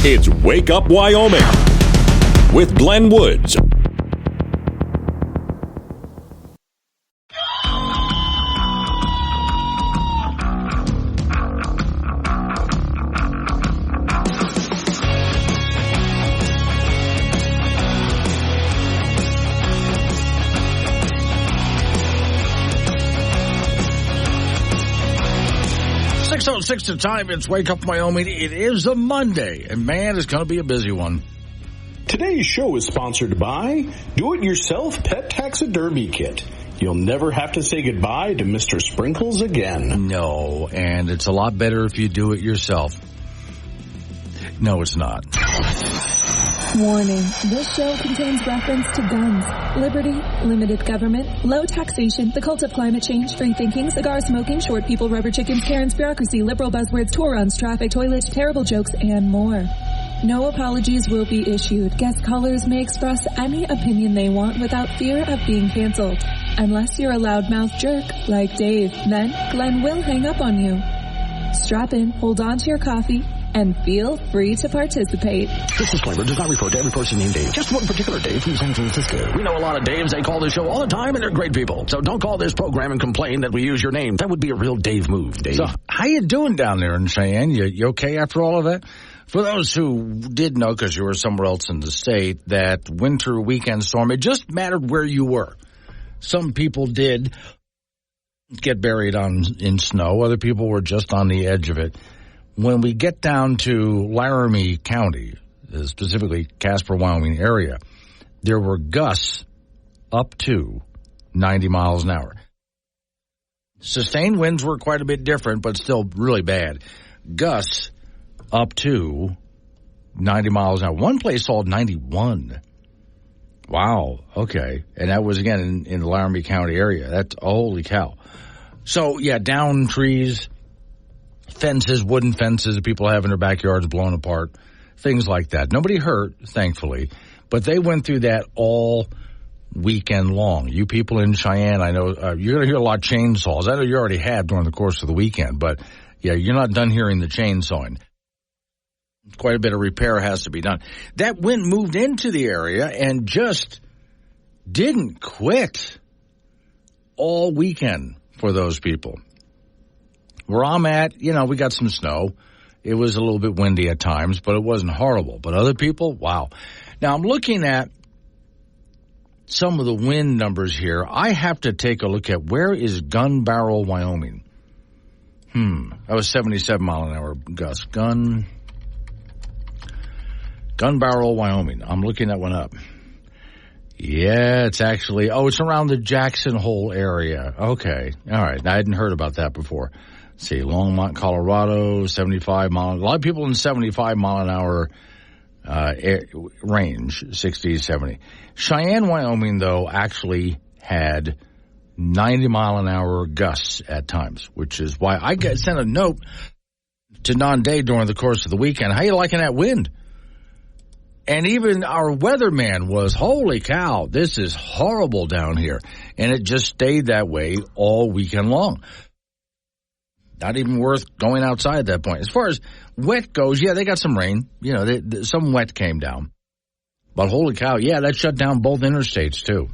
It's Wake Up Wyoming with Glenn Woods. Six to time. It's Wake Up Wyoming. It is a Monday, and man, it's going to be a busy one. Today's show is sponsored by Do-It-Yourself Pet Taxidermy Kit. You'll never have to say goodbye to Mr. Sprinkles again. No, and it's a lot better if you do it yourself. No, it's not. Warning, this show contains reference to guns, liberty, limited government, low taxation, the cult of climate change, free thinking, cigar smoking, short people, rubber chickens, Karen's bureaucracy, liberal buzzwords, tour runs, traffic, toilets, terrible jokes, and more. No apologies will be issued. Guest callers may express any opinion they want without fear of being canceled. Unless you're a loudmouth jerk like Dave, then Glenn will hang up on you. Strap in, hold on to your coffee, and feel free to participate. This disclaimer does not refer to every person named Dave. Just one particular Dave from San Francisco. We know a lot of Daves. They call this show all the time, and they're great people. So don't call this program and complain that we use your name. That would be a real Dave move, Dave. So how you doing down there in Cheyenne? You okay after all of that? For those who did know, because you were somewhere else in the state, that winter weekend storm, it just mattered where you were. Some people did get buried in snow. Other people were just on the edge of it. When we get down to Laramie County, specifically Casper, Wyoming area, there were gusts up to 90 miles an hour. Sustained winds were quite a bit different, but still really bad. Gusts up to 90 miles an hour. One place saw 91. Wow, okay. And that was, again, in the Laramie County area. That's, holy cow. So, yeah, down trees, fences, wooden fences that people have in their backyards blown apart, things like that. Nobody hurt, thankfully, but they went through that all weekend long. You people in Cheyenne, I know you're going to hear a lot of chainsaws. I know you already have during the course of the weekend, but, yeah, you're not done hearing the chainsawing. Quite a bit of repair has to be done. That wind moved into the area and just didn't quit all weekend for those people. Where I'm at, we got some snow. It was a little bit windy at times, but it wasn't horrible. But other people, wow. Now, I'm looking at some of the wind numbers here. I have to take a look at where is Gun Barrel, Wyoming. That was 77 mile an hour gust. Gun Barrel, Wyoming. I'm looking that one up. Yeah, it's actually, it's around the Jackson Hole area. Okay. All right. I hadn't heard about that before. Let's see, Longmont, Colorado, 75 mile. A lot of people in 75 mile an hour range, 60, 70. Cheyenne, Wyoming, though, actually had 90 mile an hour gusts at times, which is why I sent a note to Non-Day during the course of the weekend. How you liking that wind? And even our weatherman was, holy cow, this is horrible down here. And it just stayed that way all weekend long. Not even worth going outside at that point. As far as wet goes, yeah, they got some rain. Some wet came down. But holy cow, yeah, that shut down both interstates, too.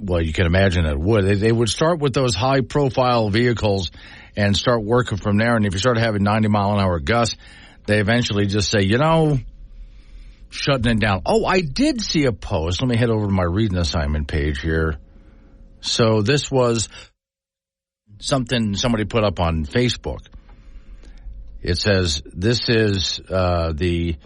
Well, you can imagine it would. They would start with those high-profile vehicles and start working from there. And if you start having 90-mile-an-hour gusts, they eventually just say, shutting it down. Oh, I did see a post. Let me head over to my reading assignment page here. So this was something somebody put up on Facebook. It says, this is the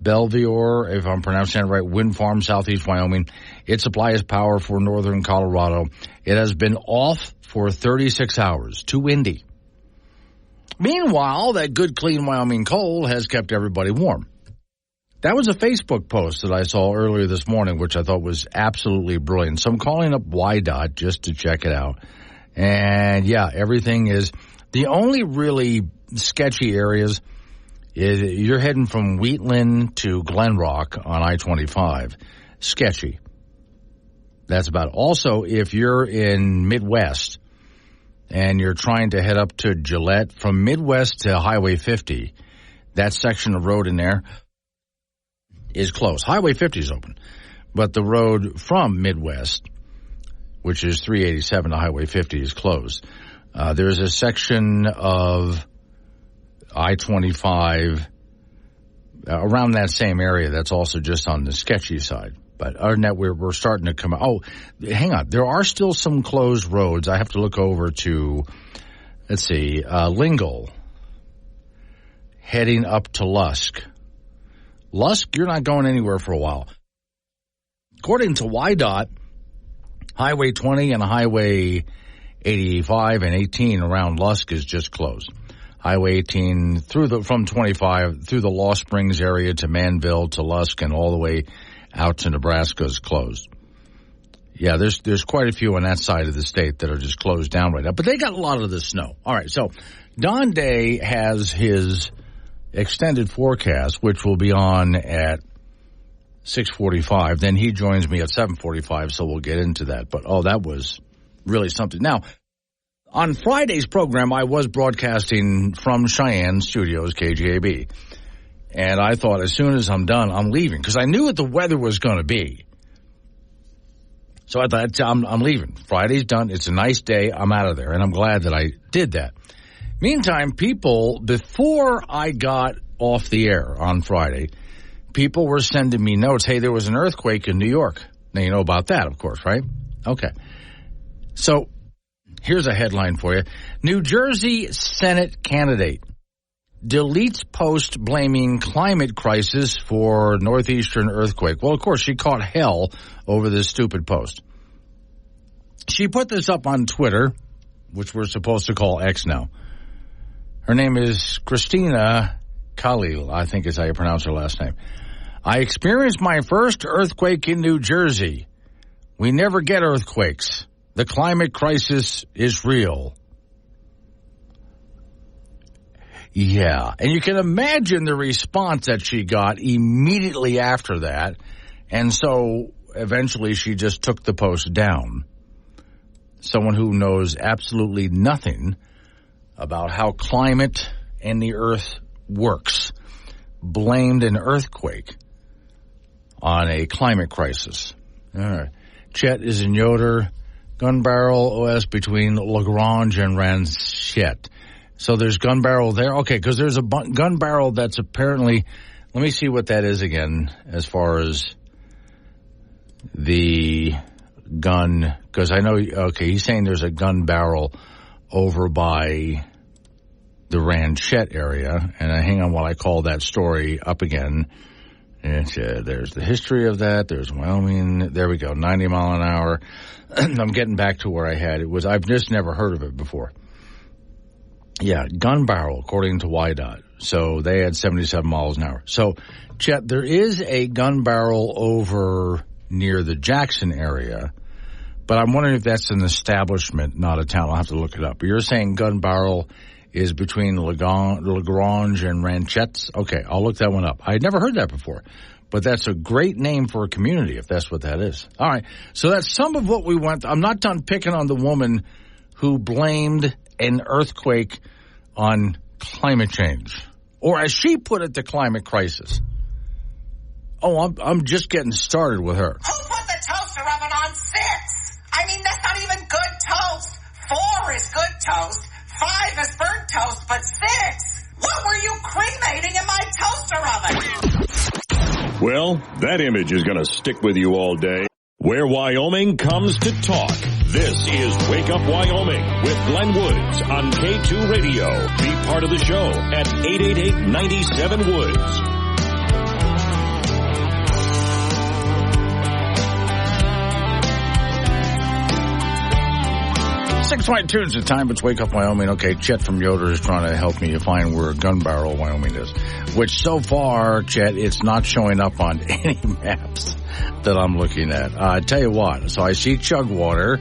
Belvoir, if I'm pronouncing it right, wind farm, southeast Wyoming. It supplies power for northern Colorado. It has been off for 36 hours. Too windy. Meanwhile, that good, clean Wyoming coal has kept everybody warm. That was a Facebook post that I saw earlier this morning, which I thought was absolutely brilliant. So I'm calling up YDOT just to check it out. And, yeah, everything is – the only really sketchy areas is you're heading from Wheatland to Glen Rock on I-25. Sketchy. That's about it. Also, if you're in Midwest and you're trying to head up to Gillette, from Midwest to Highway 50, That section of road in there is closed. Highway 50 is open, but the road from Midwest, which is 387 to Highway 50, is closed. There's a section of I-25 around that same area that's also just on the sketchy side. But other than that, we're starting to come out. Oh, hang on. There are still some closed roads. I have to look over to, let's see, Lingle, heading up to Lusk. Lusk, you're not going anywhere for a while. According to YDOT, Highway 20 and Highway 85 and 18 around Lusk is just closed. Highway 18 from 25 through the Lost Springs area to Manville to Lusk and all the way out to Nebraska is closed. Yeah, there's quite a few on that side of the state that are just closed down right now, but they got a lot of the snow. All right, so Don Day has his extended forecast, which will be on at 6:45. Then he joins me at 7:45, so we'll get into that. But, that was really something. Now, on Friday's program, I was broadcasting from Cheyenne Studios, KGAB. And I thought as soon as I'm done, I'm leaving because I knew what the weather was going to be. So I thought, I'm leaving. Friday's done. It's a nice day. I'm out of there. And I'm glad that I did that. Meantime, people, before I got off the air on Friday, people were sending me notes. Hey, there was an earthquake in New York. Now, you know about that, of course, right? Okay. So here's a headline for you. New Jersey Senate candidate deletes post blaming climate crisis for Northeastern earthquake. Well, of course, she caught hell over this stupid post. She put this up on Twitter, which we're supposed to call X now. Her name is Christina Khalil, I think is how you pronounce her last name. I experienced my first earthquake in New Jersey. We never get earthquakes. The climate crisis is real. Yeah, and you can imagine the response that she got immediately after that, and so eventually she just took the post down. Someone who knows absolutely nothing about how climate and the earth works blamed an earthquake on a climate crisis. All right. Chet is in Yoder, gun barrel OS between Lagrange and Ranchette. So there's gun barrel there? Okay, because there's a gun barrel that's apparently, let me see what that is again as far as the gun, because I know, okay, he's saying there's a gun barrel over by the Ranchette area, and hang on while I call that story up again. And there's the history of that. There's Wyoming. There we go, 90 mile an hour. I'm getting back to where I had it. I've just never heard of it before. Yeah, gun barrel, according to YDOT. So they had 77 miles an hour. So, Chet, there is a gun barrel over near the Jackson area, but I'm wondering if that's an establishment, not a town. I'll have to look it up. But you're saying gun barrel is between Lagrange and Ranchettes? Okay, I'll look that one up. I had never heard that before, but that's a great name for a community if that's what that is. All right, so that's some of what we went. I'm not done picking on the woman who blamed an earthquake on climate change, or as she put it, the climate crisis. Oh, I'm just getting started with her. Who put the toaster oven on 6? I mean, that's not even good toast. 4 is good toast. 5 is burnt toast, but 6? What were you cremating in my toaster oven? Well, that image is going to stick with you all day. Where Wyoming comes to talk. This is Wake Up Wyoming with Glenn Woods on K2 Radio. Be part of the show at 888-97-WOODS. 6:22 is the time. It's Wake Up Wyoming. Okay, Chet from Yoder is trying to help me find where Gun Barrel, Wyoming is. Which so far, Chet, it's not showing up on any maps that I'm looking at. I tell you what, so I see Chugwater,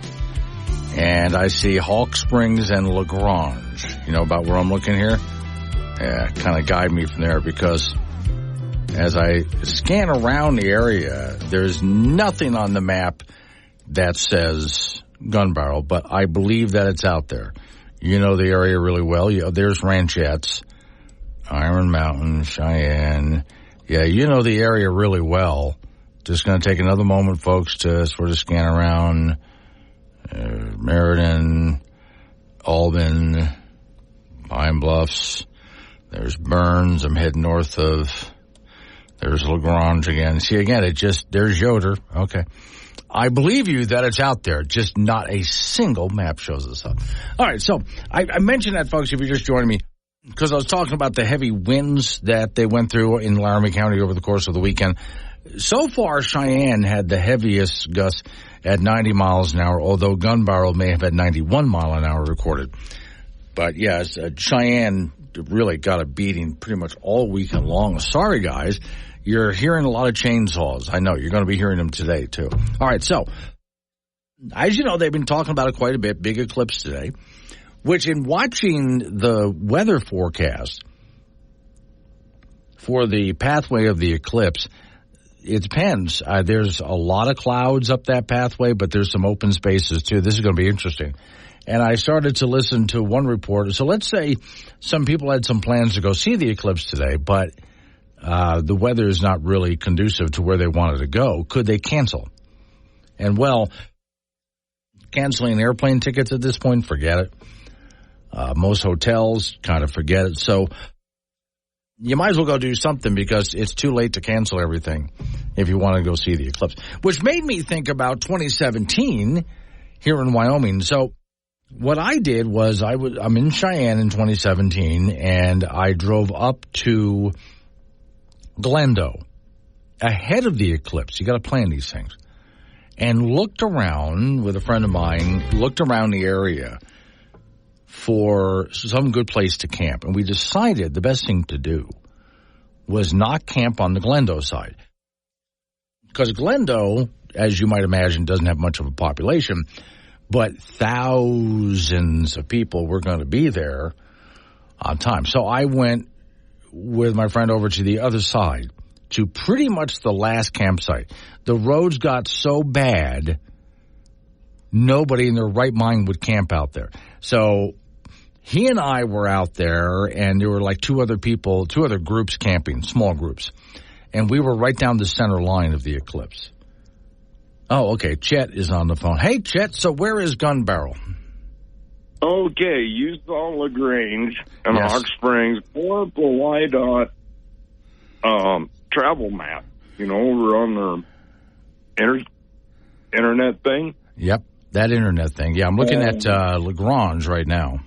and I see Hawk Springs and Lagrange. You know about where I'm looking here? Yeah, kind of guide me from there, because as I scan around the area, there's nothing on the map that says Gun Barrel, but I believe that it's out there. You know the area really well. There's Ranchettes. Iron Mountain, Cheyenne. Yeah, you know the area really well. Just going to take another moment, folks, to sort of scan around Meriden, Albin, Pine Bluffs. There's Burns. I'm heading north of. There's LaGrange again. See, again, there's Yoder. Okay. I believe you that it's out there, just not a single map shows us up. All right, so I mentioned that, folks, if you're just joining me, because I was talking about the heavy winds that they went through in Laramie County over the course of the weekend. So far, Cheyenne had the heaviest gusts at 90 miles an hour, although Gun Barrel may have had 91 mile an hour recorded. But, yes, Cheyenne really got a beating pretty much all weekend long. Sorry, guys. You're hearing a lot of chainsaws. I know. You're going to be hearing them today, too. All right, so, as you know, they've been talking about it quite a bit, big eclipse today, which in watching the weather forecast for the pathway of the eclipse, it depends. There's a lot of clouds up that pathway, but there's some open spaces, too. This is going to be interesting. And I started to listen to one report. So let's say some people had some plans to go see the eclipse today, but the weather is not really conducive to where they wanted to go. Could they cancel? And, well, canceling airplane tickets at this point, forget it. Most hotels kind of forget it. So you might as well go do something because it's too late to cancel everything if you want to go see the eclipse, which made me think about 2017 here in Wyoming. So what I did was I'm in Cheyenne in 2017, and I drove up to Glendo ahead of the eclipse. You got to plan these things. And looked around with a friend of mine, looked around the area for some good place to camp. And we decided the best thing to do was not camp on the Glendo side. Because Glendo, as you might imagine, doesn't have much of a population, but thousands of people were going to be there on time. So I went with my friend over to the other side, to pretty much the last campsite. The roads got so bad, nobody in their right mind would camp out there. So he and I were out there, and there were like two other groups camping, small groups. And we were right down the center line of the eclipse. Oh, okay. Chet is on the phone. Hey, Chet, so where is Gun Barrel? Okay, you saw LaGrange and Yes. Hawk Springs. Pull up the YDOT travel map, over on their internet thing. Yep, that internet thing. Yeah, I'm looking at LaGrange right now.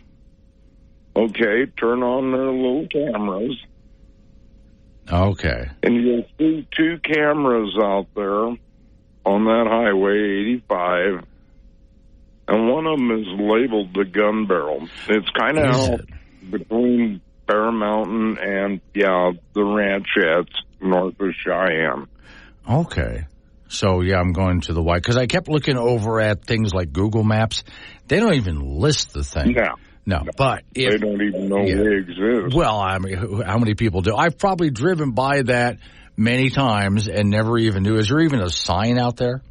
Okay, turn on their little cameras. Okay. And you'll see two cameras out there on that highway, 85. And one of them is labeled the Gun Barrel. It's kind of out between Bear Mountain and, the ranchettes north of Cheyenne. Okay. So, I'm going to the white, because I kept looking over at things like Google Maps. They don't even list the thing. No, but they don't even know they exist. Well, I mean, how many people do? I've probably driven by that many times and never even knew. Is there even a sign out there?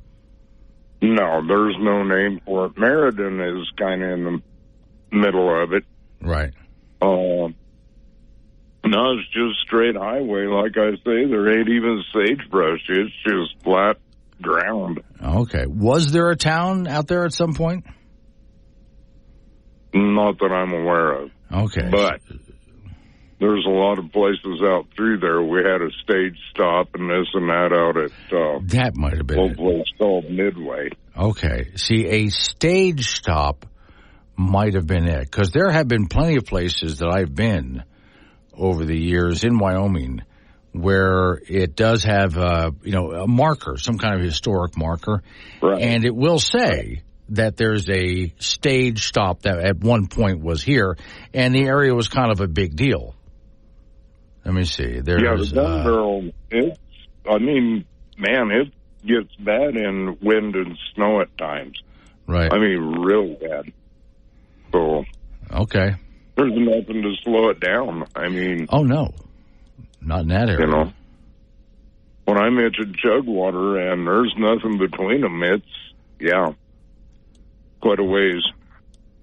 No, there's no name for it. Meriden is kind of in the middle of it. Right. No, it's just straight highway. Like I say, there ain't even sagebrush. It's just flat ground. Okay. Was there a town out there at some point? Not that I'm aware of. Okay. But there's a lot of places out through there. We had a stage stop and this and that out at that might have been a place called Midway. Okay. See, a stage stop might have been it, because there have been plenty of places that I've been over the years in Wyoming where it does have a marker, some kind of historic marker, right. And it will say that there's a stage stop that at one point was here, and the area was kind of a big deal. Let me see. There's the Gun Barrel, it gets bad in wind and snow at times. Right. I mean, real bad. So, okay. There's nothing to slow it down. I mean... Oh, no. Not in that area. When I'm itching Chugwater and there's nothing between them, it's, quite a ways.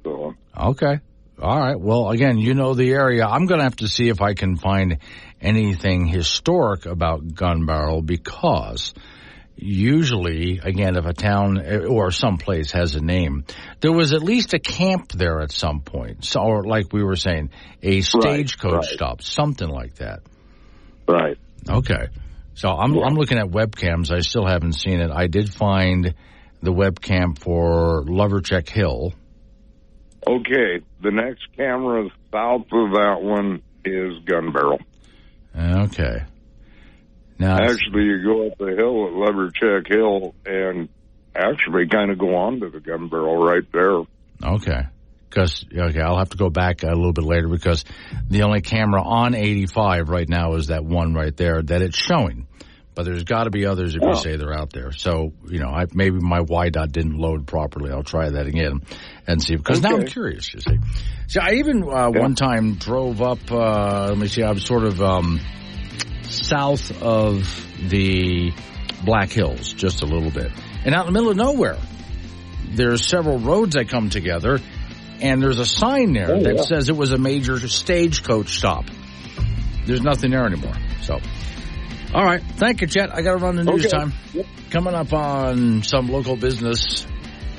So. Okay. All right. Well, again, you know the area. I'm going to have to see if I can find anything historic about Gun Barrel, because usually, again, if a town or some place has a name, there was at least a camp there at some point. So, or like we were saying, a stagecoach stop, something like that. Right. Okay. So I'm looking at webcams. I still haven't seen it. I did find the webcam for Lovercheck Hill. Okay. The next camera south of that one is Gun Barrel. Okay. Now, actually, you go up the hill at Lovercheck Hill and actually kind of go on to the Gun Barrel right there. Okay. I'll have to go back a little bit later, because the only camera on 85 right now is that one right there that it's showing. But there's got to be others if you say they're out there. So, maybe my Y-dot didn't load properly. I'll try that again and see. Because now I'm curious, you see. See, I even one time drove up, I was sort of south of the Black Hills just a little bit. And out in the middle of nowhere, there's several roads that come together, and there's a sign there that says it was a major stagecoach stop. There's nothing there anymore. So, all right. Thank you, Chet. I got to run the news time. Yep. Coming up on some local business,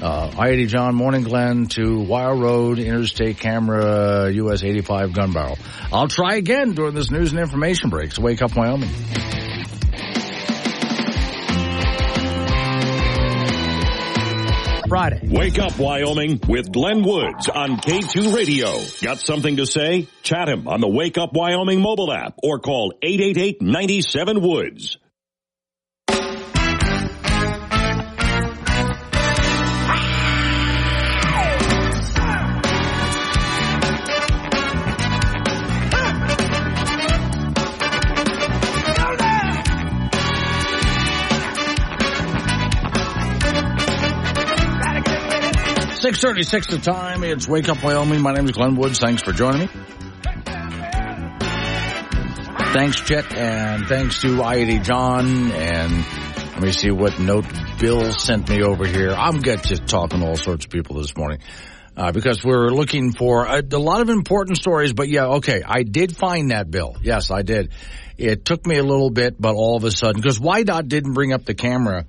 I-80 John, Morning Glen to Wire Road, Interstate Camera, US 85 Gun Barrel. I'll try again during this news and information break. So Wake Up Wyoming. Friday. Wake Up Wyoming with Glenn Woods on K2 Radio. Got something to say? Chat him on the Wake Up Wyoming mobile app or call 888-97-WOODS. 6:36 the time. It's Wake Up Wyoming. My name is Glenn Woods. Thanks for joining me. Thanks, Chet, and thanks to I-80 John. And let me see what note Bill sent me over here. I'm just talking to all sorts of people this morning because we're looking for a lot of important stories. But, I did find that, Bill. Yes, I did. It took me a little bit, but all of a sudden, because Y-Dot didn't bring up the camera,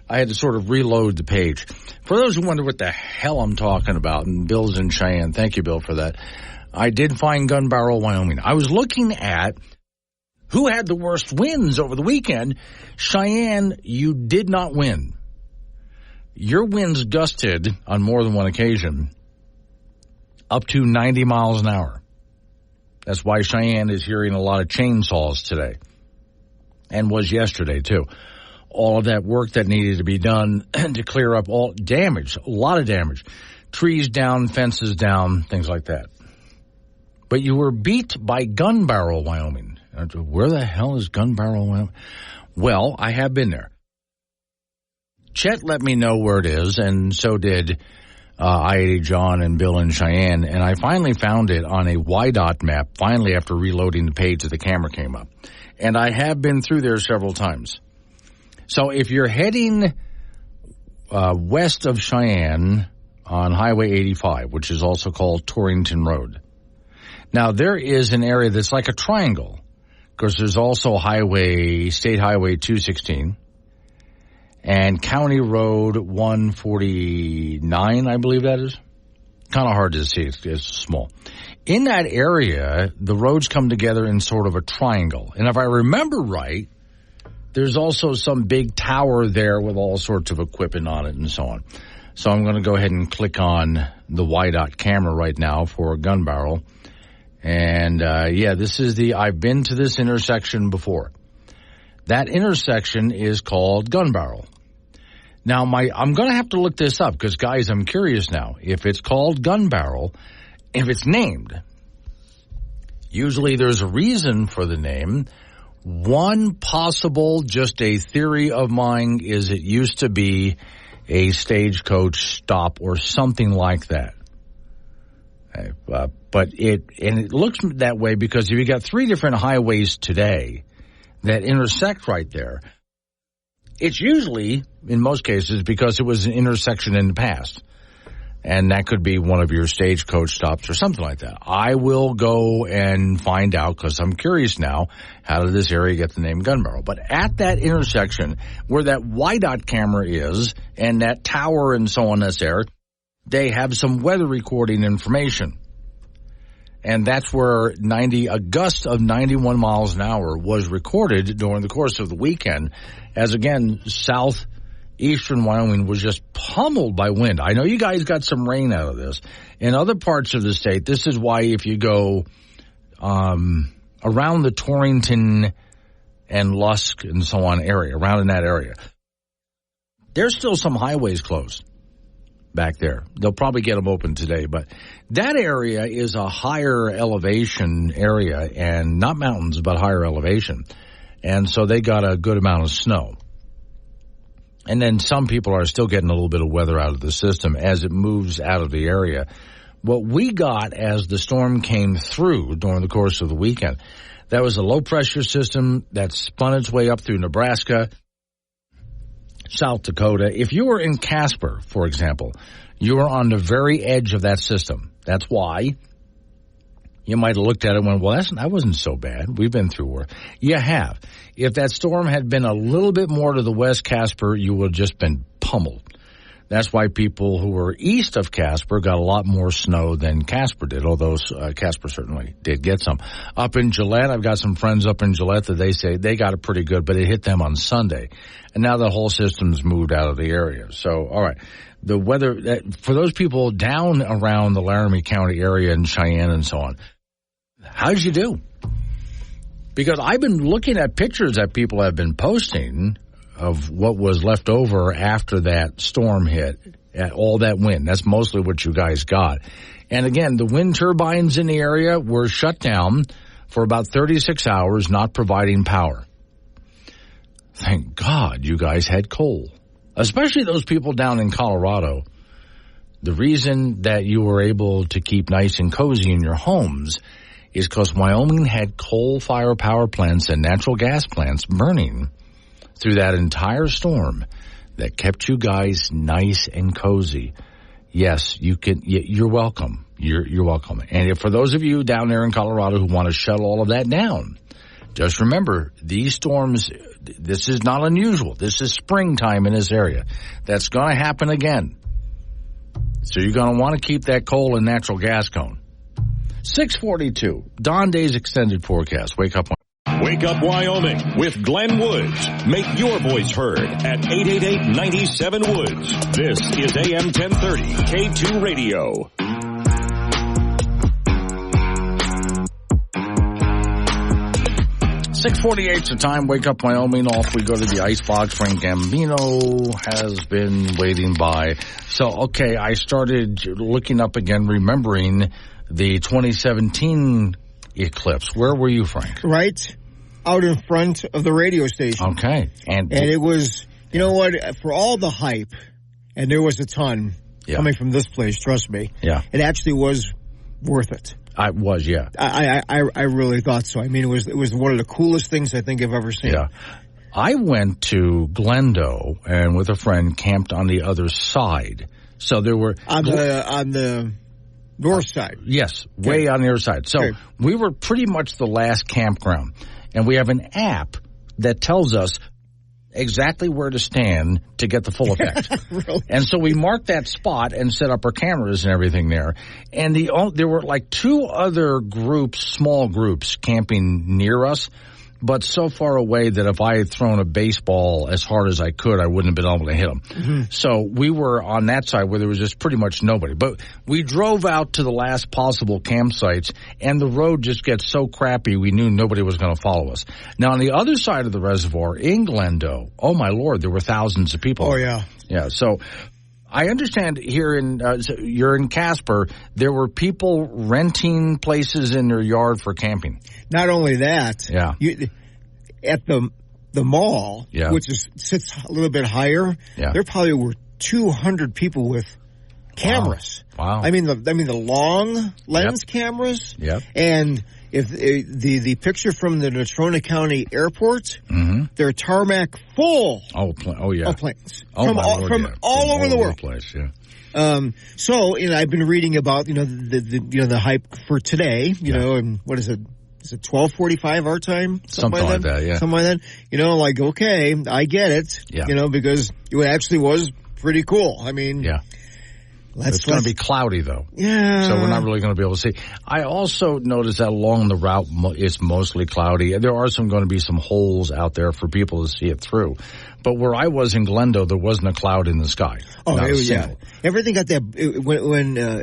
I had to sort of reload the page. For those who wonder what the hell I'm talking about, and Bill's in Cheyenne, thank you, Bill, for that. I did find Gun Barrel, Wyoming. I was looking at who had the worst wins over the weekend. Cheyenne, you did not win. Your winds gusted on more than one occasion up to 90 miles an hour. That's why Cheyenne is hearing a lot of chainsaws today, and was yesterday, too. All of that work that needed to be done to clear up all damage, a lot of damage. Trees down, fences down, things like that. But you were beat by Gun Barrel, Wyoming. Where the hell is Gun Barrel, Wyoming? Well, I have been there. Chet let me know where it is, and so did I-80 John and Bill in Cheyenne. And I finally found it on a Y-Dot map, finally after reloading the page that the camera came up. And I have been through there several times. So if you're heading west of Cheyenne on Highway 85, which is also called Torrington Road, now there is an area that's like a triangle, because there's also State Highway 216 and County Road 149, I believe that is. Kind of hard to see. It's small. In that area, the roads come together in sort of a triangle. And if I remember right, there's also some big tower there with all sorts of equipment on it and so on. So I'm going to go ahead and click on the Y-Dot camera right now for Gun Barrel. And, I've been to this intersection before. That intersection is called Gun Barrel. Now, I'm going to have to look this up because, guys, I'm curious now. If it's called Gun Barrel, if it's named, usually there's a reason for the name. One possible, just a theory of mine, is it used to be a stagecoach stop or something like that. But it looks that way because if you got three different highways today that intersect right there, it's usually, in most cases, because it was an intersection in the past. And that could be one of your stagecoach stops or something like that. I will go and find out because I'm curious now, how did this area get the name Gun Barrel? But at that intersection where that YDOT camera is and that tower and so on that's there, they have some weather recording information. And that's where a gust of 91 miles an hour was recorded during the course of the weekend as, again, southeastern Wyoming was just pummeled by wind. I know you guys got some rain out of this. In other parts of the state, this is why if you go around the Torrington and Lusk and so on area, around in that area, there's still some highways closed back there. They'll probably get them open today, but that area is a higher elevation area, and not mountains, but higher elevation. And so they got a good amount of snow. And then some people are still getting a little bit of weather out of the system as it moves out of the area. What we got as the storm came through during the course of the weekend, that was a low-pressure system that spun its way up through Nebraska, South Dakota. If you were in Casper, for example, you were on the very edge of that system. That's why you might have looked at it and went, well, that wasn't so bad. We've been through war. You have. If that storm had been a little bit more to the west Casper, you would have just been pummeled. That's why people who were east of Casper got a lot more snow than Casper did, although Casper certainly did get some. Up in Gillette, I've got some friends up in Gillette that they say they got it pretty good, but it hit them on Sunday. And now the whole system's moved out of the area. So, all right. The weather, for those people down around the Laramie County area and Cheyenne and so on, how'd you do? Because I've been looking at pictures that people have been posting of what was left over after that storm hit, all that wind. That's mostly what you guys got. And again, the wind turbines in the area were shut down for about 36 hours, not providing power. Thank God you guys had coal, especially those people down in Colorado. The reason that you were able to keep nice and cozy in your homes is because Wyoming had coal-fired power plants and natural gas plants burning through that entire storm that kept you guys nice and cozy. Yes, you can. You're welcome. You're welcome. And for those of you down there in Colorado who want to shut all of that down, just remember, these storms, this is not unusual. This is springtime in this area. That's going to happen again. So you're going to want to keep that coal and natural gas going. 642, Don Day's extended forecast. Wake up Wyoming with Glenn Woods. Make your voice heard at 888-97-WOODS. This is AM 1030, K2 Radio. .648's the time. Wake Up Wyoming. Off we go to the icebox. Frank Gambino has been waiting by. So, okay, I started looking up again, remembering the 2017 Eclipse. Where were you, Frank? Right out in front of the radio station. Okay. And it was, you know what, for all the hype, and there was a ton coming from this place, trust me. Yeah. It actually was worth it. I was, yeah. I really thought so. I mean, it was one of the coolest things I think I've ever seen. Yeah. I went to Glendo and with a friend camped on the other side. So there were on the north side. Yes, way on the other side. So we were pretty much the last campground. And we have an app that tells us exactly where to stand to get the full effect. Really? And so we marked that spot and set up our cameras and everything there. And there were like two other groups, small groups, camping near us, but so far away that if I had thrown a baseball as hard as I could, I wouldn't have been able to hit them. Mm-hmm. So we were on that side where there was just pretty much nobody. But we drove out to the last possible campsites, and the road just gets so crappy we knew nobody was going to follow us. Now, on the other side of the reservoir, in Glendo, oh, my Lord, there were thousands of people. Oh, yeah. Yeah, so I understand here you're in Casper, there were people renting places in their yard for camping. Not only that, at the mall, which sits a little bit higher, there probably were 200 people with cameras. Wow. I mean the long lens cameras. Yep. And if the picture from the Natrona County Airport, they're tarmac full. Oh yeah. Of planes from all over the world. Place, yeah. So, I've been reading about, the hype for today, and what is it? Is it 12:45 our time? Something like that, yeah. Something like that. Okay, I get it. Yeah. Because it actually was pretty cool. I mean, yeah. It's going to be cloudy, though. Yeah. So we're not really going to be able to see. I also noticed that along the route, it's mostly cloudy. There are going to be some holes out there for people to see it through. But where I was in Glendale, there wasn't a cloud in the sky. Oh, yeah. Everything got that,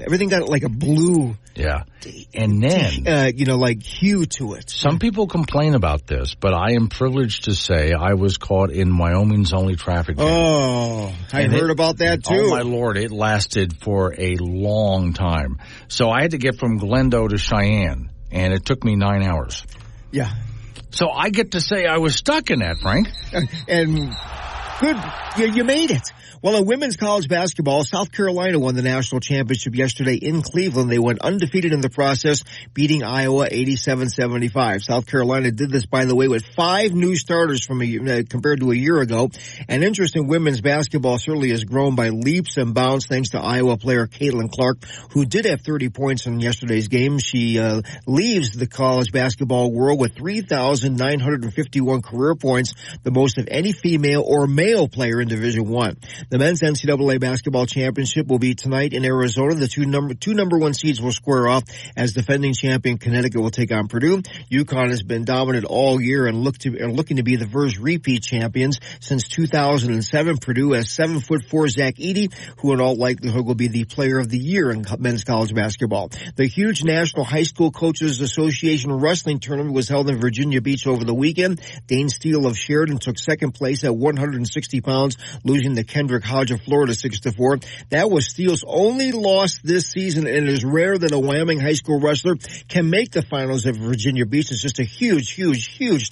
everything got like a blue. Yeah. And then, hue to it. Some people complain about this, but I am privileged to say I was caught in Wyoming's only traffic jam. Oh, I heard about that too. Oh my Lord, it lasted for a long time. So I had to get from Glendale to Cheyenne, and it took me 9 hours. Yeah. So I get to say I was stuck in that, Frank. And good, you made it. Well, in women's college basketball, South Carolina won the national championship yesterday in Cleveland. They went undefeated in the process, beating Iowa 87-75. South Carolina did this, by the way, with 5 new starters compared to a year ago. And interest in women's basketball certainly has grown by leaps and bounds thanks to Iowa player Caitlin Clark, who did have 30 points in yesterday's game. She leaves the college basketball world with 3,951 career points, the most of any female or male player in Division I. The men's NCAA basketball championship will be tonight in Arizona. The two number one seeds will square off as defending champion Connecticut will take on Purdue. UConn has been dominant all year and looking to be the first repeat champions since 2007. Purdue has 7'4" Zach Edey, who in all likelihood will be the player of the year in men's college basketball. The huge National High School Coaches Association wrestling tournament was held in Virginia Beach over the weekend. Dane Steele of Sheridan took second place at 160 pounds, losing to Kendrick Hodge of Florida 6-4. That was Steele's only loss this season, and it is rare that a Wyoming high school wrestler can make the finals at Virginia Beach. It's just a huge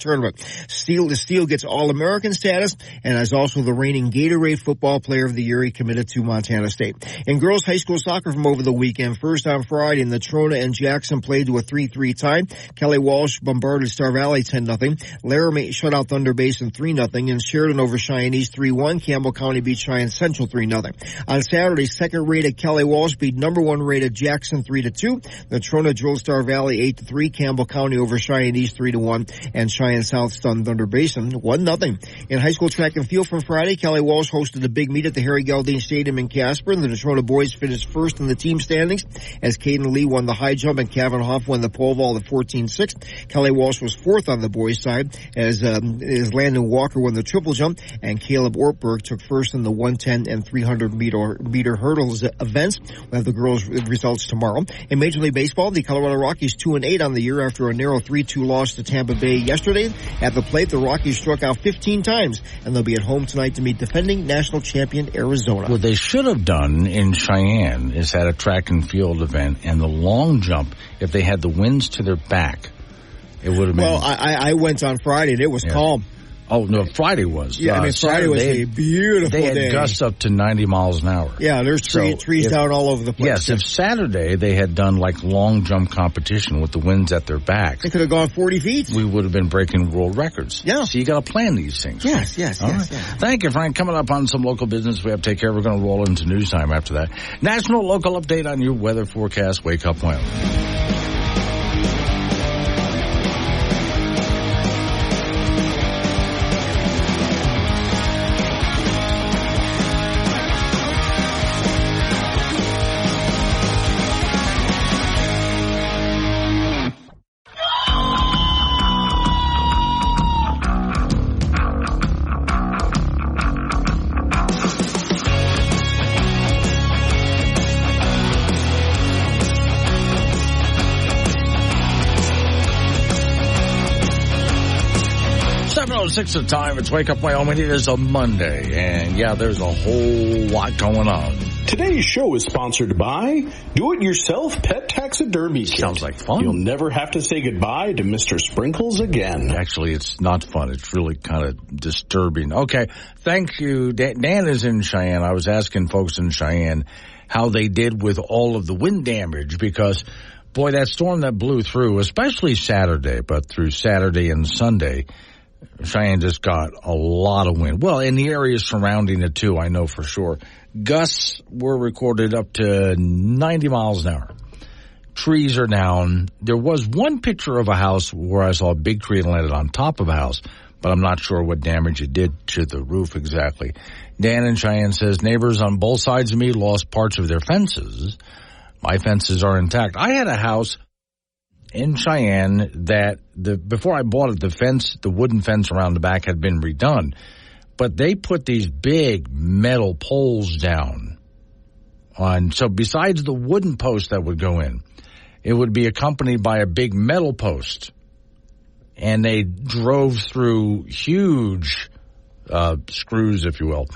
tournament. Steele gets All-American status and is also the reigning Gatorade Football Player of the Year. He committed to Montana State. In girls high school soccer from over the weekend, first on Friday, Natrona and Jackson played to a 3-3 tie. Kelly Walsh bombarded Star Valley 10-0. Laramie shut out Thunder Basin 3-0, and Sheridan over Cheyenne East 3-1. Campbell County beat Cheyenne Central 3-0. On Saturday, second-rated Kelly Walsh beat number 1-rated Jackson 3-2. Natrona drilled Star Valley 8-3. Campbell County over Cheyenne East 3-1, and Cheyenne South stunned Thunder Basin 1-0. In high school track and field from Friday, Kelly Walsh hosted a big meet at the Harry Galdine Stadium in Casper. The Natrona boys finished first in the team standings as Caden Lee won the high jump and Kevin Hoff won the pole vault at 14-6. Kelly Walsh was fourth on the boys' side as Landon Walker won the triple jump, and Caleb Ortberg took first in the 110 and 300 meter hurdles events. We'll have the girls' results tomorrow. In Major League Baseball, the Colorado Rockies 2-8 on the year after a narrow 3-2 loss to Tampa Bay yesterday. At the plate, the Rockies struck out 15 times, and they'll be at home tonight to meet defending national champion Arizona. What they should have done in Cheyenne is had a track and field event, and the long jump, if they had the winds to their back, it would have been... Well, I went on Friday, and it was calm. Oh, no, Friday was. Yeah, Friday was a beautiful day. They had gusts up to 90 miles an hour. Yeah, there's trees down all over the place. Yes, if Saturday they had done like long jump competition with the winds at their back. They could have gone 40 feet. We would have been breaking world records. Yeah. So you got to plan these things. Yes. Right. Thank you, Frank. Coming up on some local business we have to take care. We're going to roll into news time after that. National local update on your weather forecast. Wake up, Wyoming. 7:06 of time. It's Wake Up Wyoming. It is a Monday, and there's a whole lot going on. Today's show is sponsored by Do-It-Yourself Pet Taxidermy Kit. Sounds like fun. You'll never have to say goodbye to Mr. Sprinkles again. Actually, it's not fun. It's really kind of disturbing. Okay, thank you. Dan is in Cheyenne. I was asking folks in Cheyenne how they did with all of the wind damage because, boy, that storm that blew through, especially Saturday, but through Saturday and Sunday, Cheyenne just got a lot of wind. Well, in the areas surrounding it, too, I know for sure. Gusts were recorded up to 90 miles an hour. Trees are down. There was one picture of a house where I saw a big tree landed on top of a house, but I'm not sure what damage it did to the roof exactly. Dan in Cheyenne says, neighbors on both sides of me lost parts of their fences. My fences are intact. I had a house in Cheyenne that before I bought it, the wooden fence around the back had been redone. But they put these big metal poles down so besides the wooden post that would go in, it would be accompanied by a big metal post. And they drove through huge screws, if you will,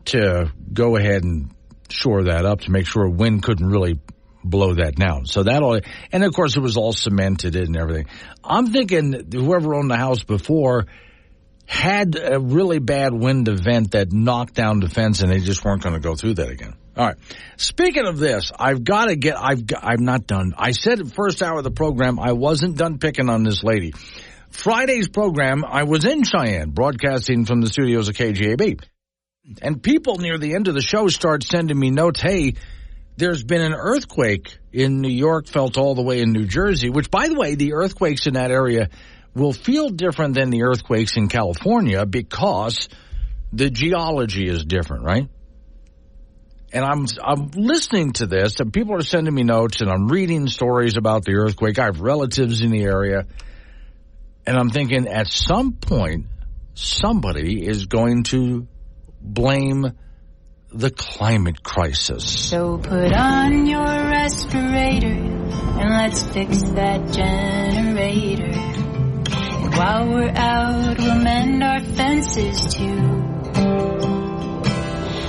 to go ahead and shore that up to make sure wind couldn't really blow that down. So and of course it was all cemented and everything. I'm thinking whoever owned the house before had a really bad wind event that knocked down the fence and they just weren't going to go through that again. All right. Speaking of this, I'm not done. I said at first hour of the program, I wasn't done picking on this lady. Friday's program, I was in Cheyenne broadcasting from the studios of KGAB. And people near the end of the show start sending me notes. Hey, there's been an earthquake in New York, felt all the way in New Jersey, which, by the way, the earthquakes in that area will feel different than the earthquakes in California because the geology is different, right? And I'm listening to this, and people are sending me notes, and I'm reading stories about the earthquake. I have relatives in the area, and I'm thinking at some point somebody is going to blame the climate crisis. So put on your respirator and let's fix that generator. And while we're out, we'll mend our fences too.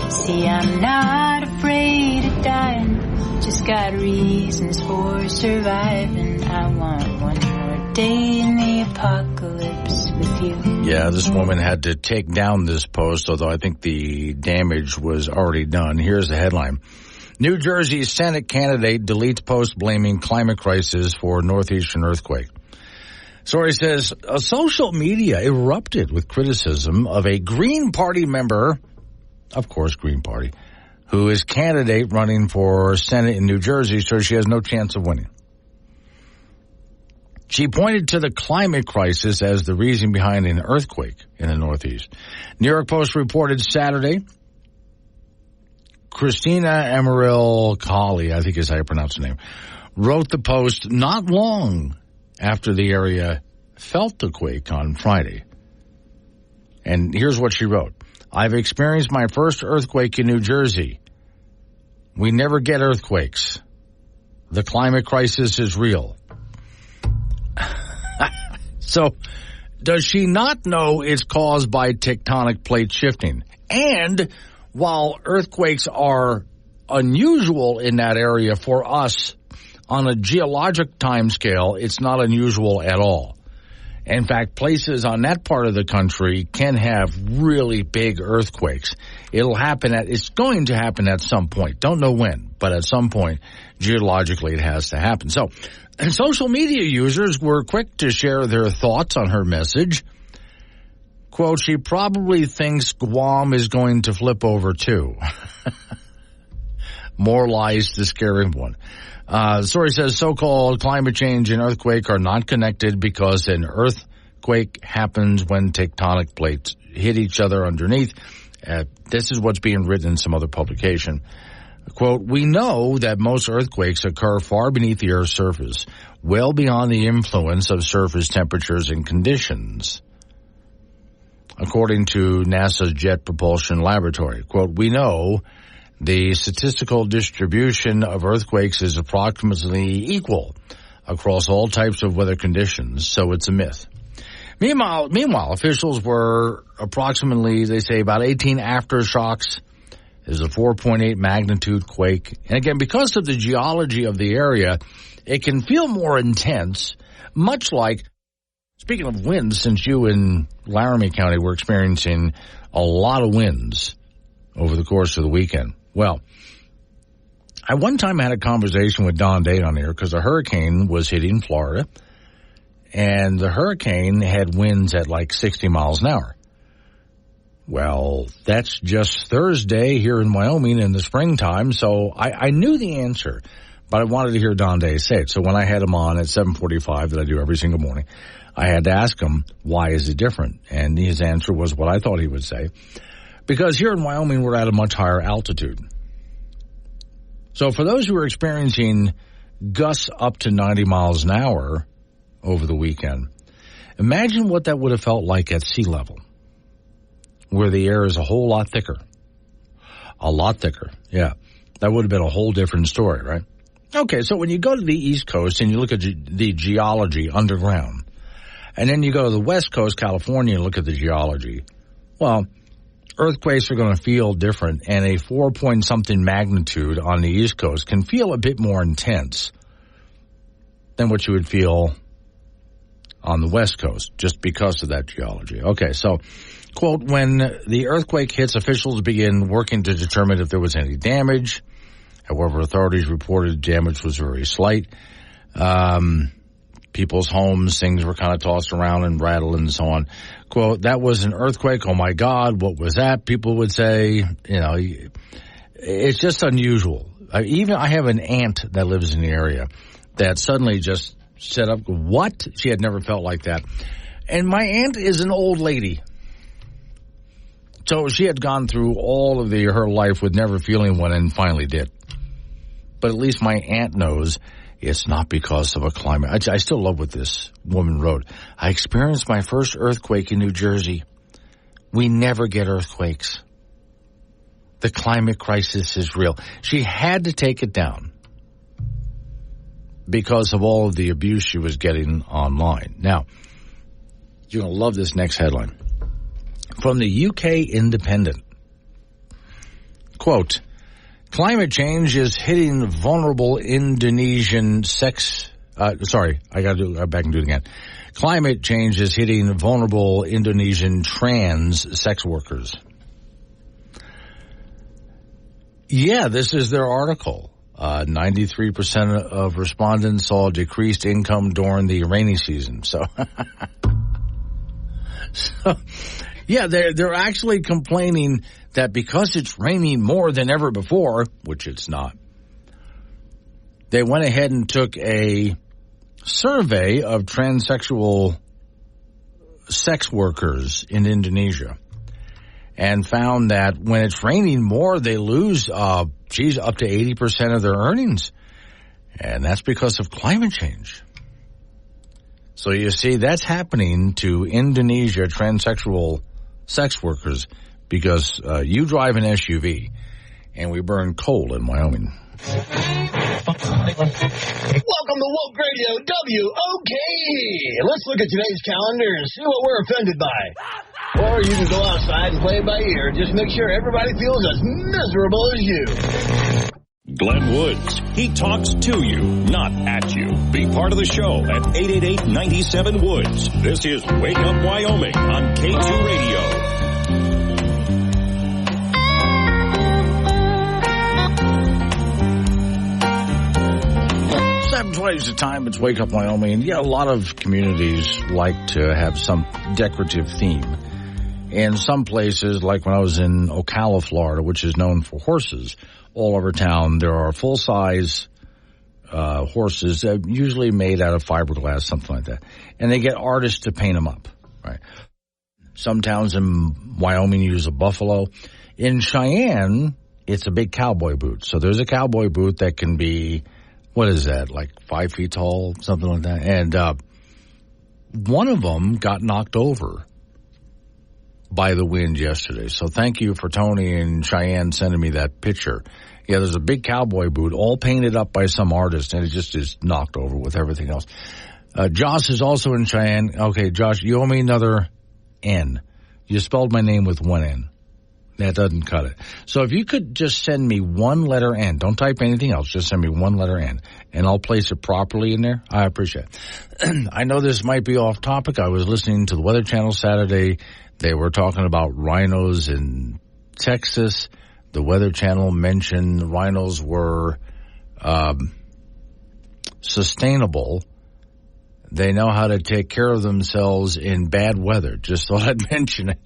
See, I'm not afraid of dying, just got reasons for surviving. I want one more day in the apocalypse with you. Yeah, this woman had to take down this post, although I think the damage was already done. Here's the headline. New Jersey Senate candidate deletes post blaming climate crisis for Northeastern earthquake. Story says, social media erupted with criticism of a Green Party member, of course, Green Party, who is candidate running for Senate in New Jersey, so she has no chance of winning. She pointed to the climate crisis as the reason behind an earthquake in the Northeast. New York Post reported Saturday, Christina Amarillo-Colley, I think is how you pronounce her name, wrote the post not long after the area felt the quake on Friday. And here's what she wrote. I've experienced my first earthquake in New Jersey. We never get earthquakes. The climate crisis is real. So, does she not know it's caused by tectonic plate shifting? And while earthquakes are unusual in that area for us on a geologic timescale, it's not unusual at all. In fact, places on that part of the country can have really big earthquakes. It's going to happen at some point. Don't know when, but at some point, geologically, it has to happen. So, and social media users were quick to share their thoughts on her message. Quote, she probably thinks Guam is going to flip over too. More lies to scare everyone. The story says so-called climate change and earthquake are not connected because an earthquake happens when tectonic plates hit each other underneath. This is what's being written in some other publication. Quote, we know that most earthquakes occur far beneath the Earth's surface, well beyond the influence of surface temperatures and conditions. According to NASA's Jet Propulsion Laboratory, quote, we know the statistical distribution of earthquakes is approximately equal across all types of weather conditions, so it's a myth. Meanwhile, officials were approximately, they say, about 18 aftershocks. There's a 4.8 magnitude quake. And again, because of the geology of the area, it can feel more intense, much like, speaking of winds, since you in Laramie County were experiencing a lot of winds over the course of the weekend. Well, I one time had a conversation with Don Date on here because a hurricane was hitting Florida. and the hurricane had winds at like 60 miles an hour. Well, that's just Thursday here in Wyoming in the springtime, so I knew the answer, but I wanted to hear Don Day say it. So when I had him on at 7:45, that I do every single morning, I had to ask him, why is it different? And his answer was what I thought he would say. Because here in Wyoming, we're at a much higher altitude. So for those who are experiencing gusts up to 90 miles an hour over the weekend, imagine what that would have felt like at sea level, where the air is a whole lot thicker. A lot thicker, yeah. That would have been a whole different story, right? Okay, so when you go to the East Coast and you look at the geology underground, and then you go to the West Coast, California, and look at the geology, well, earthquakes are going to feel different, and a 4-point-something magnitude on the East Coast can feel a bit more intense than what you would feel on the West Coast, just because of that geology. Okay, so, quote, when the earthquake hits, officials begin working to determine if there was any damage. However, authorities reported damage was very slight. People's homes, things were kind of tossed around and rattled and so on. Quote, that was an earthquake. Oh, my God, what was that? People would say, it's just unusual. I have an aunt that lives in the area that suddenly just set up, what? She had never felt like that. And my aunt is an old lady. So she had gone through all of her life with never feeling one and finally did. But at least my aunt knows it's not because of a climate. I still love what this woman wrote. I experienced my first earthquake in New Jersey. We never get earthquakes. The climate crisis is real. She had to take it down because of all of the abuse she was getting online. Now, you're going to love this next headline. From the UK Independent. Quote, climate change is hitting vulnerable Indonesian sex... I got to go back and do it again. Climate change is hitting vulnerable Indonesian trans sex workers. Yeah, this is their article. 93% of respondents saw decreased income during the rainy season. So yeah, they're actually complaining that because it's raining more than ever before, which it's not, they went ahead and took a survey of transsexual sex workers in Indonesia and found that when it's raining more, they lose, up to 80% of their earnings. And that's because of climate change. So you see, that's happening to Indonesia transsexual sex workers because you drive an SUV and we burn coal in Wyoming. Welcome to Woke Radio WOK. Let's look at today's calendar and see what we're offended by. Or you can go outside and play it by ear. Just make sure everybody feels as miserable as you. Glenn Woods. He talks to you, not at you. Be part of the show at 888-97-WOODS. This is Wake Up Wyoming on K2 Radio. 7:20 is the time. It's Wake Up Wyoming. And yeah, a lot of communities like to have some decorative theme. In some places, like when I was in Ocala, Florida, which is known for horses, all over town, there are full-size horses, usually made out of fiberglass, something like that. And they get artists to paint them up, right? Some towns in Wyoming use a buffalo. In Cheyenne, it's a big cowboy boot. So there's a cowboy boot that can be, what is that, like 5 feet tall, something like that. And one of them got knocked over by the wind yesterday. So thank you for Tony and Cheyenne sending me that picture. Yeah, there's a big cowboy boot all painted up by some artist, and it just is knocked over with everything else. Josh is also in Cheyenne. Okay, Josh, you owe me another N. You spelled my name with one N. That doesn't cut it. So if you could just send me one letter N, don't type anything else, just send me one letter N, and I'll place it properly in there. I appreciate it. I know this might be off topic. I was listening to the Weather Channel Saturday. They were talking about rhinos in Texas. The Weather Channel mentioned rhinos were sustainable, They know how to take care of themselves in bad weather. Just thought I'd mention it.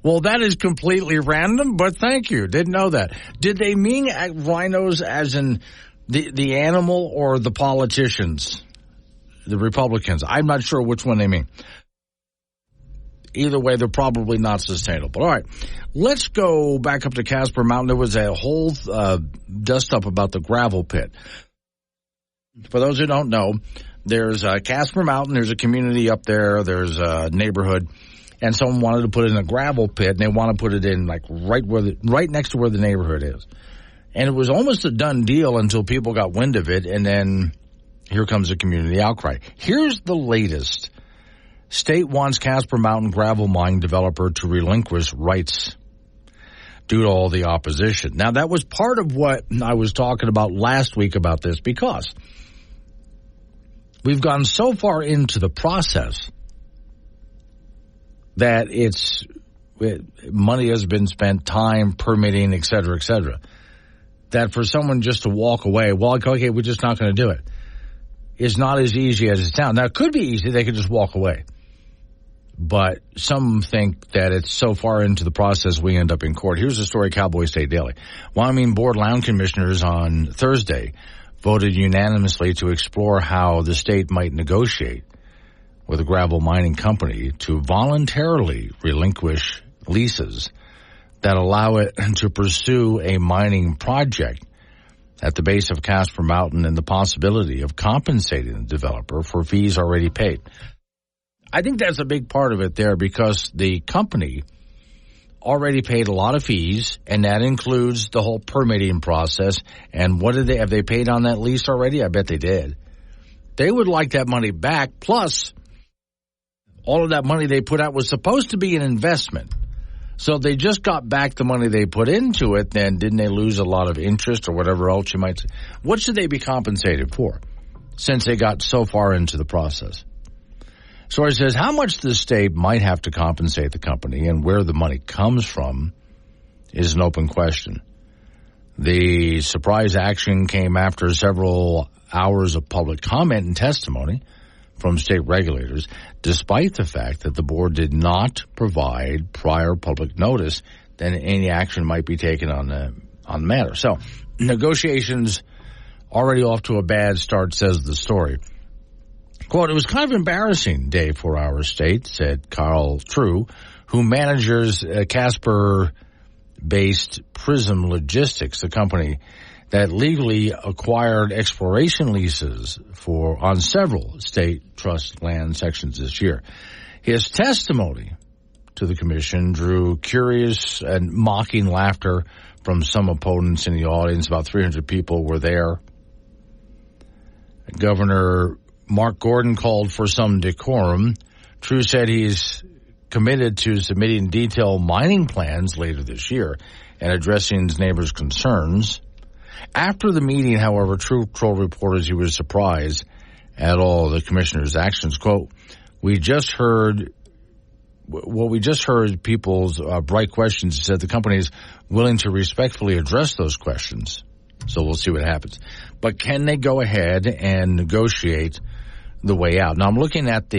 Well, that is completely random, but thank you. Didn't know that. Did they mean rhinos as in the animal or the politicians, the Republicans? I'm not sure which one they mean. Either way, they're probably not sustainable. All right, let's go back up to Casper Mountain. There was a whole dust-up about the gravel pit. For those who don't know, there's Casper Mountain. There's a community up there. There's a neighborhood. And someone wanted to put it in a gravel pit, and they want to put it in like right next to where the neighborhood is. And it was almost a done deal until people got wind of it, and then here comes a community outcry. Here's the latest. State wants Casper Mountain gravel mine developer to relinquish rights due to all the opposition. Now, that was part of what I was talking about last week about this, because we've gone so far into the process that money has been spent, time, permitting, et cetera, that for someone just to walk away, well, okay, we're just not going to do it, is not as easy as it sounds. Now, it could be easy. They could just walk away. But some think that it's so far into the process we end up in court. Here's the story, Cowboy State Daily. Wyoming Board Land Commissioners on Thursday voted unanimously to explore how the state might negotiate with a gravel mining company to voluntarily relinquish leases that allow it to pursue a mining project at the base of Casper Mountain, and the possibility of compensating the developer for fees already paid. I think that's a big part of it there, because the company already paid a lot of fees, and that includes the whole permitting process. And have they paid on that lease already? I bet they did. They would like that money back, plus all of that money they put out was supposed to be an investment. So they just got back the money they put into it, then didn't they lose a lot of interest or whatever else you might say? What should they be compensated for since they got so far into the process? So he says how much the state might have to compensate the company and where the money comes from is an open question. The surprise action came after several hours of public comment and testimony from state regulators, despite the fact that the board did not provide prior public notice that any action might be taken on the matter. So, negotiations already off to a bad start, says the story. Quote, "It was kind of embarrassing day for our state," said Carl True, who manages Casper-based Prism Logistics, the company that legally acquired exploration leases on several state trust land sections this year. His testimony to the commission drew curious and mocking laughter from some opponents in the audience. About 300 people were there. Governor Mark Gordon called for some decorum. True said he's committed to submitting detailed mining plans later this year and addressing his neighbors' concerns. After the meeting, however, True told reporters he was surprised at all the commissioner's actions. Quote, we just heard people's bright questions. He said the company is willing to respectfully address those questions. So we'll see what happens. But can they go ahead and negotiate the way out? Now, I'm looking at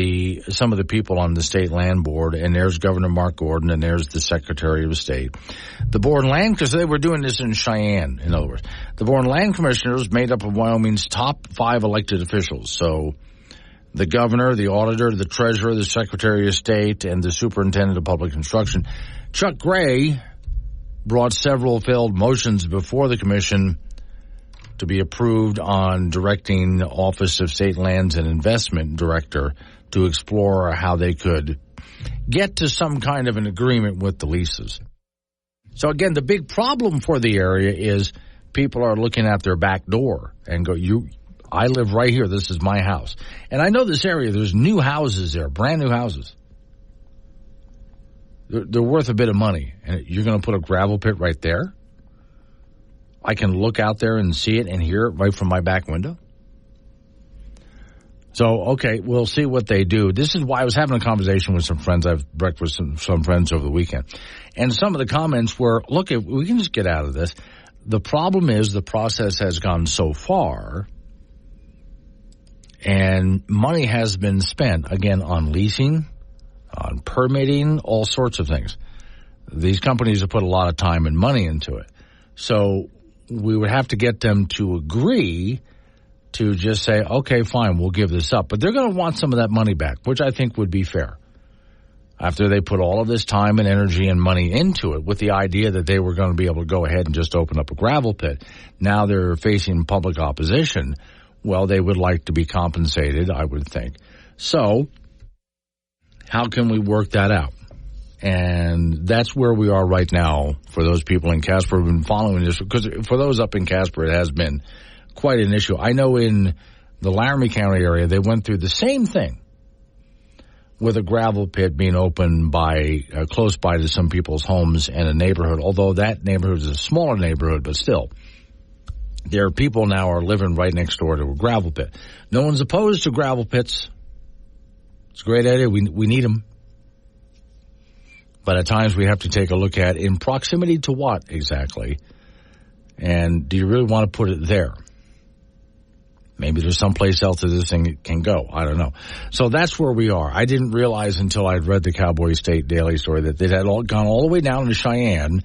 some of the people on the state land board, and there's Governor Mark Gordon, and there's the Secretary of State. The board and land, because they were doing this in Cheyenne, in other words. The board and land commissioners made up of Wyoming's top 5 elected officials. So the governor, the auditor, the treasurer, the Secretary of State, and the superintendent of public instruction. Chuck Gray brought several failed motions before the commission to be approved on directing the Office of State Lands and Investment Director to explore how they could get to some kind of an agreement with the leases. So again, the big problem for the area is people are looking at their back door and go, I live right here. This is my house. And I know this area, there's new houses there, brand new houses. They're worth a bit of money. And you're going to put a gravel pit right there? I can look out there and see it and hear it right from my back window. So, okay, we'll see what they do. This is why I was having a conversation with some friends. I've breakfast with some friends over the weekend. And some of the comments were, look, if we can just get out of this. The problem is the process has gone so far, And money has been spent, again, on leasing, on permitting, all sorts of things. These companies have put a lot of time and money into it. So we would have to get them to agree to just say, okay, fine, we'll give this up. But they're going to want some of that money back, which I think would be fair. After they put all of this time and energy and money into it with the idea that they were going to be able to go ahead and just open up a gravel pit, now they're facing public opposition. Well, they would like to be compensated, I would think. So how can we work that out? And that's where we are right now for those people in Casper who've been following this. Because for those up in Casper, it has been quite an issue. I know in the Laramie County area, they went through the same thing with a gravel pit being opened by close by to some people's homes and a neighborhood, although that neighborhood is a smaller neighborhood, but still. There are people now are living right next door to a gravel pit. No one's opposed to gravel pits. It's a great idea. We need them. But at times we have to take a look at in proximity to what exactly, and do you really want to put it there? Maybe there's someplace else that this thing can go. I don't know. So that's where we are. I didn't realize until I'd read the Cowboy State Daily story that they had gone all the way down to Cheyenne.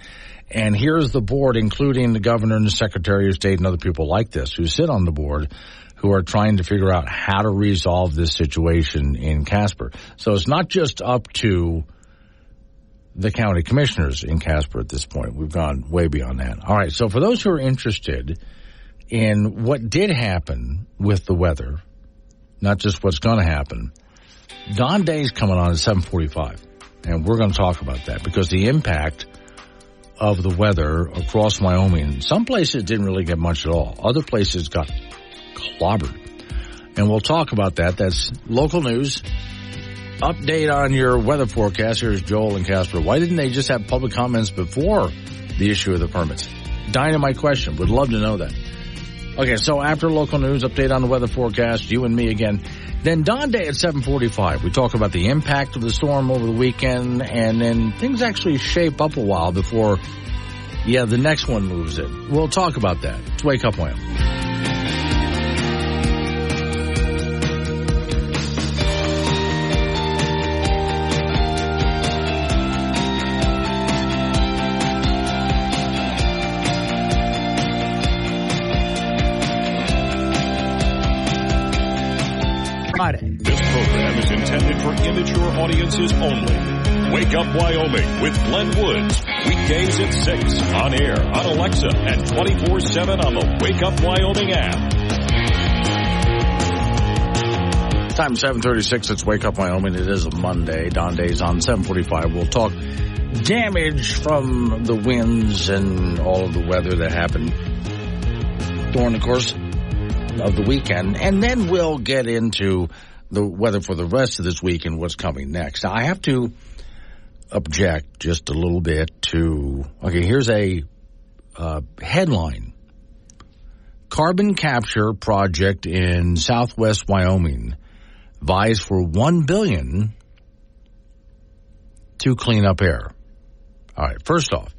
And here's the board, including the governor and the secretary of state and other people like this who sit on the board who are trying to figure out how to resolve this situation in Casper. So it's not just up to the county commissioners in Casper at this point. We've gone way beyond that. All right. So for those who are interested in what did happen with the weather, not just what's going to happen, Don Day's coming on at 7:45, and we're going to talk about that because the impact of the weather across Wyoming, some places didn't really get much at all. Other places got clobbered, and we'll talk about that. That's local news. Update on your weather forecast. Here's Joel in Casper. Why didn't they just have public comments before the issue of the permits? Dynamite question. Would love to know that. Okay, so after local news, update on the weather forecast, you and me again. Then Don Day at 7:45. We talk about the impact of the storm over the weekend, and then things actually shape up a while before, the next one moves in. We'll talk about that. It's Wake Up Wyoming. This program is intended for immature audiences only. Wake Up Wyoming with Glenn Woods. Weekdays at 6 on air, on Alexa, and 24/7 on the Wake Up Wyoming app. Time 7:36. It's Wake Up Wyoming. It is a Monday. Don Day's on 7:45. We'll talk damage from the winds and all of the weather that happened during the course of the weekend, and then we'll get into the weather for the rest of this week and what's coming next. Now, I have to object just a little bit to, here's a headline. Carbon capture project in southwest Wyoming vies for $1 billion to clean up air. All right, first off,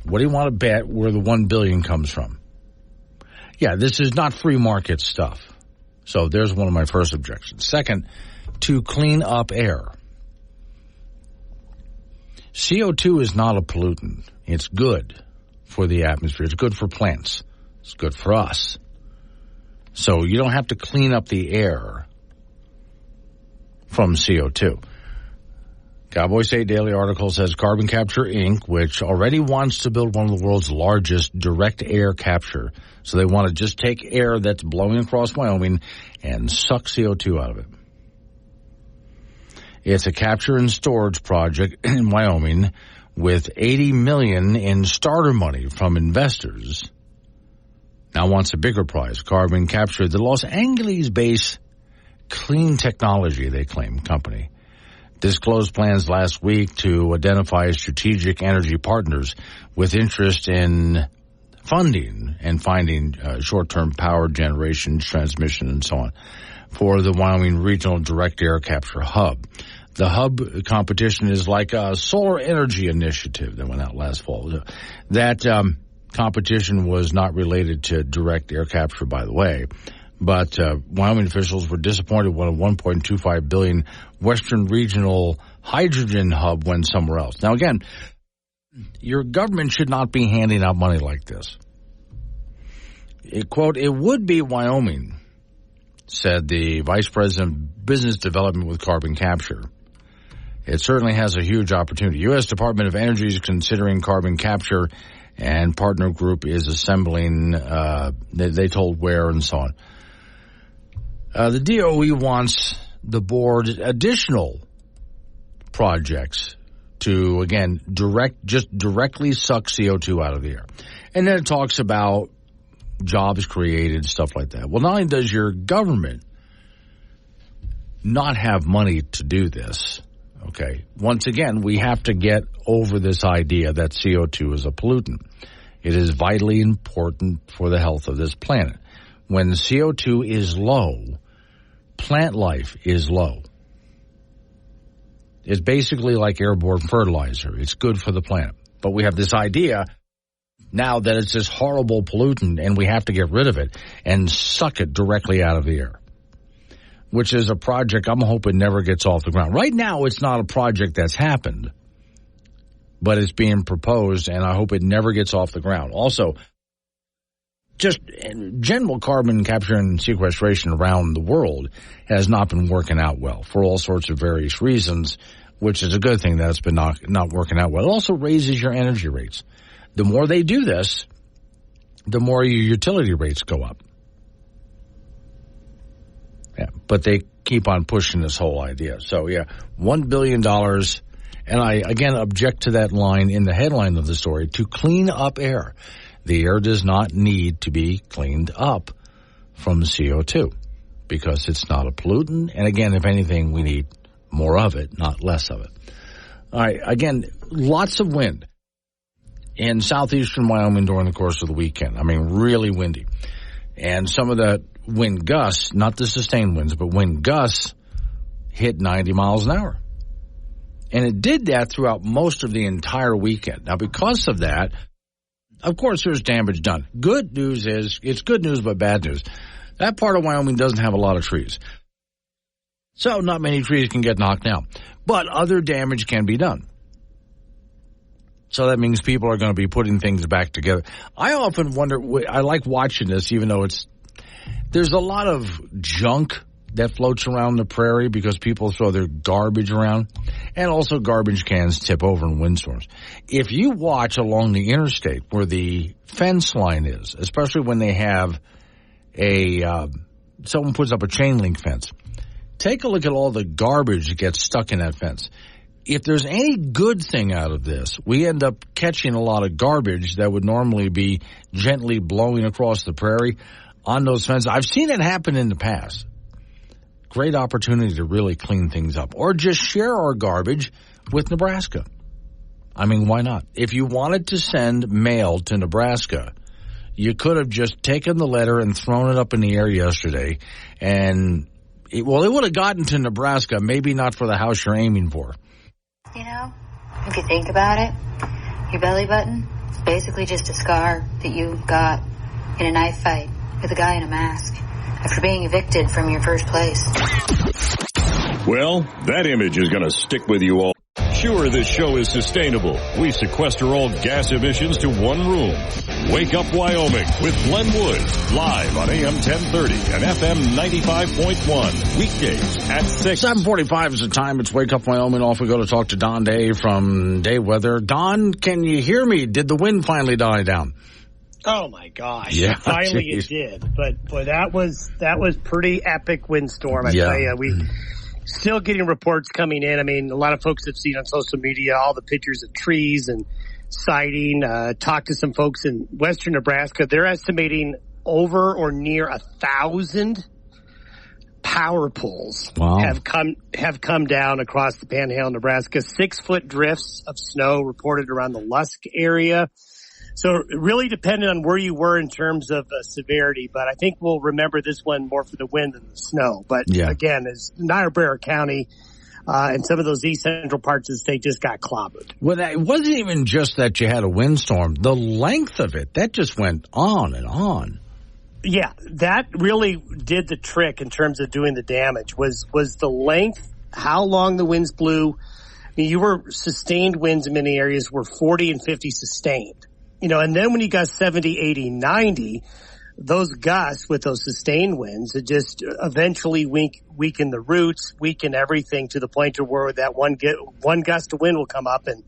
what do you want to bet where the $1 billion comes from? Yeah, this is not free market stuff. So there's one of my first objections. Second, to clean up air. CO2 is not a pollutant. It's good for the atmosphere. It's good for plants. It's good for us. So you don't have to clean up the air from CO2. Cowboy State Daily article says Carbon Capture Inc., which already wants to build one of the world's largest direct air capture. So they want to just take air that's blowing across Wyoming and suck CO2 out of it. It's a capture and storage project in Wyoming with $80 million in starter money from investors. Now wants a bigger prize. Carbon Capture, the Los Angeles-based clean technology, they claim, company, disclosed plans last week to identify strategic energy partners with interest in funding and finding short-term power generation, transmission, and so on for the Wyoming Regional Direct Air Capture Hub. The hub competition is like a solar energy initiative that went out last fall. That competition was not related to direct air capture, by the way, But Wyoming officials were disappointed when a $1.25 billion Western Regional hydrogen hub went somewhere else. Now, again, your government should not be handing out money like this. Quote, it would be Wyoming, said the Vice President of Business Development with Carbon Capture. It certainly has a huge opportunity. U.S. Department of Energy is considering carbon capture, and partner group is assembling, they told where and so on. The DOE wants the board additional projects to, again, directly suck CO2 out of the air. And then it talks about jobs created, stuff like that. Well, not only does your government not have money to do this, okay, once again, we have to get over this idea that CO2 is a pollutant. It is vitally important for the health of this planet. When CO2 is low, plant life is low. It's basically like airborne fertilizer. It's good for the planet. But we have this idea now that it's this horrible pollutant and we have to get rid of it and suck it directly out of the air, which is a project I'm hoping never gets off the ground. Right now, it's not a project that's happened, but it's being proposed, and I hope it never gets off the ground. Also, just general carbon capture and sequestration around the world has not been working out well for all sorts of various reasons, which is a good thing that it's been not working out well. It also raises your energy rates. The more they do this, the more your utility rates go up. Yeah, but they keep on pushing this whole idea. So, yeah, $1 billion, and I, again, object to that line in the headline of the story, to clean up air. The air does not need to be cleaned up from CO2 because it's not a pollutant. And, again, if anything, we need more of it, not less of it. All right, again, lots of wind in southeastern Wyoming during the course of the weekend. I mean, really windy. And some of the wind gusts, not the sustained winds, but wind gusts hit 90 miles an hour. And it did that throughout most of the entire weekend. Now, because of that, of course, there's damage done. Good news is, it's good news but bad news. That part of Wyoming doesn't have a lot of trees. So not many trees can get knocked down. But other damage can be done. So that means people are going to be putting things back together. I often wonder, I like watching this, even though there's a lot of junk that floats around the prairie because people throw their garbage around, and also garbage cans tip over in windstorms. If you watch along the interstate where the fence line is, especially when they have someone puts up a chain link fence, take a look at all the garbage that gets stuck in that fence. If there's any good thing out of this, we end up catching a lot of garbage that would normally be gently blowing across the prairie on those fences. I've seen it happen in the past. Great opportunity to really clean things up. Or just share our garbage with Nebraska. I mean, why not? If you wanted to send mail to Nebraska, you could have just taken the letter and thrown it up in the air yesterday, and it would have gotten to Nebraska, maybe not for the house you're aiming for. You know, if you think about it, your belly button is basically just a scar that you got in a knife fight with a guy in a mask after being evicted from your first place. Well, that image is going to stick with you all. Sure, this show is sustainable. We sequester all gas emissions to one room. Wake Up Wyoming with Glenn Woods, live on AM 1030 and FM 95.1. Weekdays at 6. 7:45 is the time. It's Wake Up Wyoming. Off we go to talk to Don Day from Day Weather. Don, can you hear me? Did the wind finally die down? Oh my gosh! Yeah, finally it did. But that was pretty epic windstorm. I tell you, we still getting reports coming in. I mean, a lot of folks have seen on social media all the pictures of trees and sighting. Talked to some folks in western Nebraska. They're estimating over or near 1,000 power poles have come down across the Panhandle, Nebraska. 6-foot drifts of snow reported around the Lusk area. So it really depended on where you were in terms of severity, but I think we'll remember this one more for the wind than the snow. But again, as Niobrara County and some of those east central parts of the state just got clobbered. Well, it wasn't even just that you had a windstorm. The length of it, that just went on and on. Yeah, that really did the trick in terms of doing the damage, was the length, how long the winds blew. I mean, you were sustained winds in many areas were 40 and 50 sustained. And then when you got 70, 80, 90, those gusts with those sustained winds, it just eventually weaken the roots, weaken everything to the point to where that one gust of wind will come up and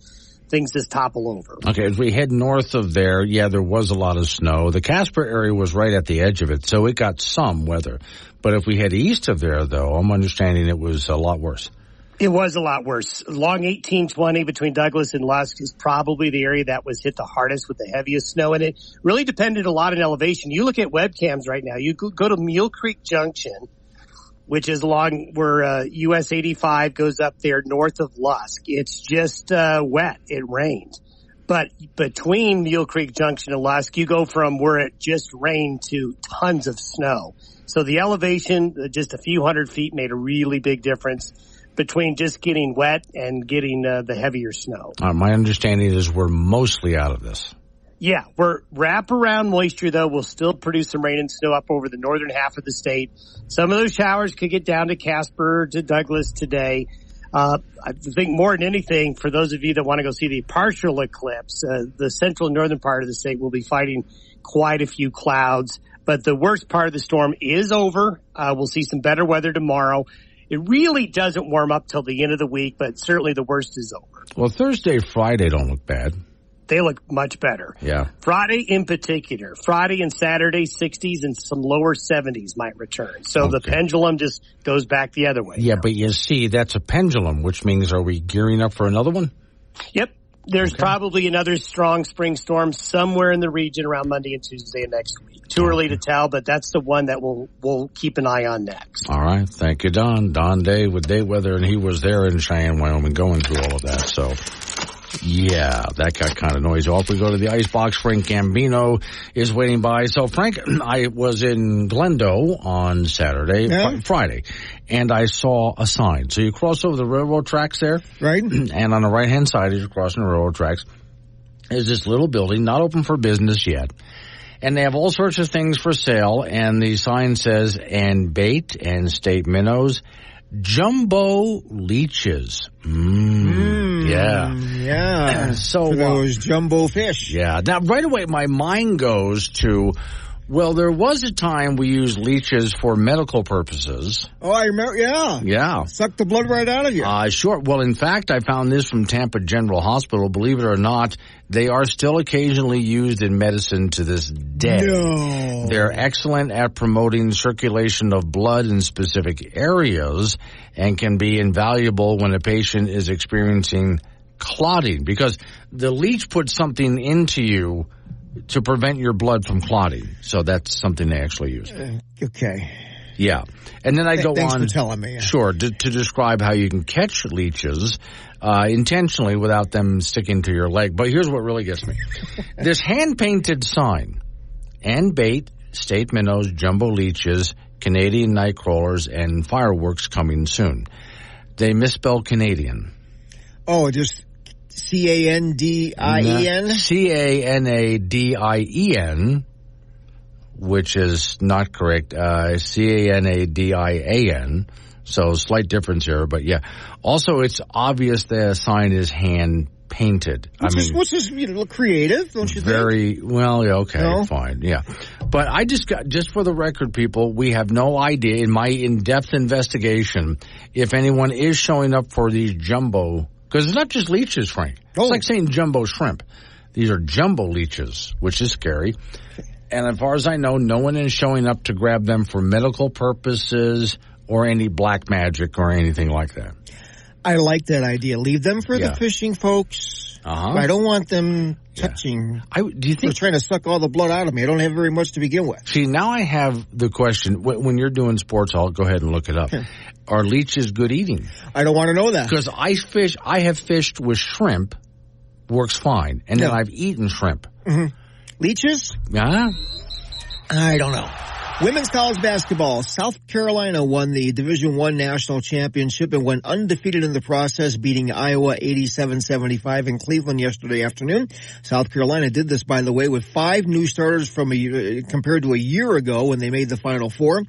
things just topple over. Okay, as we head north of there, there was a lot of snow. The Casper area was right at the edge of it, so it got some weather. But if we head east of there, though, I'm understanding it was a lot worse. It was a lot worse. Along 1820 between Douglas and Lusk is probably the area that was hit the hardest with the heaviest snow, and it really depended a lot on elevation. You look at webcams right now. You go to Mule Creek Junction, which is along where US 85 goes up there north of Lusk. It's just wet. It rained. But between Mule Creek Junction and Lusk, you go from where it just rained to tons of snow. So the elevation, just a few hundred feet, made a really big difference between just getting wet and getting the heavier snow. My understanding is we're mostly out of this. Yeah, we're wraparound moisture, though, will still produce some rain and snow up over the northern half of the state. Some of those showers could get down to Casper, to Douglas today. I think more than anything, for those of you that want to go see the partial eclipse, the central and northern part of the state will be fighting quite a few clouds. But the worst part of the storm is over. We'll see some better weather tomorrow. It really doesn't warm up till the end of the week, but certainly the worst is over. Well, Thursday, Friday don't look bad. They look much better. Yeah. Friday in particular. Friday and Saturday, 60s and some lower 70s might return. So the pendulum just goes back the other way. Yeah, but you see, that's a pendulum, which means are we gearing up for another one? Yep. There's probably another strong spring storm somewhere in the region around Monday and Tuesday of next week. Too early to tell, but that's the one that we'll keep an eye on next. All right. Thank you, Don. Don Day with Day Weather, and he was there in Cheyenne, Wyoming, going through all of that. So, yeah, that got kind of noisy. Off we go to the icebox. Frank Gambino is waiting by. So, Frank, I was in Glendo on Friday, and I saw a sign. So you cross over the railroad tracks there. Right. And on the right-hand side, as you're crossing the railroad tracks, is this little building, not open for business yet. And they have all sorts of things for sale, and the sign says, and bait and state minnows, jumbo leeches. Yeah. So for those jumbo fish. Yeah. Now, right away, my mind goes to, well, there was a time we used leeches for medical purposes. Oh, I remember, yeah. Yeah. Suck the blood right out of you. Sure. Well, in fact, I found this from Tampa General Hospital. Believe it or not, they are still occasionally used in medicine to this day. No. They're excellent at promoting circulation of blood in specific areas and can be invaluable when a patient is experiencing clotting, because the leech puts something into you to prevent your blood from clotting. So that's something they actually use. Okay. Yeah. And then I go Thanks on. for telling me. Sure. To describe how you can catch leeches intentionally without them sticking to your leg. But here's what really gets me. This hand-painted sign, and bait, state minnows, jumbo leeches, Canadian night crawlers, and fireworks coming soon. They misspell Canadian. Oh, just C-A-N-D-I-E-N? C-A-N-A-D-I-E-N, which is not correct. C-A-N-A-D-I-A-N. So slight difference here, but yeah. Also, it's obvious the sign is hand painted. What's this? You look creative, don't you think? Well, yeah, okay, no? Fine, yeah. But I just for the record, people, we have no idea in my in-depth investigation if anyone is showing up for these jumbo. Because it's not just leeches, Frank. It's like saying jumbo shrimp. These are jumbo leeches, which is scary. And as far as I know, no one is showing up to grab them for medical purposes or any black magic or anything like that. I like that idea. Leave them for the fishing folks. I don't want them touching. Do you think they're trying to suck all the blood out of me? I don't have very much to begin with. See, now I have the question. When you're doing sports, I'll go ahead and look it up. Are leeches good eating? I don't want to know that. Because I have fished with shrimp, works fine. And then I've eaten shrimp. Mm-hmm. Leeches? Yeah. I don't know. Women's college basketball. South Carolina won the Division I national championship and went undefeated in the process, beating Iowa 87-75 in Cleveland yesterday afternoon. South Carolina did this, by the way, with 5 new starters compared to a year ago when they made the Final Four.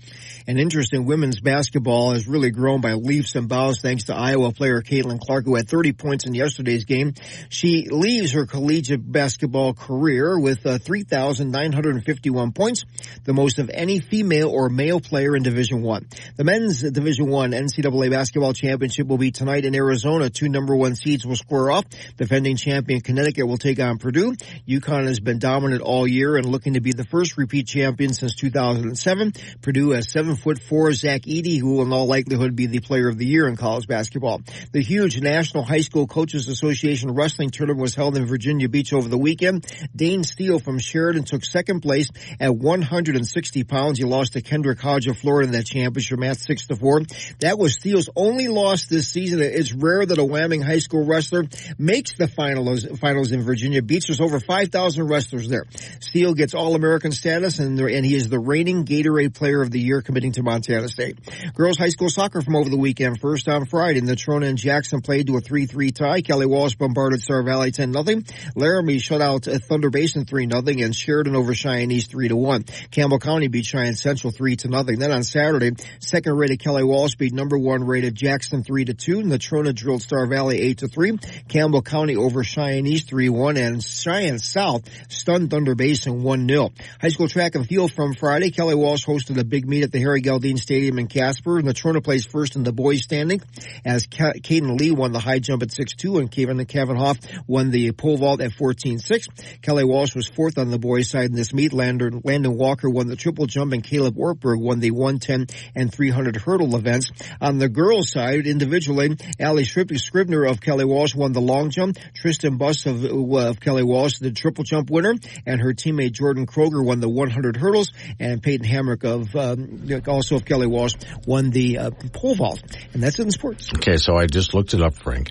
And interesting, women's basketball has really grown by leaps and bounds thanks to Iowa player Caitlin Clark, who had 30 points in yesterday's game. She leaves her collegiate basketball career with 3,951 points, the most of any female or male player in Division I. The men's Division I NCAA basketball championship will be tonight in Arizona. 2 number 1 seeds will square off. Defending champion Connecticut will take on Purdue. UConn has been dominant all year and looking to be the first repeat champion since 2007. Purdue has 7'4" Zach Edey, who will in all likelihood be the player of the year in college basketball. The huge National High School Coaches Association wrestling tournament was held in Virginia Beach over the weekend. Dane Steele from Sheridan took second place at 160 pounds. He lost to Kendrick Hodge of Florida in that championship match 6-4. That was Steele's only loss this season. It's rare that a Wyoming high school wrestler makes the finals in Virginia Beach. There's over 5,000 wrestlers there. Steele gets All-American status, and he is the reigning Gatorade Player of the Year, committing to Montana State. Girls high school soccer from over the weekend. First on Friday, Natrona and Jackson played to a 3-3 tie. Kelly Walsh bombarded Star Valley 10-0. Laramie shut out Thunder Basin 3-0, and Sheridan over Cheyenne East 3-1. Campbell County beat Cheyenne Central 3-0. Then on Saturday, second-rated Kelly Walsh beat number 1 rated Jackson 3-2. Natrona drilled Star Valley 8-3. Campbell County over Cheyenne East 3-1, and Cheyenne South stunned Thunder Basin 1-0. High school track and field from Friday. Kelly Walsh hosted a big meet at the Harry Galdine Stadium in Casper. Natrona placed first in the boys standing as Caden Lee won the high jump at 6'2", and Kevin Hoff won the pole vault at 14'6". Kelly Walsh was fourth on the boys side in this meet. Landon Walker won the triple jump, and Caleb Ortberg won the 110 and 300 hurdle events. On the girls' side, individually, Allie Scribner of Kelly Walsh won the long jump. Tristan Buss of Kelly Walsh, the triple jump winner, and her teammate Jordan Kroger won the 100 hurdles, and Peyton Hamrick also of Kelly Walsh won the pole vault. And that's in sports. Okay, so I just looked it up, Frank.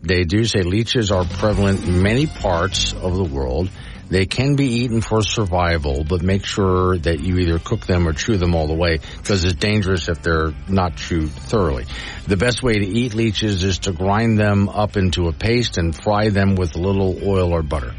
They do say leeches are prevalent in many parts of the world. They can be eaten for survival, but make sure that you either cook them or chew them all the way, because it's dangerous if they're not chewed thoroughly. The best way to eat leeches is to grind them up into a paste and fry them with a little oil or butter.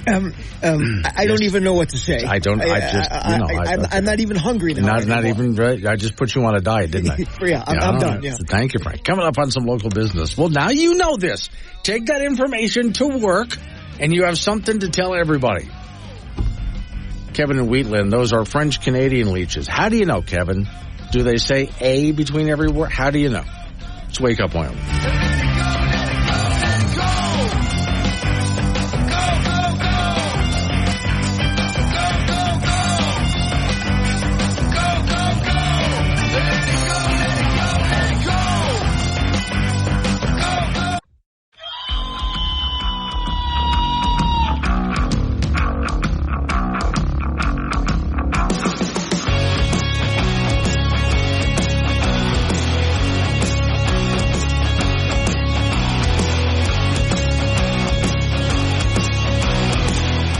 I don't even know what to say. I'm not even hungry now. Not even. I just put you on a diet, didn't I? Yeah, I'm done. Yeah. So thank you, Frank. Coming up on some local business. Well, now you know this. Take that information to work, and you have something to tell everybody. Kevin in Wheatland, those are French-Canadian leeches. How do you know, Kevin? Do they say A between every word? How do you know? Let's Wake Up Wyoming.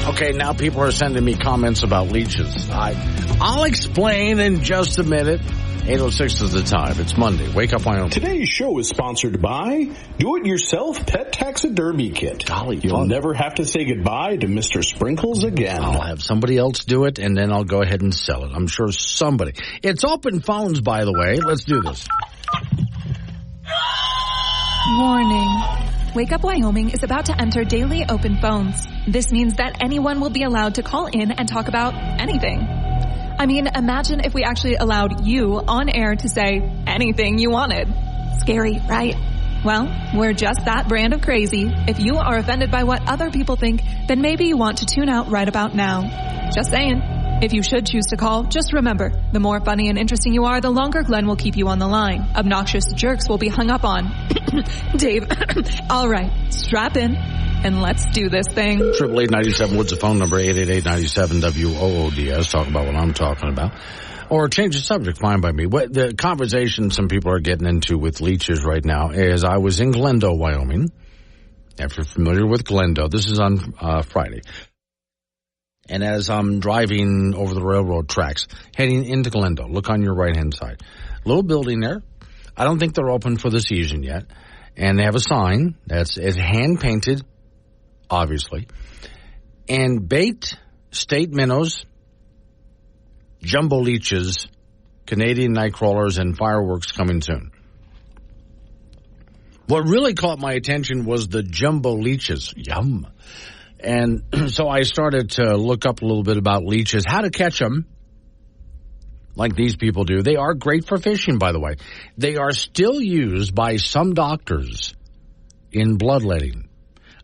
Okay, now people are sending me comments about leeches. I'll explain in just a minute. 8:06 is the time. It's Monday. Wake Up Wyoming. Today's show is sponsored by Do-It-Yourself Pet Taxidermy Kit. Golly, you'll never have to say goodbye to Mr. Sprinkles again. I'll have somebody else do it, and then I'll go ahead and sell it. I'm sure somebody. It's open phones, by the way. Let's do this. Warning. Wake Up Wyoming is about to enter daily open phones. This means that anyone will be allowed to call in and talk about anything. I mean, imagine if we actually allowed you on air to say anything you wanted. Scary, right? Well, we're just that brand of crazy. If you are offended by what other people think, then maybe you want to tune out right about now. Just saying. If you should choose to call, just remember, the more funny and interesting you are, the longer Glenn will keep you on the line. Obnoxious jerks will be hung up on. Dave, all right, strap in, and let's do this thing. 888-97 Woods, the phone number, 888-97-WOODS. Talk about what I'm talking about. Or change the subject, fine by me. What the conversation some people are getting into with leeches right now is I was in Glendo, Wyoming. If you're familiar with Glendo, this is on Friday. And as I'm driving over the railroad tracks, heading into Glendale, look on your right-hand side. Little building there. I don't think they're open for the season yet. And they have a sign it's hand-painted, obviously. And bait, state minnows, jumbo leeches, Canadian night crawlers, and fireworks coming soon. What really caught my attention was the jumbo leeches. Yum. And so I started to look up a little bit about leeches, how to catch them, like these people do. They are great for fishing, by the way. They are still used by some doctors in bloodletting.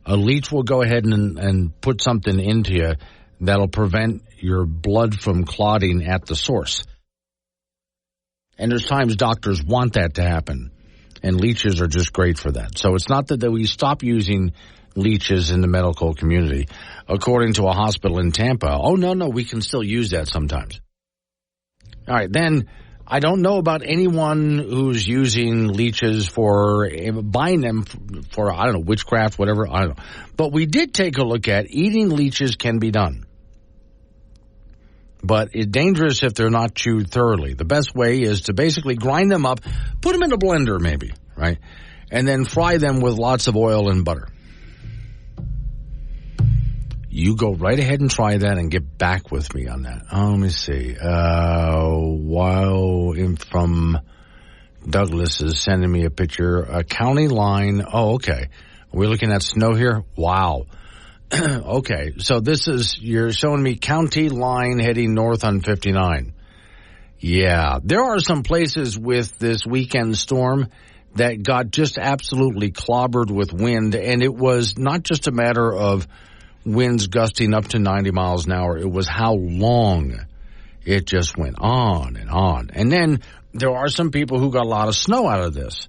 A leech will go ahead and put something into you that'll prevent your blood from clotting at the source. And there's times doctors want that to happen, and leeches are just great for that. So it's not that we stop using leeches in the medical community. According to a hospital in Tampa, no, we can still use that sometimes. All right, then I don't know about anyone who's using leeches for buying them for, I don't know, witchcraft, whatever, I don't know. But we did take a look at eating leeches can be done. But it's dangerous if they're not chewed thoroughly. The best way is to basically grind them up, put them in a blender maybe, right? And then fry them with lots of oil and butter. You go right ahead and try that and get back with me on that. Let me see. From Douglas is sending me a picture. A county line. Oh, okay. We're looking at snow here? Wow. Okay. So you're showing me county line heading north on 59. Yeah. There are some places with this weekend storm that got just absolutely clobbered with wind. And it was not just a matter of winds gusting up to 90 miles an hour. It was how long it just went on and on. And then there are some people who got a lot of snow out of this.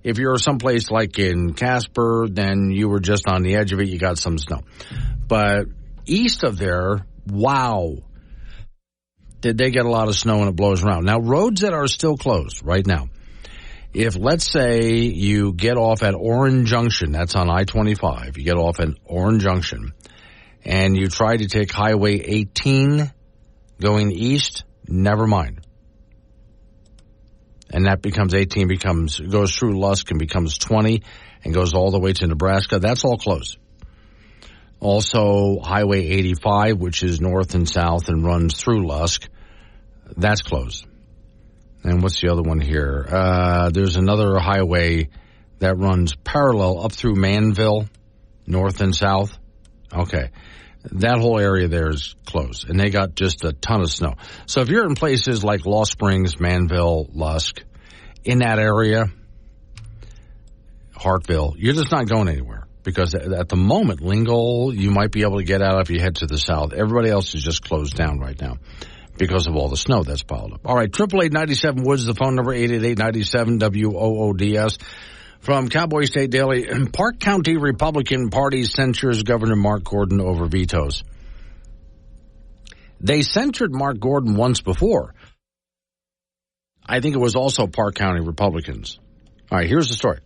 If you're someplace like in Casper, then you were just on the edge of it, you got some snow. But east of there, wow, did they get a lot of snow and it blows around. Now, roads that are still closed right now. If, let's say, you get off at Orange Junction, that's on I-25, you get off at Orange Junction, and you try to take Highway 18 going east, never mind. And that becomes 18, goes through Lusk and becomes 20 and goes all the way to Nebraska. That's all closed. Also, Highway 85, which is north and south and runs through Lusk, that's closed. And what's the other one here? There's another highway that runs parallel up through Manville, north and south. Okay. That whole area there is closed, and they got just a ton of snow. So if you're in places like Lost Springs, Manville, Lusk, in that area, Hartville, you're just not going anywhere. Because at the moment, Lingle, you might be able to get out if you head to the south. Everybody else is just closed down right now because of all the snow that's piled up. All right, 888-97 Woods, the phone number, 888-97-WOODS. From Cowboy State Daily, Park County Republican Party censures Governor Mark Gordon over vetoes. They censured Mark Gordon once before. I think it was also Park County Republicans. All right, here's the story.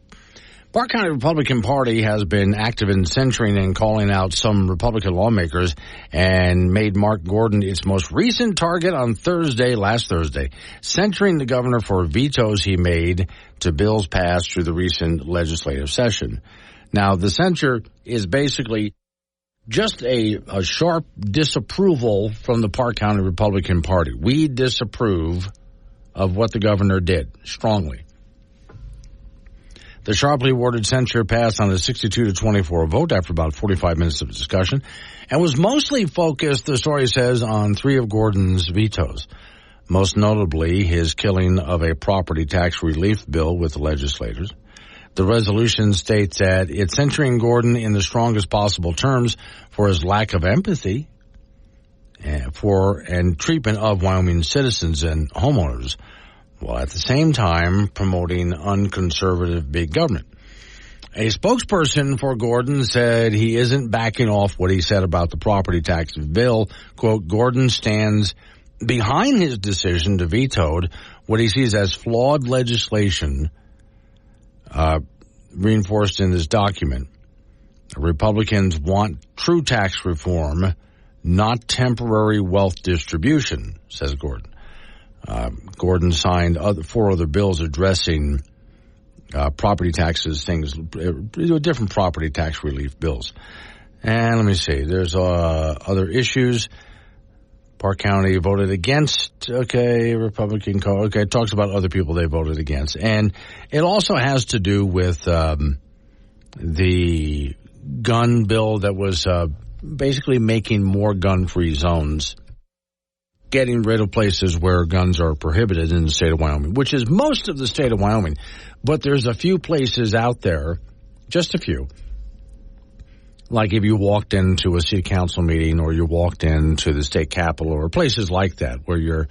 Park County Republican Party has been active in censoring and calling out some Republican lawmakers and made Mark Gordon its most recent target on last Thursday, censoring the governor for vetoes he made to bills passed through the recent legislative session. Now, the censure is basically just a sharp disapproval from the Park County Republican Party. We disapprove of what the governor did, strongly. The sharply worded censure passed on a 62-24 vote after about 45 minutes of discussion and was mostly focused, the story says, on 3 of Gordon's vetoes, most notably his killing of a property tax relief bill with the legislators. The resolution states that it's censuring Gordon in the strongest possible terms for his lack of empathy and treatment of Wyoming citizens and homeowners, while at the same time promoting unconservative big government. A spokesperson for Gordon said he isn't backing off what he said about the property tax bill. Quote, Gordon stands behind his decision to veto what he sees as flawed legislation reinforced in this document. Republicans want true tax reform, not temporary wealth distribution, says Gordon. Gordon signed 4 other bills addressing property taxes, different property tax relief bills. And let me see, there's other issues. Park County voted against, Republican call. Okay, it talks about other people they voted against. And it also has to do with the gun bill that was basically making more gun-free zones, getting rid of places where guns are prohibited in the state of Wyoming, which is most of the state of Wyoming. But there's a few places out there, just a few, like if you walked into a city council meeting or you walked into the state capitol or places like that where you're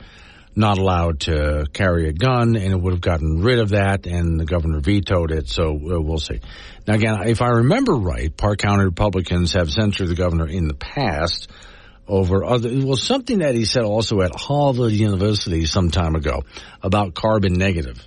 not allowed to carry a gun, and it would have gotten rid of that, and the governor vetoed it, so we'll see. Now, again, if I remember right, Park County Republicans have censured the governor in the past over something that he said also at Harvard University some time ago about carbon negative.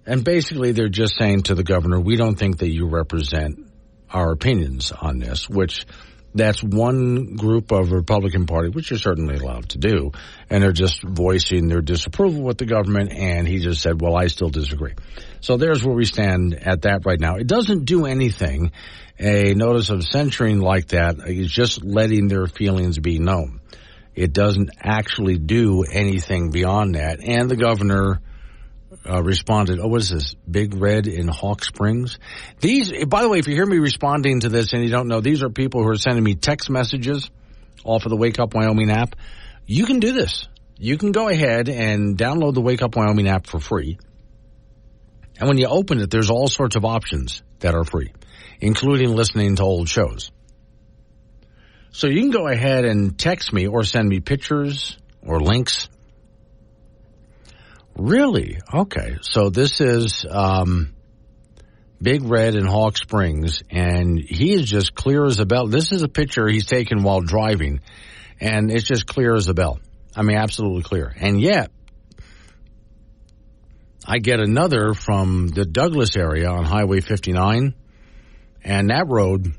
And basically they're just saying to the governor, we don't think that you represent our opinions on this, which that's one group of Republican Party, which you're certainly allowed to do, and they're just voicing their disapproval with the government, and he just said, well, I still disagree. So there's where we stand at that right now. It doesn't do anything. A notice of censuring like that is just letting their feelings be known. It doesn't actually do anything beyond that. And the governor responded, what is this, Big Red in Hawk Springs? These, by the way, if you hear me responding to this and you don't know, these are people who are sending me text messages off of the Wake Up Wyoming app. You can do this. You can go ahead and download the Wake Up Wyoming app for free. And when you open it, there's all sorts of options that are free, including listening to old shows. So you can go ahead and text me or send me pictures or links. Really? Okay. So this is Big Red in Hawk Springs, and he is just clear as a bell. This is a picture he's taken while driving, and it's just clear as a bell. I mean, absolutely clear. And yet, I get another from the Douglas area on Highway 59, and that road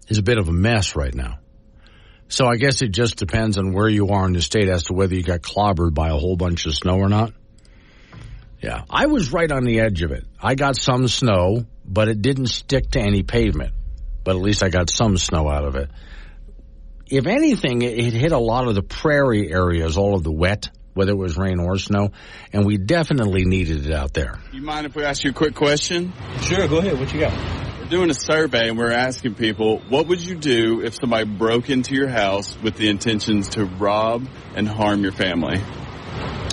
is a bit of a mess right now. So I guess it just depends on where you are in the state as to whether you got clobbered by a whole bunch of snow or not. Yeah, I was right on the edge of it. I got some snow, but it didn't stick to any pavement. But at least I got some snow out of it. If anything, it hit a lot of the prairie areas, all of the wet, whether it was rain or snow, and we definitely needed it out there. You mind if we ask you a quick question? Sure, go ahead. What you got? We're doing a survey, and we're asking people, what would you do if somebody broke into your house with the intentions to rob and harm your family?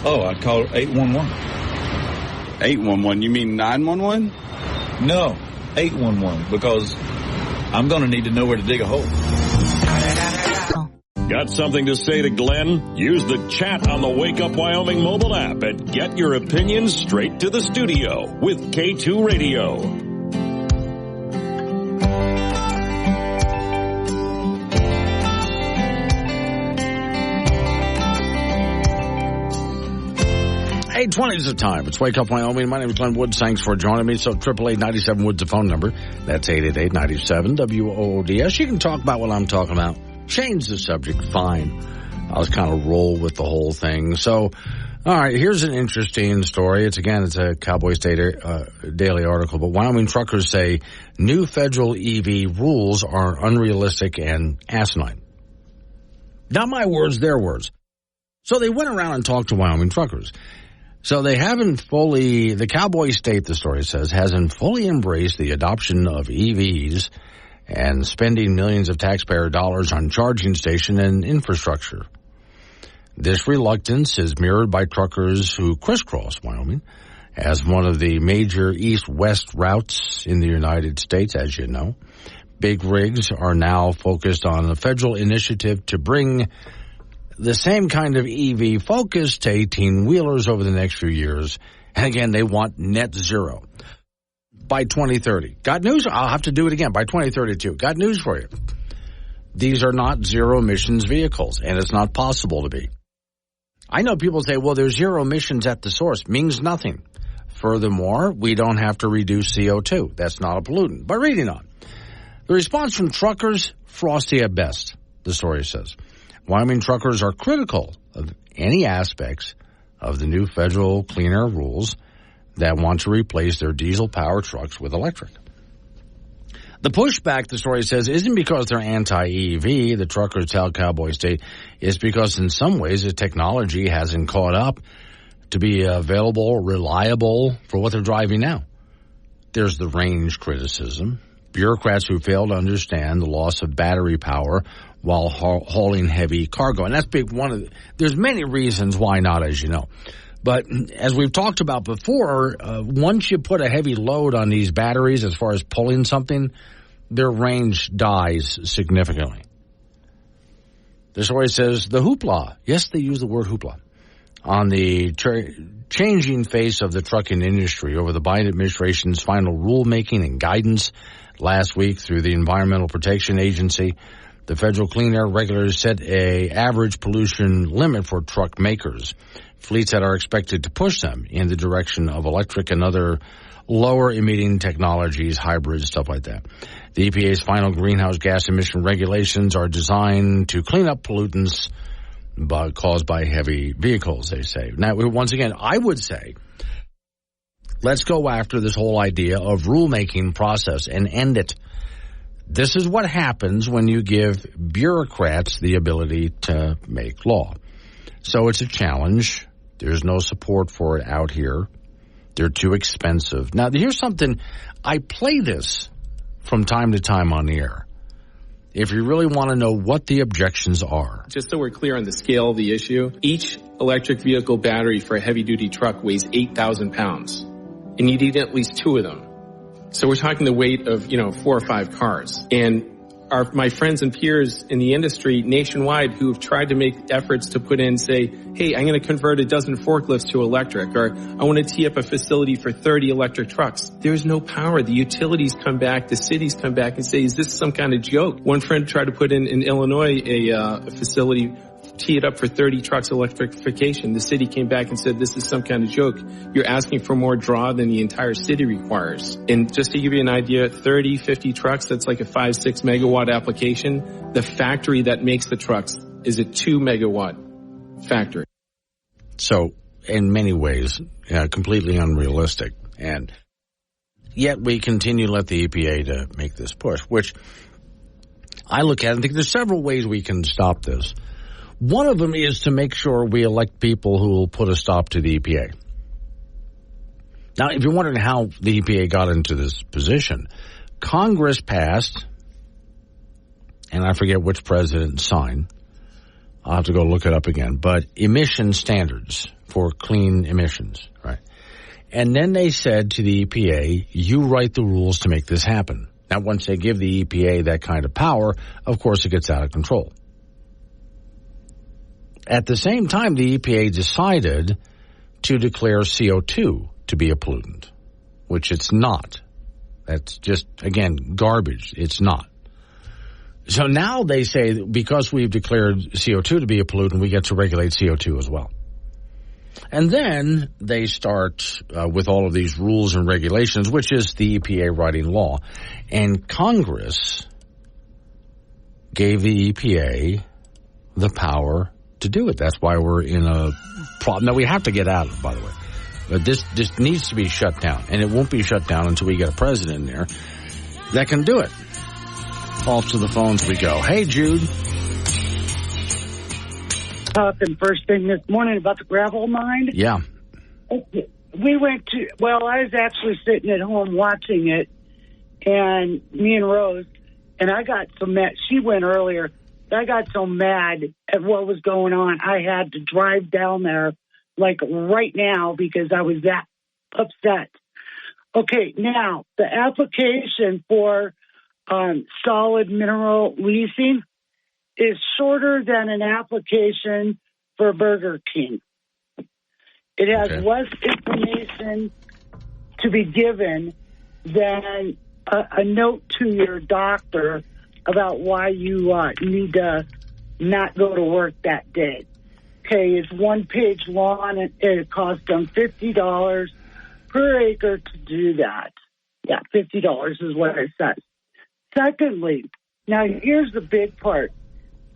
Oh, I'd call 811. 811? You mean 911? No, 811, because I'm going to need to know where to dig a hole. Got something to say to Glenn? Use the chat on the Wake Up Wyoming mobile app and get your opinions straight to the studio with K2 Radio. Hey, 20 is the time. It's Wake Up Wyoming. My name is Glenn Woods. Thanks for joining me. So 888-97 Woods, the phone number. That's 888-97-WOODS. You can talk about what I'm talking about. Change the subject, fine. I'll just kind of roll with the whole thing. So, all right, here's an interesting story. It's a Cowboy State Daily article, but Wyoming truckers say new federal EV rules are unrealistic and asinine. Not my words, their words. So they went around and talked to Wyoming truckers. So they the Cowboy State, the story says, hasn't fully embraced the adoption of EVs and spending millions of taxpayer dollars on charging station and infrastructure. This reluctance is mirrored by truckers who crisscross Wyoming as one of the major east-west routes in the United States, as you know. Big rigs are now focused on a federal initiative to bring the same kind of EV focus to 18-wheelers over the next few years. And again, they want net zero by 2030. Got news? I'll have to do it again by 2032. Got news for you. These are not zero emissions vehicles, and it's not possible to be. I know people say, well, there's zero emissions at the source. Means nothing. Furthermore, we don't have to reduce CO2. That's not a pollutant. But reading on. The response from truckers, frosty at best. the story says. Wyoming truckers are critical of any aspects of the new federal clean air rules that want to replace their diesel-powered trucks with electric. The pushback, the story says, isn't because they're anti-EV, the truckers tell Cowboy State. It's because in some ways the technology hasn't caught up to be available, reliable for what they're driving now. There's the range criticism. Bureaucrats who fail to understand the loss of battery power while hauling heavy cargo. And that's big. There's many reasons why not, as you know. But as we've talked about before, once you put a heavy load on these batteries as far as pulling something, their range dies significantly. The story says the hoopla. Yes, they use the word hoopla. On the changing face of the trucking industry over the Biden administration's final rulemaking and guidance last week through the Environmental Protection Agency, the federal clean air regulators set a average pollution limit for truck makers. Fleets that are expected to push them in the direction of electric and other lower emitting technologies, hybrids, stuff like that. The EPA's final greenhouse gas emission regulations are designed to clean up pollutants caused by heavy vehicles, they say. Now, once again, I would say, let's go after this whole idea of rulemaking process and end it. This is what happens when you give bureaucrats the ability to make law. So it's a challenge. There's no support for it out here. They're too expensive. Now, here's something. I play this from time to time on the air. If you really want to know what the objections are. Just so we're clear on the scale of the issue, each electric vehicle battery for a heavy-duty truck weighs 8,000 pounds. And you need at least 2 of them. So we're talking the weight of, 4 or 5 cars. And my friends and peers in the industry nationwide who have tried to make efforts to put in, say, hey, I'm going to convert a dozen forklifts to electric, or I want to tee up a facility for 30 electric trucks. There's no power. The utilities come back, the cities come back and say, is this some kind of joke? One friend tried to put in Illinois a facility, tee it up for 30 trucks electrification. The city came back and said, this is some kind of joke. You're asking for more draw than the entire city requires. And just to give you an idea, 30, 50 trucks, that's like a 5-6 megawatt application. The factory that makes the trucks is a 2 megawatt factory. So in many ways, completely unrealistic. And yet we continue to let the EPA to make this push, which I look at and think there's several ways we can stop this. One of them is to make sure we elect people who will put a stop to the EPA. Now, if you're wondering how the EPA got into this position, Congress passed, and I forget which president signed, I'll have to go look it up again, but emission standards for clean emissions, right? And then they said to the EPA, you write the rules to make this happen. Now, once they give the EPA that kind of power, of course it gets out of control. At the same time, the EPA decided to declare CO2 to be a pollutant, which it's not. That's just, again, garbage. It's not. So now they say because we've declared CO2 to be a pollutant, we get to regulate CO2 as well. And then they start with all of these rules and regulations, which is the EPA writing law. And Congress gave the EPA the power to do it. That's why we're in a problem that we have to get out of, by the way. But this needs to be shut down, and it won't be shut down until we get a president in there that can do it. Off to the phones we go. Hey, Jude. Talking first thing this morning about the gravel mine. Yeah. We went to, I was actually sitting at home watching it, and me and Rose, and I got so mad. She went earlier. I got so mad at what was going on. I had to drive down there like right now because I was that upset. Okay, now the application for solid mineral leasing is shorter than an application for Burger King. It has less information to be given than a note to your doctor about why you need to not go to work that day. Okay, it's 1 page long, and it costs them $50 per acre to do that. Yeah, $50 is what it says. Secondly, now here's the big part.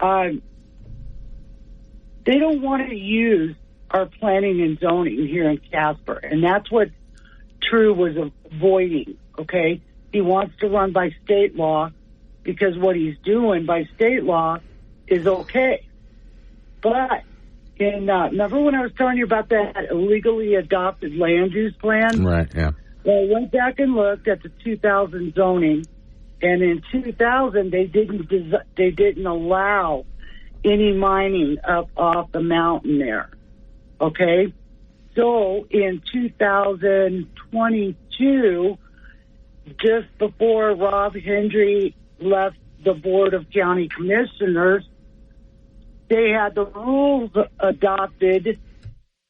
they don't want to use our planning and zoning here in Casper, and that's what True was avoiding, okay? He wants to run by state law because what he's doing by state law is okay. But remember when I was telling you about that illegally adopted land use plan? Right, yeah. Well, I went back and looked at the 2000 zoning, and in 2000 they didn't allow any mining up off the mountain there. Okay? So in 2022, just before Rob Hendry left the Board of County Commissioners, they had the rules adopted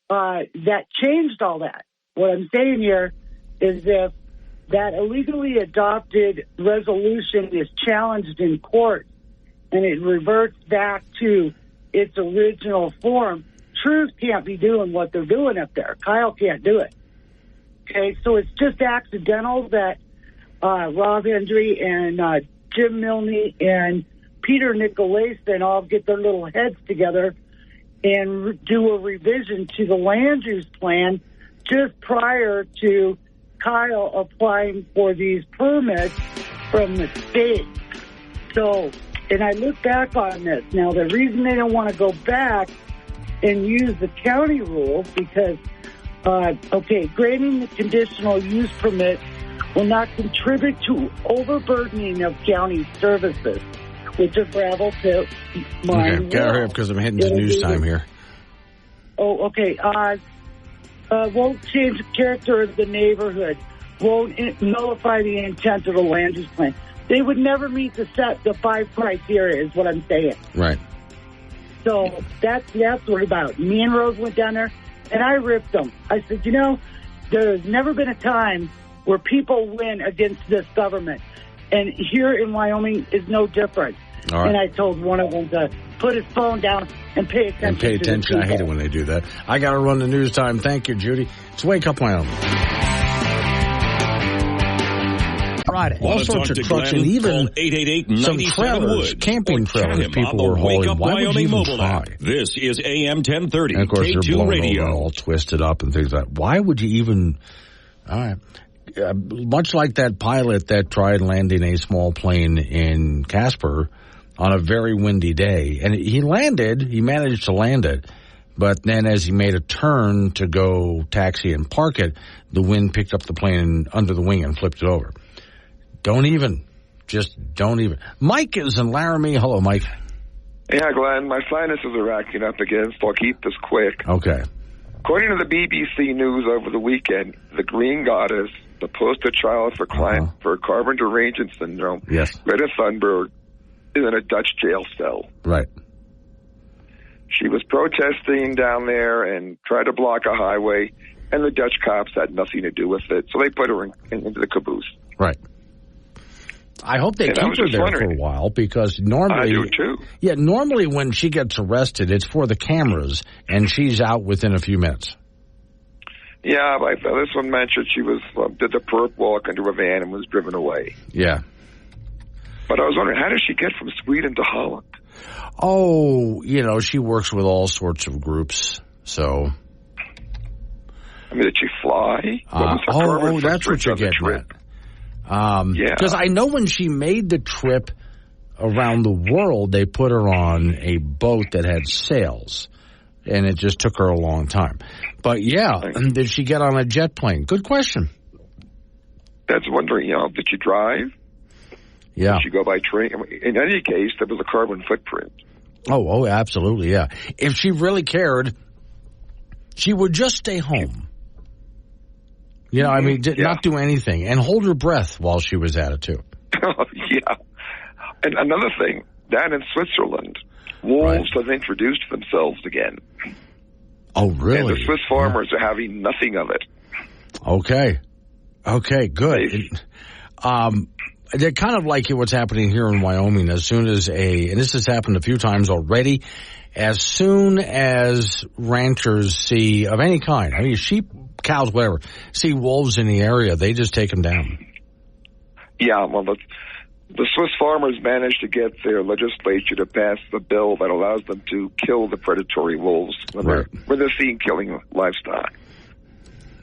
that changed all that. What I'm saying here is if that illegally adopted resolution is challenged in court and it reverts back to its original form, Truth can't be doing what they're doing up there. Kyle can't do it. Okay, so it's just accidental that Rob Hendry and Jim Milne and Peter Nicolason all get their little heads together and do a revision to the land use plan just prior to Kyle applying for these permits from the state. So, and I look back on this. Now, the reason they don't want to go back and use the county rules because, granting the conditional use permit will not contribute to overburdening of county services, which are gravel pit mine. Okay, gotta hurry up because I'm heading to news time here. Oh, okay. Won't change the character of the neighborhood. Won't nullify the intent of the land use plan. They would never meet the 5 criteria, is what I'm saying. Right. So that's what about. Me and Rose went down there, and I ripped them. I said, there's never been a time where people win against this government. And here in Wyoming is no different. All right. And I told one of them to put his phone down and pay attention. I hate it when they do that. I got to run the news time. Thank you, Judy. It's Wake Up Wyoming. Friday. All sorts of trucks and even some trailers, camping trailers people were hauling. Why would you even try? This is AM 1030, and of course, K2 they're blown Radio. Over, all twisted up and things like that. Why would you even... All right. Much like that pilot that tried landing a small plane in Casper on a very windy day. And he managed to land it, but then as he made a turn to go taxi and park it, the wind picked up the plane under the wing and flipped it over. Don't even. Mike is in Laramie. Hello, Mike. Yeah, Glenn, my sinuses are acting up again, so I'll keep this quick. Okay. According to the BBC News over the weekend, the Green Goddess, the poster child for carbon derangement syndrome, Greta Thunberg, is in a Dutch jail cell. Right. She was protesting down there and tried to block a highway, and the Dutch cops had nothing to do with it, so they put her into the caboose. Right. I hope they keep her there for a while because normally... I do, too. Yeah, normally when she gets arrested, it's for the cameras, and she's out within a few minutes. Yeah, but this one mentioned she did the perp walk into a van and was driven away. Yeah. But I was wondering, how does she get from Sweden to Holland? Oh, she works with all sorts of groups, so... I mean, did she fly? That's what you're getting at. Because I know when she made the trip around the world, they put her on a boat that had sails, and it just took her a long time. But, did she get on a jet plane? Good question. That's wondering, did she drive? Yeah. Did she go by train? I mean, in any case, there was a carbon footprint. Oh, absolutely, yeah. If she really cared, she would just stay home. Not do anything and hold her breath while she was at it, too. Yeah. And another thing, down in Switzerland, wolves have introduced themselves again. Oh, really? And the Swiss farmers are having nothing of it. Okay, good. They're kind of like what's happening here in Wyoming. As soon as and this has happened a few times already, as soon as ranchers see, of any kind, sheep, cows, whatever, see wolves in the area, they just take them down. Yeah, well, The Swiss farmers managed to get their legislature to pass the bill that allows them to kill the predatory wolves when they're seen killing livestock.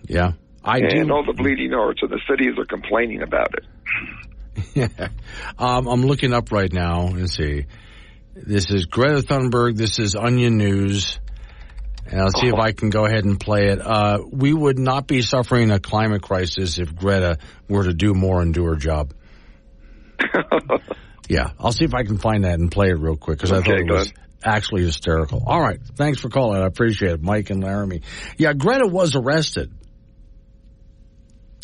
Yeah, and all the bleeding hearts of the cities are complaining about it. Yeah, I'm looking up right now and see. This is Greta Thunberg. This is Onion News. And I'll see if I can go ahead and play it. We would not be suffering a climate crisis if Greta were to do more and do her job. Yeah, I'll see if I can find that and play it real quick because I thought it was actually hysterical. All right, thanks for calling. I appreciate it, Mike and Laramie. Yeah, Greta was arrested.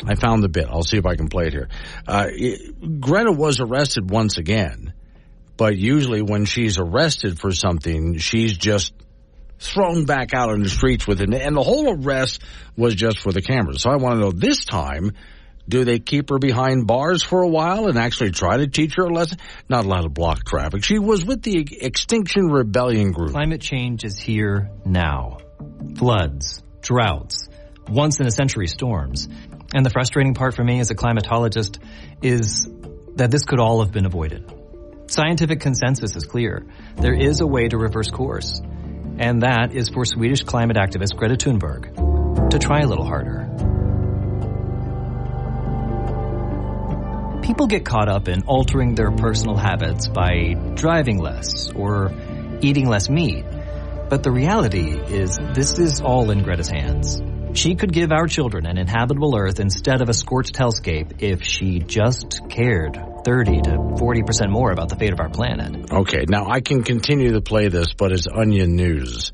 I found the bit. I'll see if I can play it here. Greta was arrested once again, but usually when she's arrested for something, she's just thrown back out on the streets with it. And the whole arrest was just for the cameras. So I want to know this time, do they keep her behind bars for a while and actually try to teach her a lesson? Not allowed to block traffic. She was with the Extinction Rebellion group. Climate change is here now. Floods, droughts, once-in-a-century storms. And the frustrating part for me as a climatologist is that this could all have been avoided. Scientific consensus is clear. There is a way to reverse course. And that is for Swedish climate activist Greta Thunberg to try a little harder. People get caught up in altering their personal habits by driving less or eating less meat. But the reality is this is all in Greta's hands. She could give our children an inhabitable Earth instead of a scorched hellscape if she just cared 30 to 40% more about the fate of our planet. Okay, now I can continue to play this, but it's Onion News.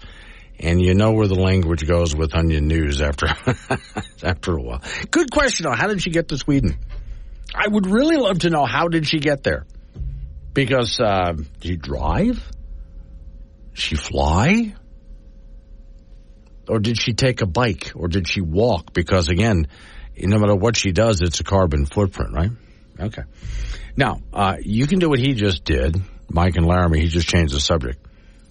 And you know where the language goes with Onion News after a while. Good question, though. How did she get to Sweden? I would really love to know, how did she get there? Because, did she drive? Did she fly? Or did she take a bike? Or did she walk? Because, again, no matter what she does, it's a carbon footprint, right? Okay. Now, you can do what he just did, Mike and Laramie. He just changed the subject.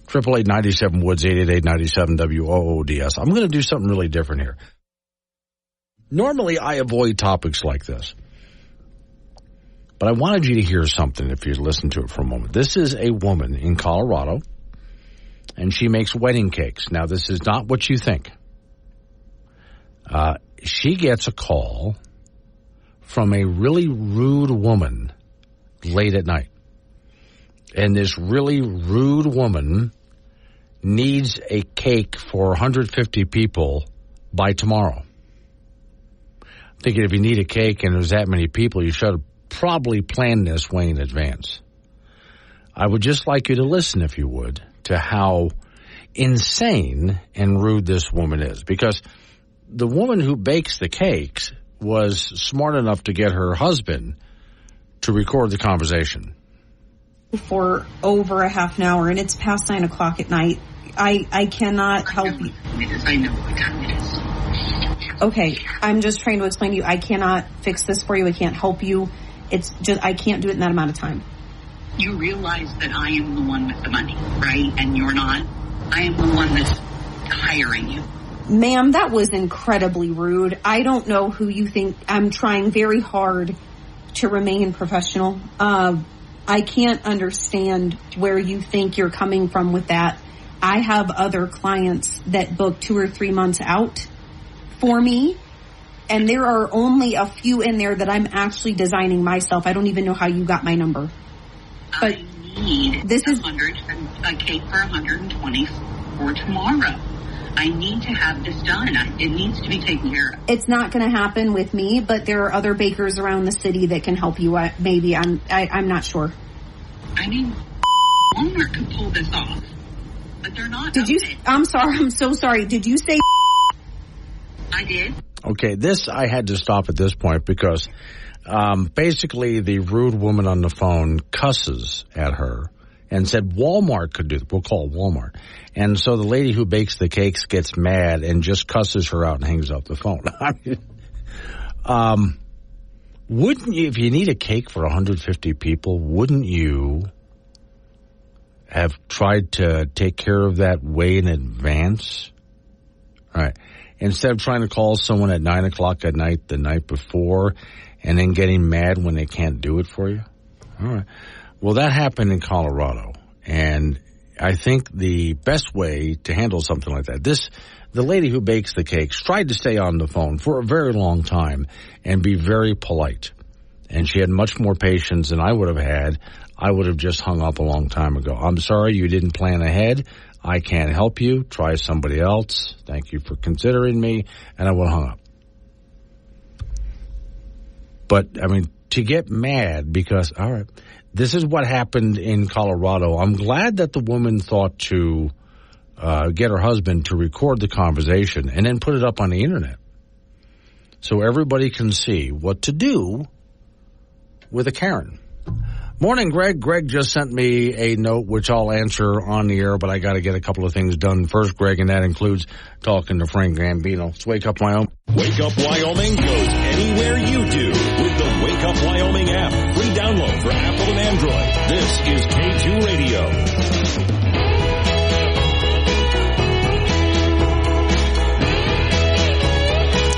888-97-WOODS, 888-97-WOODS. I'm going to do something really different here. Normally, I avoid topics like this. But I wanted you to hear something if you listen to it for a moment. This is a woman in Colorado, and she makes wedding cakes. Now, this is not what you think. She gets a call from a really rude woman late at night. And this really rude woman needs a cake for 150 people by tomorrow. I'm thinking if you need a cake and there's that many people, you should have probably planned this way in advance. I would just like you to listen, if you would, to how insane and rude this woman is. Because the woman who bakes the cakes was smart enough to get her husband to record the conversation. For over a half an hour, and it's past 9 o'clock at night. I cannot help you. I know what time it is. Okay, I'm just trying to explain to you. I cannot fix this for you. I can't help you. It's just, I can't do it in that amount of time. You realize that I am the one with the money, right? And you're not. I am the one that's hiring you. Ma'am, that was incredibly rude. I don't know who you think. I'm trying very hard to remain professional. I can't understand where you think you're coming from with that. I have other clients that book 2 or 3 months out for me, and there are only a few in there that I'm actually designing myself. I don't even know how you got my number. But I need this is a cake for 120 for tomorrow. I need to have this done. It needs to be taken care of. It's not going to happen with me, but there are other bakers around the city that can help you. Maybe I'm not sure. I mean, Walmart could pull this off, but they're not. Did you? I'm sorry. I'm so sorry. Did you say? I did. Okay, this I had to stop at this point because basically the rude woman on the phone cusses at her and said Walmart could do it. We'll call it Walmart. And so the lady who bakes the cakes gets mad and just cusses her out and hangs up the phone. I mean, wouldn't you, if you need a cake for 150 people, wouldn't you have tried to take care of that way in advance? All right. Instead of trying to call someone at 9 o'clock at night the night before and then getting mad when they can't do it for you. All right. Well, that happened in Colorado, and I think the best way to handle something like that, the lady who bakes the cakes tried to stay on the phone for a very long time and be very polite. And she had much more patience than I would have had. I would have just hung up a long time ago. I'm sorry you didn't plan ahead. I can't help you. Try somebody else. Thank you for considering me. And I would have hung up. But, I mean, to get mad because, all right, this is what happened in Colorado. I'm glad that the woman thought to get her husband to record the conversation and then put it up on the internet so everybody can see what to do with a Karen. Morning, Greg. Greg just sent me a note, which I'll answer on the air, but I got to get a couple of things done first, Greg, and that includes talking to Frank Gambino. It's Wake Up Wyoming. Wake Up Wyoming goes anywhere you do with the Wake Up Wyoming app. Free download for Apple and Android. This is K2 Radio.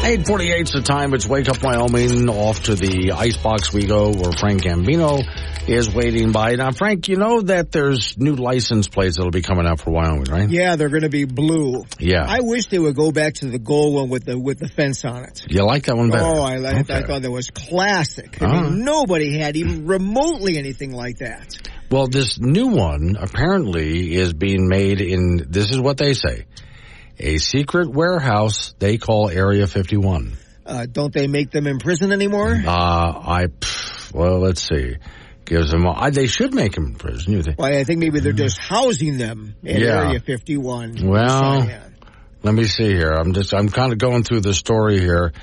8:48's the time. It's Wake Up Wyoming. Off to the icebox we go where Frank Gambino is waiting by. Now, Frank, you know that there's new license plates that'll be coming out for Wyoming, right? Yeah, they're going to be blue. Yeah. I wish they would go back to the gold one with the fence on it. You like that one better? Oh, I thought that was classic. I mean, nobody had even remotely anything like that. Well, this new one apparently is being made in, this is what they say, a secret warehouse they call Area 51. Don't they make them in prison anymore? Well, let's see. Gives them. They should make them in prison. You think? Well, I think maybe they're just housing them in Area 51. Well, let me see here. I'm kind of going through the story here.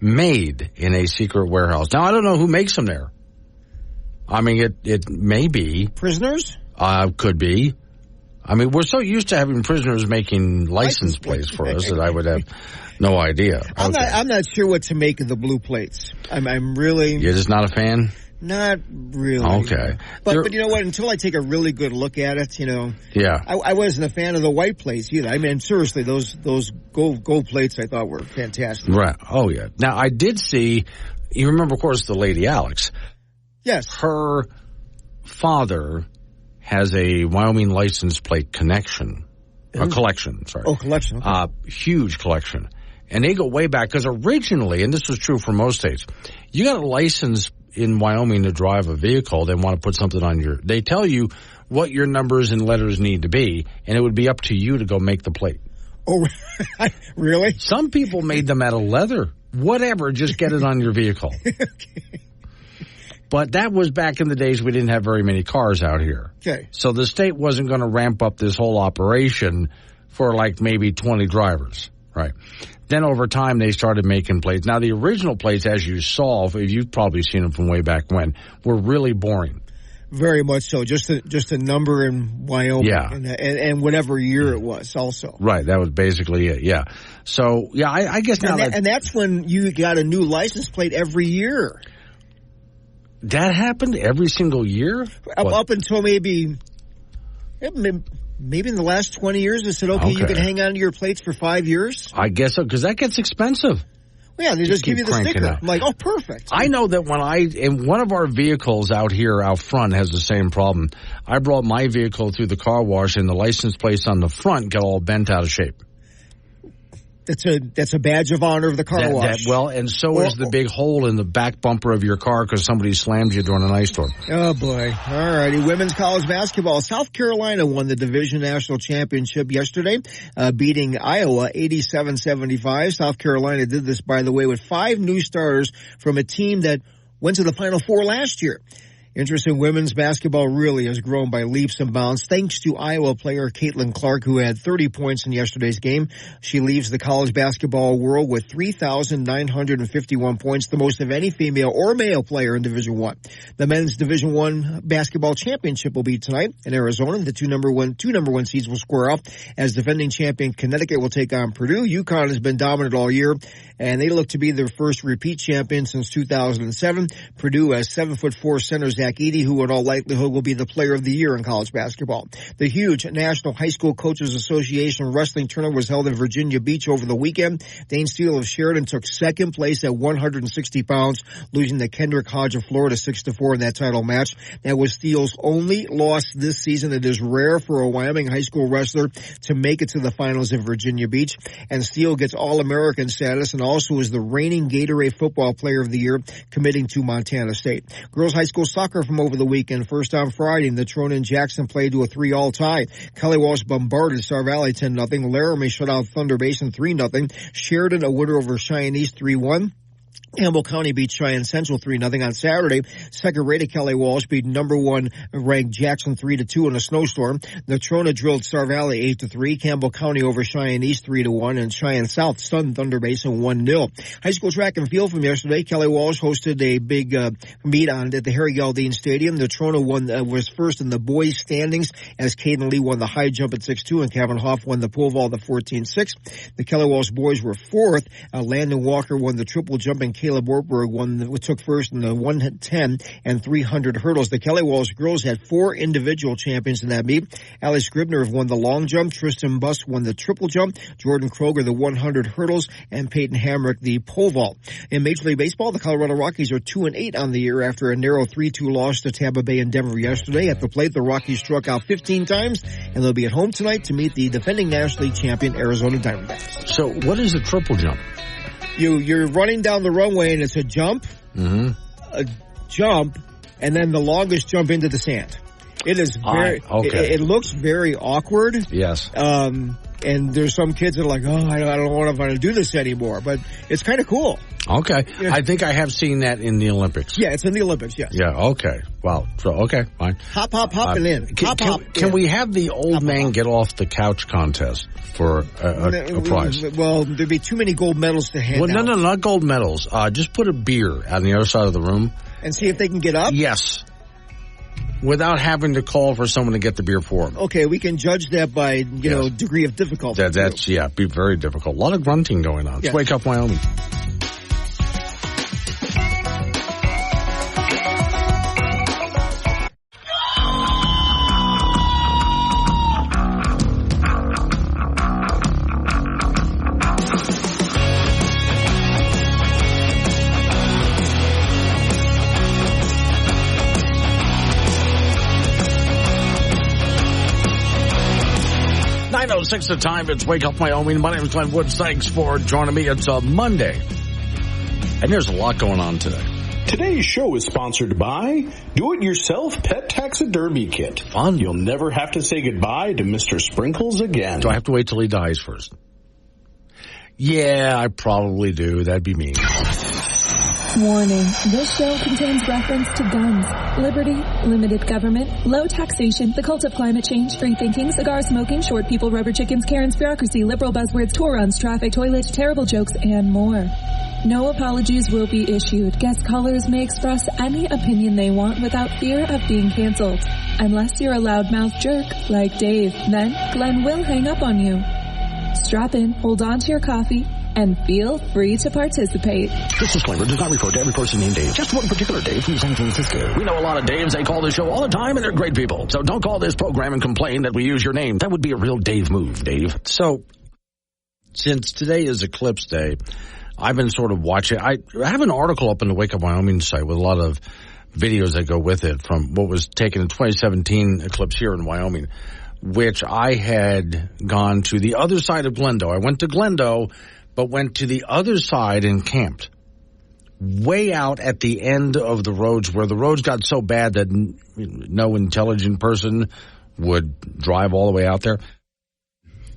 Made in a secret warehouse. Now I don't know who makes them there. I mean, it may be prisoners. Could be. I mean, we're so used to having prisoners making license plates for us that I would have no idea. I'm not sure what to make of the blue plates. I'm really. You're just not a fan? Not really. Okay. But you know what? Until I take a really good look at it, Yeah. I wasn't a fan of the white plates either. I mean, seriously, those gold plates I thought were fantastic. Right. Oh, yeah. Now, I did see, you remember, of course, the lady Alex. Yes. Her father has a Wyoming license plate collection. Sorry. Oh, collection. Okay. Huge collection. And they go way back because originally, and this was true for most states, you got a license in Wyoming to drive a vehicle. They want to put something on they tell you what your numbers and letters need to be, and it would be up to you to go make the plate. Oh, really? Some people made them out of leather. Whatever, just get it on your vehicle. Okay. But that was back in the days we didn't have very many cars out here. Okay. So the state wasn't going to ramp up this whole operation for like maybe 20 drivers, right? Then over time they started making plates. Now the original plates, as you saw, you've probably seen them from way back when, were really boring. Very much so. Just a number in Wyoming. Yeah. And whatever year it was also. Right. That was basically it. Yeah. So, yeah, I guess now and that's when you got a new license plate every year. That happened every single year? Up until maybe in the last 20 years, they said, okay, you can hang on to your plates for 5 years. I guess so, because that gets expensive. Yeah, they just give you the sticker. I'm like, oh, perfect. I know that in one of our vehicles out here out front has the same problem. I brought my vehicle through the car wash, and the license plates on the front got all bent out of shape. That's a badge of honor of the car wash. And so is the big hole in the back bumper of your car because somebody slammed you during an ice storm. Oh, boy. All righty. Women's college basketball. South Carolina won the Division National Championship yesterday, beating Iowa 87-75. South Carolina did this, by the way, with 5 new starters from a team that went to the Final Four last year. Interest in women's basketball really has grown by leaps and bounds thanks to Iowa player Caitlin Clark, who had 30 points in yesterday's game. She leaves the college basketball world with 3,951 points, the most of any female or male player in Division I. The men's Division I basketball championship will be tonight in Arizona. The two number one seeds will square off as defending champion Connecticut will take on Purdue. UConn has been dominant all year, and they look to be their first repeat champion since 2007. Purdue has 7'4" centers Zach Edey, who in all likelihood will be the player of the year in college basketball. The huge National High School Coaches Association wrestling tournament was held in Virginia Beach over the weekend. Dane Steele of Sheridan took second place at 160 pounds, losing to Kendrick Hodge of Florida 6-4 in that title match. That was Steele's only loss this season. It is rare for a Wyoming high school wrestler to make it to the finals in Virginia Beach. And Steele gets All-American status and also is the reigning Gatorade Football Player of the Year, committing to Montana State. Girls high school soccer from over the weekend. First on Friday, Natrona and Jackson played to a 3-all tie. Kelly Walsh bombarded Star Valley 10-0. Laramie shut out Thunder Basin 3-0. Sheridan a winner over Cheyenne East 3-1. Campbell County beat Cheyenne Central 3-0 on Saturday. Second-rated Kelly Walsh beat number 1 ranked Jackson 3-2 in a snowstorm. Natrona drilled Star Valley 8-3. Campbell County over Cheyenne East 3-1, and Cheyenne South stunned Thunder Basin 1-0. High school track and field from yesterday. Kelly Walsh hosted a big meet at the Harry Galdine Stadium. Natrona was first in the boys' standings as Caden Lee won the high jump at 6-2, and Kevin Hoff won the pole vault at 14-6. The Kelly Walsh boys were fourth. Landon Walker won the triple jump, and Caleb Ortberg took first in the 110 and 300 hurdles. The Kelly Walsh girls had 4 individual champions in that meet. Allie Scribner won the long jump. Tristan Buss won the triple jump. Jordan Kroger the 100 hurdles, and Peyton Hamrick the pole vault. In Major League Baseball, the Colorado Rockies are 2-8 on the year after a narrow 3-2 loss to Tampa Bay and Denver yesterday. At the plate, the Rockies struck out 15 times, and they'll be at home tonight to meet the defending National League champion Arizona Diamondbacks. So what is a triple jump? You're running down the runway, and it's a jump, and then the longest jump into the sand. It is very, it looks very awkward. Yes. And there's some kids that are like, I don't want to do this anymore, but it's kind of cool. Okay. Yeah. I think I have seen that in the Olympics. Yeah, it's in the Olympics, yes. Yeah, okay. Well, so, okay, fine. Hop, and in. Can we have the old man get off the couch contest for a prize? Well, there'd be too many gold medals to hand out. No, not gold medals. Just put a beer on the other side of the room. And see if they can get up? Yes. Without having to call for someone to get the beer for them. Okay, we can judge that by, you know, degree of difficulty. That's be very difficult. A lot of grunting going on. Let's Wake Up Wyoming. The time. It's Wake Up Wyoming. My name is Glenn Woods. Thanks for joining me. It's a Monday, and there's a lot going on today. Today's show is sponsored by Do-It-Yourself Pet Taxidermy Kit. Fun. You'll never have to say goodbye to Mr. Sprinkles again. Do I have to wait till he dies first? Yeah, I probably do. That'd be mean. Warning, this show contains reference to guns, liberty, limited government, low taxation, the cult of climate change, free thinking, cigar smoking, short people, rubber chickens, Karen's bureaucracy, liberal buzzwords, tour runs, traffic, toilet, terrible jokes, and more. No apologies will be issued. Guest callers may express any opinion they want without fear of being canceled. Unless you're a loudmouth jerk like Dave, then Glenn will hang up on you. Strap in, hold on to your coffee, and feel free to participate. This disclaimer does not refer to every person named Dave, just one particular Dave from San Francisco. We know a lot of Daves. They call this show all the time, and they're great people. So don't call this program and complain that we use your name. That would be a real Dave move, Dave. So, since today is Eclipse Day, I've been sort of watching. I have an article up on the Wake Up Wyoming site with a lot of videos that go with it from what was taken in 2017 eclipse here in Wyoming, which I had gone to the other side of Glendo. I went to Glendo, but went to the other side and camped way out at the end of the roads, where the roads got so bad that no intelligent person would drive all the way out there,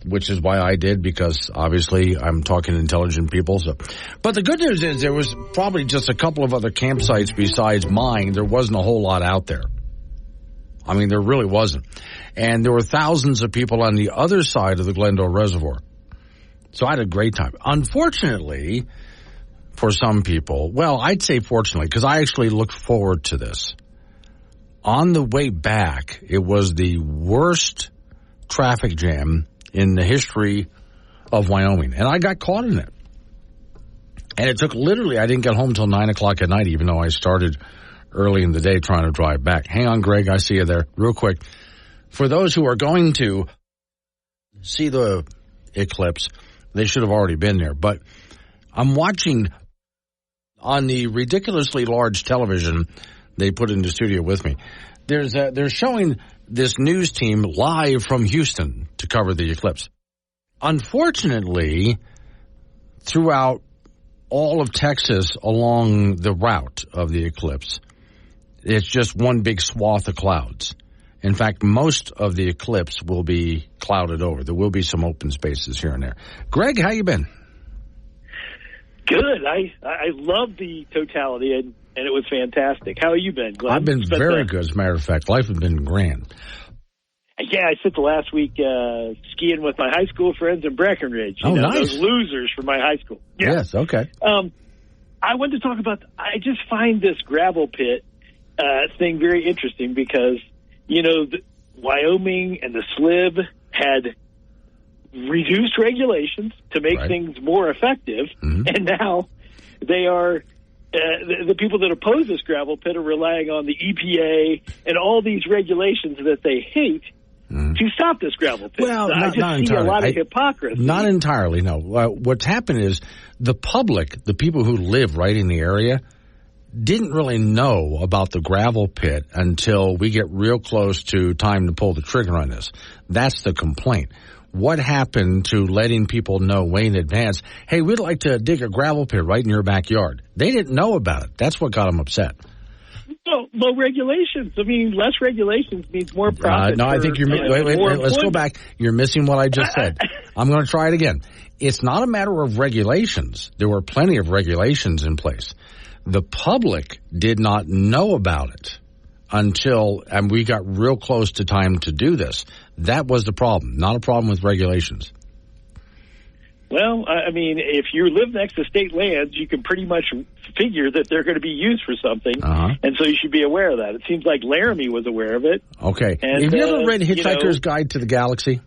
which is why I did, because obviously I'm talking to intelligent people. So, but the good news is there was probably just a couple of other campsites besides mine. There wasn't a whole lot out there. I mean, there really wasn't. And there were thousands of people on the other side of the Glendale Reservoir. So I had a great time. Unfortunately, for some people, well, I'd say fortunately, because I actually looked forward to this. On the way back, it was the worst traffic jam in the history of Wyoming. And I got caught in it. And it took literally, I didn't get home till 9 o'clock at night, even though I started early in the day trying to drive back. Hang on, Greg. I see you there. Real quick. For those who are going to see the eclipse, they should have already been there. But I'm watching on the ridiculously large television they put in the studio with me. They're showing this news team live from Houston to cover the eclipse. Unfortunately, throughout all of Texas along the route of the eclipse, it's just one big swath of clouds. In fact, most of the eclipse will be clouded over. There will be some open spaces here and there. Greg, how you been? Good. I love the totality, and it was fantastic. How have you been, Glenn? I've been very good, as a matter of fact. Life has been grand. Yeah, I spent the last week skiing with my high school friends in Breckenridge. Nice. Those losers from my high school. Yeah. Yes, okay. I wanted to talk about, I just find this gravel pit thing very interesting because, Wyoming and the SLIB had reduced regulations to make things more effective, and now they are the people that oppose this gravel pit are relying on the EPA and all these regulations that they hate to stop this gravel pit. Well, I just see a lot of hypocrisy. Not entirely, no. What's happened is the public, the people who live right in the area, didn't really know about the gravel pit until we get real close to time to pull the trigger on this. That's the complaint. What happened to letting people know way in advance, hey, we'd like to dig a gravel pit right in your backyard? They didn't know about it. That's what got them upset. Low regulations. I mean, less regulations means more profit. No, I think you're... Wait, let's go back. You're missing what I just said. I'm going to try it again. It's not a matter of regulations. There were plenty of regulations in place. The public did not know about it until, and we got real close to time to do this. That was the problem, not a problem with regulations. Well, I mean, if you live next to state lands, you can pretty much figure that they're going to be used for something, and so you should be aware of that. It seems like Laramie was aware of it. Okay. And, have you ever read Hitchhiker's Guide to the Galaxy?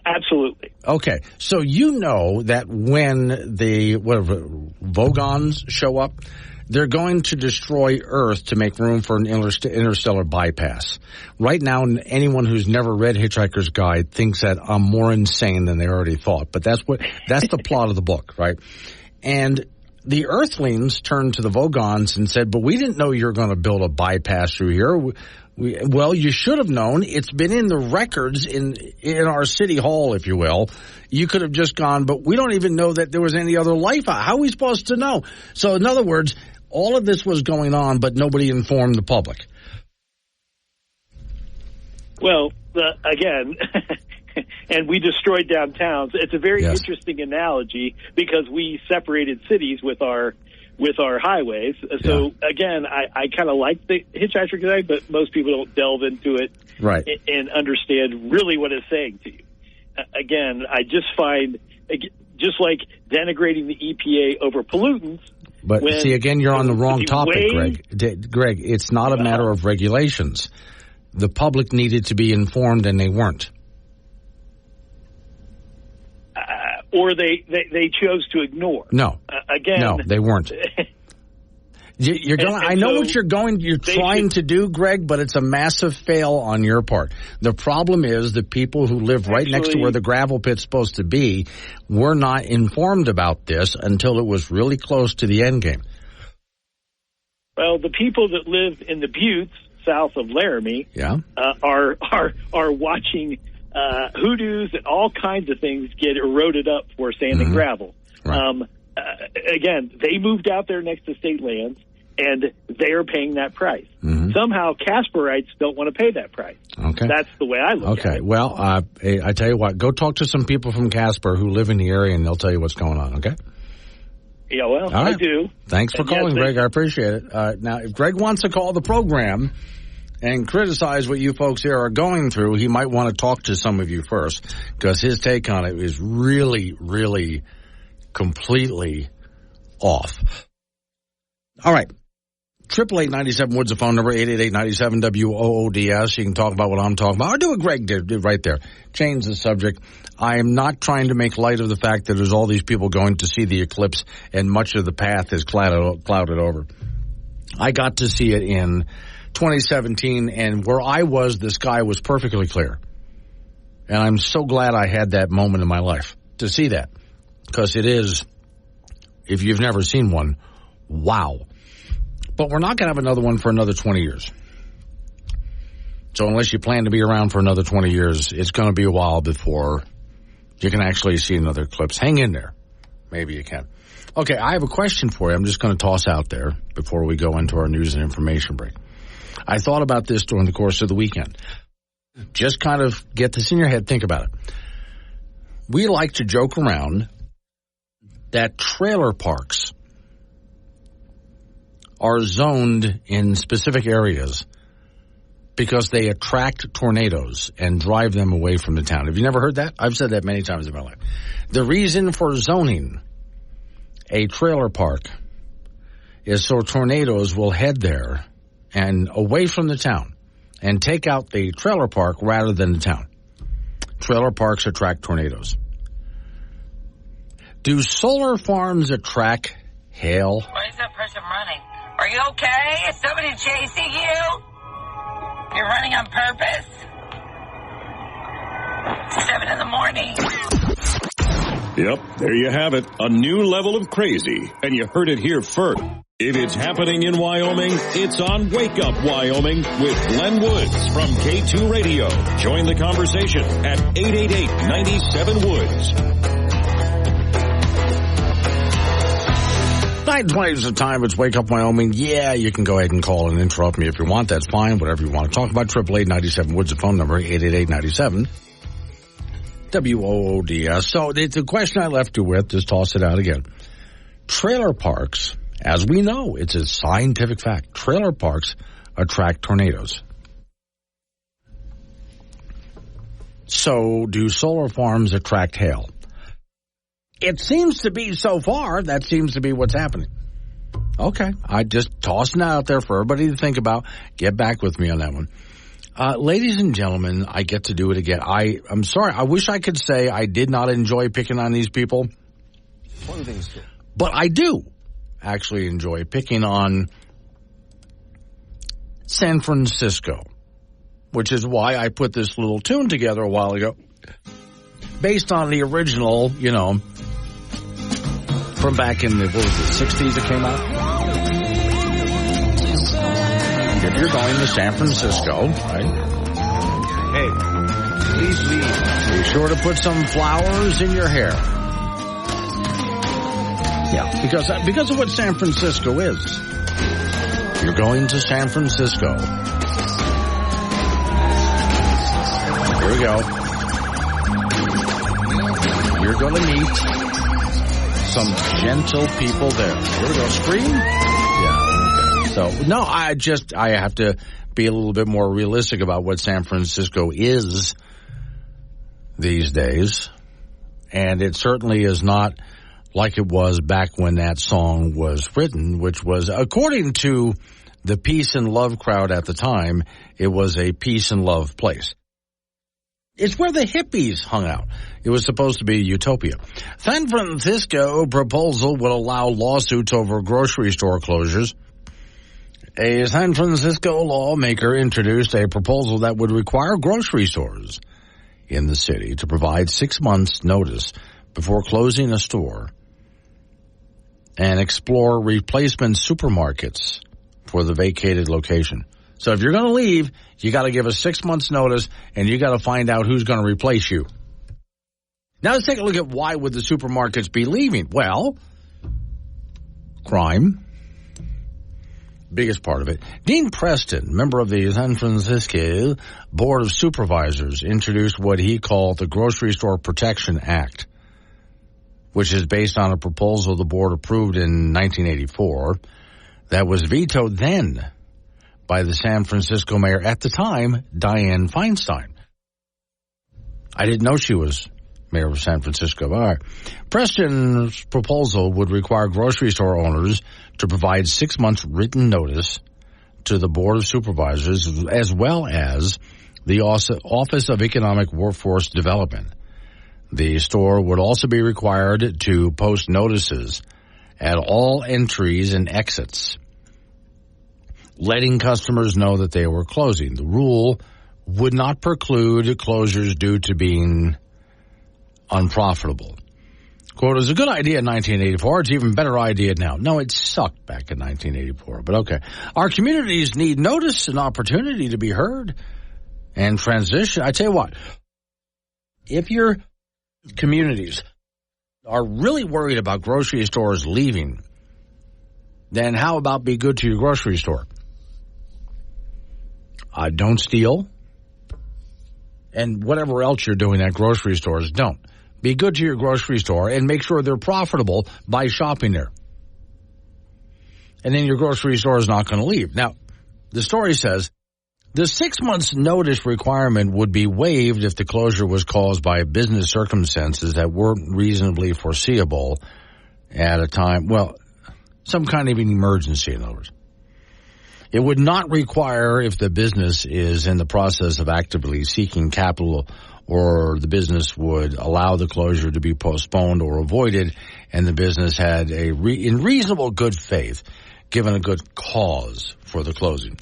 Absolutely. Okay. So you know that when the Vogons show up, they're going to destroy Earth to make room for an interstellar bypass. Right now, anyone who's never read Hitchhiker's Guide thinks that I'm more insane than they already thought. But that's the plot of the book, right? And the Earthlings turned to the Vogons and said, but we didn't know you were going to build a bypass through here. Well, you should have known. It's been in the records in our city hall, if you will. You could have just gone, but we don't even know that there was any other life. How are we supposed to know? So, in other words, all of this was going on, but nobody informed the public. Well, again, and we destroyed downtowns. It's a very interesting analogy because we separated cities with our highways. So, again, I kind of like the Hitchhiker's Guide, but most people don't delve into it and understand really what it's saying to you. Again, I just find, just like denigrating the EPA over pollutants. But see, again, you're on the wrong topic, Greg. Greg, it's not a matter of regulations. The public needed to be informed, and they weren't. Or they chose to ignore. No. Again. No, they weren't. You're going. I know what you're trying to do, Greg, but it's a massive fail on your part. The problem is the people who live right next to where the gravel pit's supposed to be were not informed about this until it was really close to the end game. Well, the people that live in the Buttes south of Laramie are watching hoodoos and all kinds of things get eroded up for sand and gravel. Right. Again, they moved out there next to state lands, and they are paying that price. Somehow, Casperites don't want to pay that price. Okay. That's the way I look at it. Okay. Well, I tell you what, go talk to some people from Casper who live in the area, and they'll tell you what's going on, okay? Yeah, well, I do. Thanks for calling, Greg. I appreciate it. Now, if Greg wants to call the program and criticize what you folks here are going through, he might want to talk to some of you first, because his take on it is really, really completely off. All right. 888-97 Woods, the phone number, 888-97-WOODS. You can talk about what I'm talking about. Or do what Greg did right there. Change the subject. I am not trying to make light of the fact that there's all these people going to see the eclipse and much of the path is clouded over. I got to see it in 2017, and where I was, the sky was perfectly clear. And I'm so glad I had that moment in my life to see that, because it is, if you've never seen one, wow. But we're not going to have another one for another 20 years. So unless you plan to be around for another 20 years, it's going to be a while before you can actually see another eclipse. Hang in there. Maybe you can. Okay, I have a question for you. I'm just going to toss out there before we go into our news and information break. I thought about this during the course of the weekend. Just kind of get this in your head. Think about it. We like to joke around that trailer parks are zoned in specific areas because they attract tornadoes and drive them away from the town. Have you never heard that? I've said that many times in my life. The reason for zoning a trailer park is so tornadoes will head there and away from the town and take out the trailer park rather than the town. Trailer parks attract tornadoes. Do solar farms attract hail? Why is that person running? Are you okay? Is somebody chasing you? You're running on purpose? It's 7 a.m. Yep, there you have it. A new level of crazy. And you heard it here first. If it's happening in Wyoming, it's on Wake Up Wyoming with Glenn Woods from K2 Radio. Join the conversation at 888-97-WOODS. 9:20 is the time. It's Wake Up Wyoming. Yeah, you can go ahead and call and interrupt me if you want. That's fine. Whatever you want to talk about. 888-97-WOODS, the phone number, 888-97-WOODS. So the question I left you with, just toss it out again. Trailer parks, as we know, it's a scientific fact. Trailer parks attract tornadoes. So do solar farms attract hail? It seems to be so far. That seems to be what's happening. Okay. I just tossing it out there for everybody to think about. Get back with me on that one. Ladies and gentlemen, I get to do it again. I'm sorry. I wish I could say I did not enjoy picking on these people. But I do actually enjoy picking on San Francisco, which is why I put this little tune together a while ago based on the original, from back in the 60s it came out. If you're going to San Francisco, right? Hey, please leave. Be sure to put some flowers in your hair. Yeah, because of what San Francisco is. You're going to San Francisco. Here we go. You're going to meet some gentle people there. Here we go. Scream? Yeah, okay. So, no, I have to be a little bit more realistic about what San Francisco is these days. And it certainly is not like it was back when that song was written, which was, according to the peace and love crowd at the time, it was a peace and love place. It's where the hippies hung out. It was supposed to be utopia. San Francisco proposal would allow lawsuits over grocery store closures. A San Francisco lawmaker introduced a proposal that would require grocery stores in the city to provide 6 months' notice before closing a store and explore replacement supermarkets for the vacated location. So if you're going to leave, you got to give us 6 months' notice, and you got to find out who's going to replace you. Now let's take a look at why would the supermarkets be leaving. Well, crime, biggest part of it. Dean Preston, member of the San Francisco Board of Supervisors, introduced what he called the Grocery Store Protection Act, which is based on a proposal the board approved in 1984 that was vetoed then by the San Francisco mayor at the time, Dianne Feinstein. I didn't know she was mayor of San Francisco. All right. Preston's proposal would require grocery store owners to provide 6 months written notice to the Board of Supervisors as well as the Office of Economic Workforce Development. The store would also be required to post notices at all entries and exits letting customers know that they were closing. The rule would not preclude closures due to being unprofitable. Quote, it was a good idea in 1984. It's an even better idea now. No, it sucked back in 1984, but okay. Our communities need notice and opportunity to be heard and transition. I tell you what, if your communities are really worried about grocery stores leaving, then how about be good to your grocery store? Don't steal. And whatever else you're doing at grocery stores, don't. Be good to your grocery store and make sure they're profitable by shopping there. And then your grocery store is not going to leave. Now, the story says the 6 months notice requirement would be waived if the closure was caused by business circumstances that weren't reasonably foreseeable at a time. Well, some kind of an emergency, in other words. It would not require if the business is in the process of actively seeking capital, or the business would allow the closure to be postponed or avoided, and the business had in reasonable good faith given a good cause for the closing.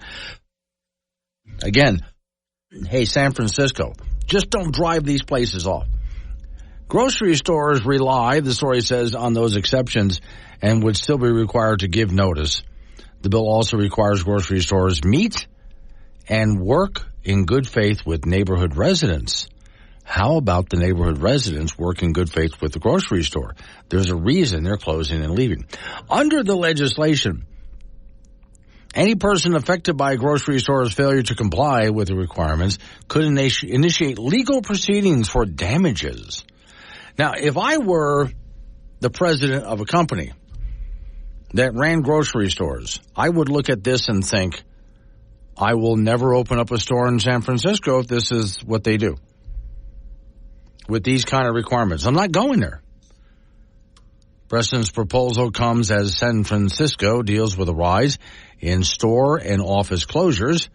Again, hey, San Francisco, just don't drive these places off. Grocery stores rely, the story says, on those exceptions and would still be required to give notice. The bill also requires grocery stores meet and work in good faith with neighborhood residents. How about the neighborhood residents work in good faith with the grocery store? There's a reason they're closing and leaving. Under the legislation, any person affected by a grocery store's failure to comply with the requirements could initiate legal proceedings for damages. Now, if I were the president of a company that ran grocery stores, I would look at this and think, I will never open up a store in San Francisco if this is what they do with these kind of requirements. I'm not going there. Preston's proposal comes as San Francisco deals with a rise in store and office closures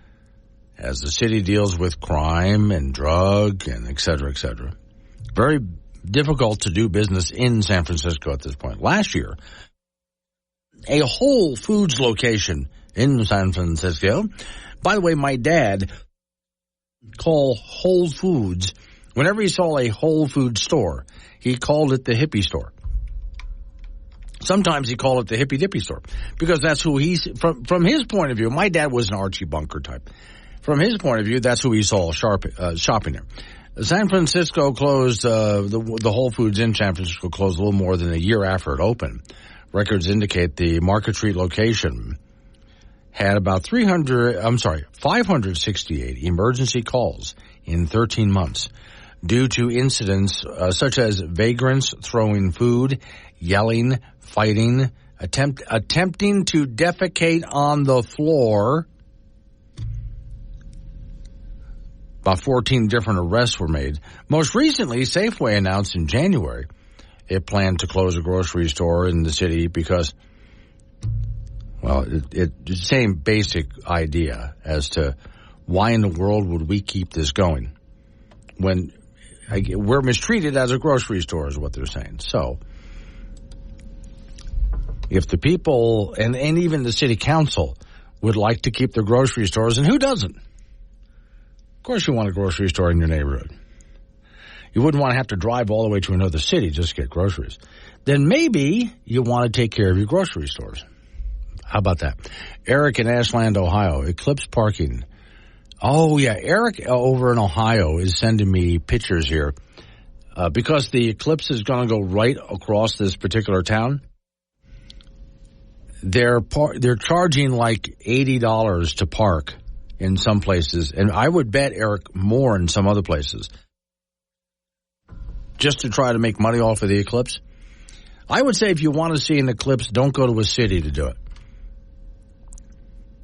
as the city deals with crime and drug and et cetera, et cetera. Very difficult to do business in San Francisco at this point. Last year, a Whole Foods location in San Francisco. By the way, my dad called Whole Foods, whenever he saw a Whole Foods store, he called it the hippie store. Sometimes he called it the hippie dippy store because that's who he's, from his point of view, my dad was an Archie Bunker type. From his point of view, that's who he saw shopping there. San Francisco closed, the Whole Foods in San Francisco closed a little more than a year after it opened. Records indicate the Market Street location had about 568 emergency calls in 13 months due to incidents such as vagrants throwing food, yelling, fighting, attempting to defecate on the floor. About 14 different arrests were made. Most recently, Safeway announced in January it planned to close a grocery store in the city because, well, it's the same basic idea as to why in the world would we keep this going when we're mistreated as a grocery store is what they're saying. So if the people and even the city council would like to keep their grocery stores, and who doesn't? Of course you want a grocery store in your neighborhood. You wouldn't want to have to drive all the way to another city just to get groceries. Then maybe you want to take care of your grocery stores. How about that? Eric in Ashland, Ohio, Eclipse parking. Oh, yeah, Eric over in Ohio is sending me pictures here. Because the Eclipse is going to go right across this particular town, they're charging like $80 to park in some places. And I would bet, Eric, more in some other places. Just to try to make money off of the Eclipse. I would say if you want to see an eclipse, don't go to a city to do it.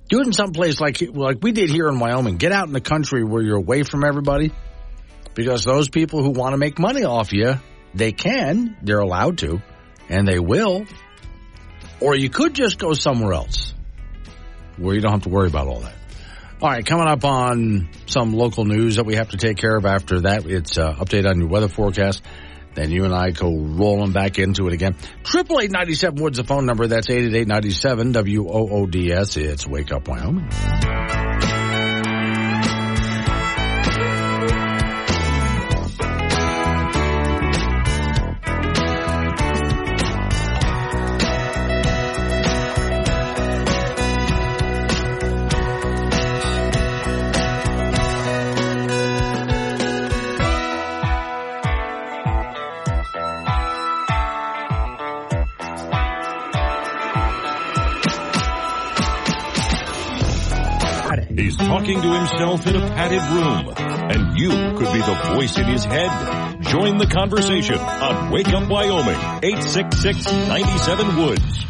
Do it in some place like we did here in Wyoming. Get out in the country where you're away from everybody. Because those people who want to make money off you, they can, they're allowed to, and they will. Or you could just go somewhere else where you don't have to worry about all that. All right, coming up on some local news that we have to take care of after that, it's update on your weather forecast. Then you and I go rolling back into it again. 888-97 Woods, the phone number. That's 888-97 WOODS. It's Wake Up Wyoming. He's talking to himself in a padded room, and you could be the voice in his head. Join the conversation on Wake Up Wyoming, 866-97-WOODS.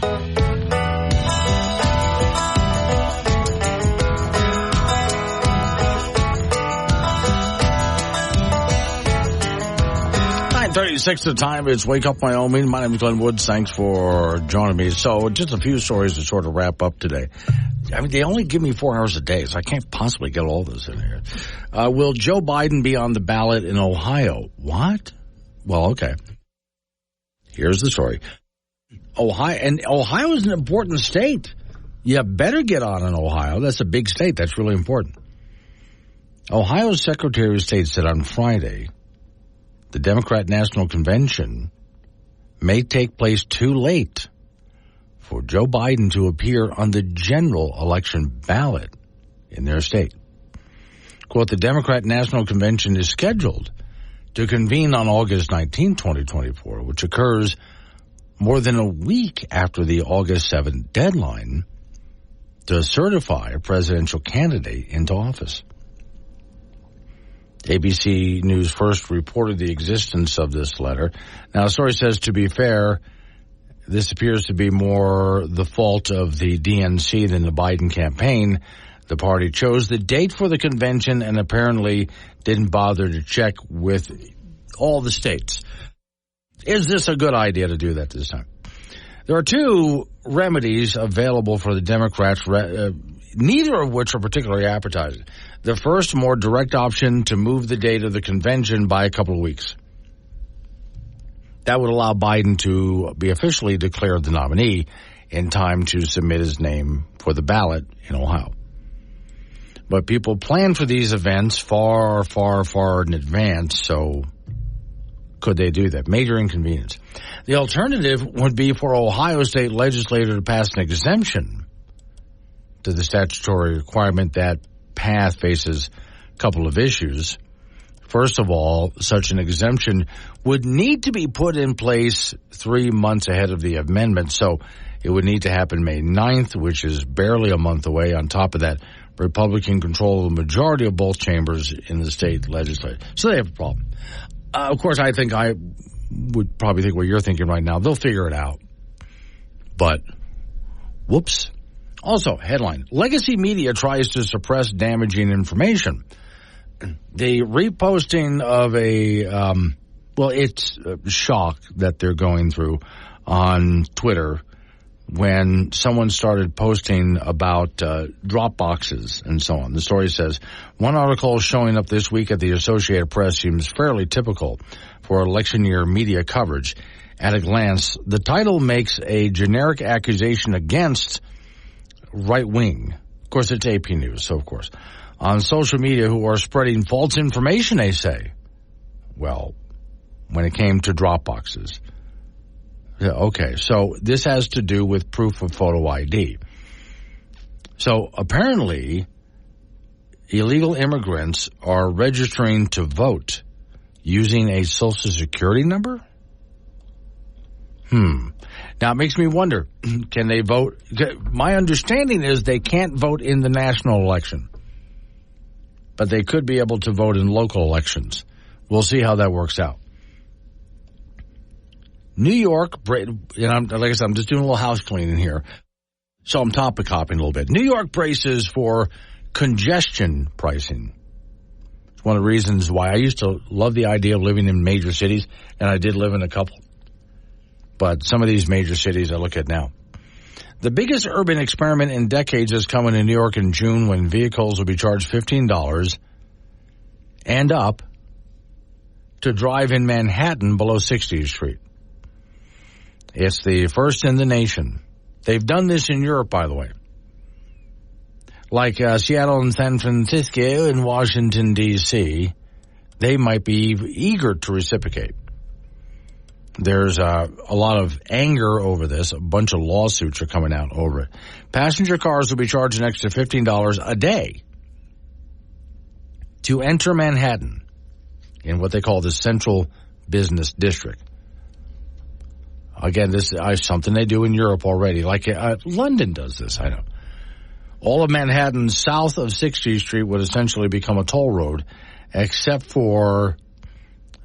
.36 the time. It's Wake Up Wyoming. My name is Glenn Woods. Thanks for joining me. So just a few stories to sort of wrap up today. I mean, they only give me 4 hours a day, so I can't possibly get all this in here. Will Joe Biden be on the ballot in Ohio? What? Well, okay. Here's the story. Ohio is an important state. You better get on in Ohio. That's a big state. That's really important. Ohio's Secretary of State said on Friday the Democrat National Convention may take place too late for Joe Biden to appear on the general election ballot in their state. Quote, the Democrat National Convention is scheduled to convene on August 19, 2024, which occurs more than a week after the August 7th deadline to certify a presidential candidate into office. ABC News first reported the existence of this letter. Now, the story says, to be fair, this appears to be more the fault of the DNC than the Biden campaign. The party chose the date for the convention and apparently didn't bother to check with all the states. Is this a good idea to do that this time? There are two remedies available for the Democrats, neither of which are particularly appetizing. The first, more direct option to move the date of the convention by a couple of weeks. That would allow Biden to be officially declared the nominee in time to submit his name for the ballot in Ohio. But people plan for these events far, far, far in advance, so could they do that? Major inconvenience. The alternative would be for Ohio State legislature to pass an exemption to the statutory requirement. That path faces a couple of issues. First of all, such an exemption would need to be put in place 3 months ahead of the amendment, so it would need to happen May 9th, which is barely a month away. On top of that, Republican control the majority of both chambers in the state legislature. So they have a problem. Of course, I would probably think what you're thinking right now. They'll figure it out. But, whoops. Also, headline, legacy media tries to suppress damaging information. The reposting of it's a shock that they're going through on Twitter when someone started posting about drop boxes and so on. The story says, one article showing up this week at the Associated Press seems fairly typical for election year media coverage. At a glance, the title makes a generic accusation against right-wing. Of course, it's AP News, so of course. On social media who are spreading false information, they say. Well, when it came to drop boxes. Okay, so this has to do with proof of photo ID. So apparently, illegal immigrants are registering to vote using a Social Security number? Now, it makes me wonder, can they vote? My understanding is they can't vote in the national election, but they could be able to vote in local elections. We'll see how that works out. New York, and like I said, I'm just doing a little house cleaning here, so I'm topic hopping a little bit. New York braces for congestion pricing. It's one of the reasons why I used to love the idea of living in major cities, and I did live in a couple. But some of these major cities I look at now. The biggest urban experiment in decades is coming in New York in June when vehicles will be charged $15 and up to drive in Manhattan below 60th Street. It's the first in the nation. They've done this in Europe, by the way. Like Seattle and San Francisco and Washington, D.C., they might be eager to reciprocate. There's a lot of anger over this. A bunch of lawsuits are coming out over it. Passenger cars will be charged an extra $15 a day to enter Manhattan in what they call the Central Business District. Again, this is something they do in Europe already. Like London does this, I know. All of Manhattan south of 60th Street would essentially become a toll road, except for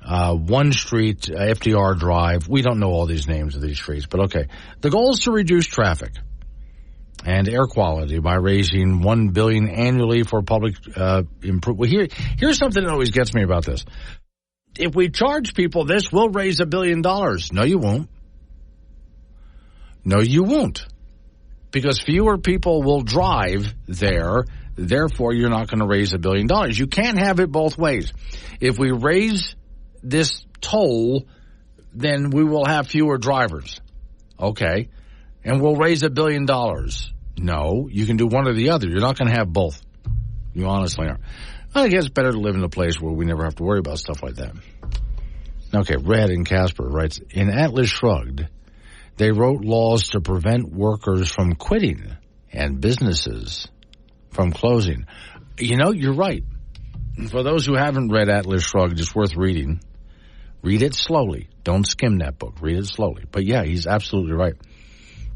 one street, FDR Drive. We don't know all these names of these streets, but okay. The goal is to reduce traffic and air quality by raising $1 billion annually for public improvement. Well, here's something that always gets me about this. If we charge people this, we'll raise $1 billion. No, you won't. No, you won't. Because fewer people will drive there, therefore you're not going to raise $1 billion. You can't have it both ways. If we raise this toll, then we will have fewer drivers. Okay. And we'll raise $1 billion. No, you can do one or the other. You're not going to have both. You honestly are. I guess it's better to live in a place where we never have to worry about stuff like that. Okay, Red in Casper writes, in Atlas Shrugged, they wrote laws to prevent workers from quitting and businesses from closing. You know, you're right. For those who haven't read Atlas Shrugged, it's worth reading. Read it slowly. Don't skim that book. Read it slowly. But yeah, he's absolutely right.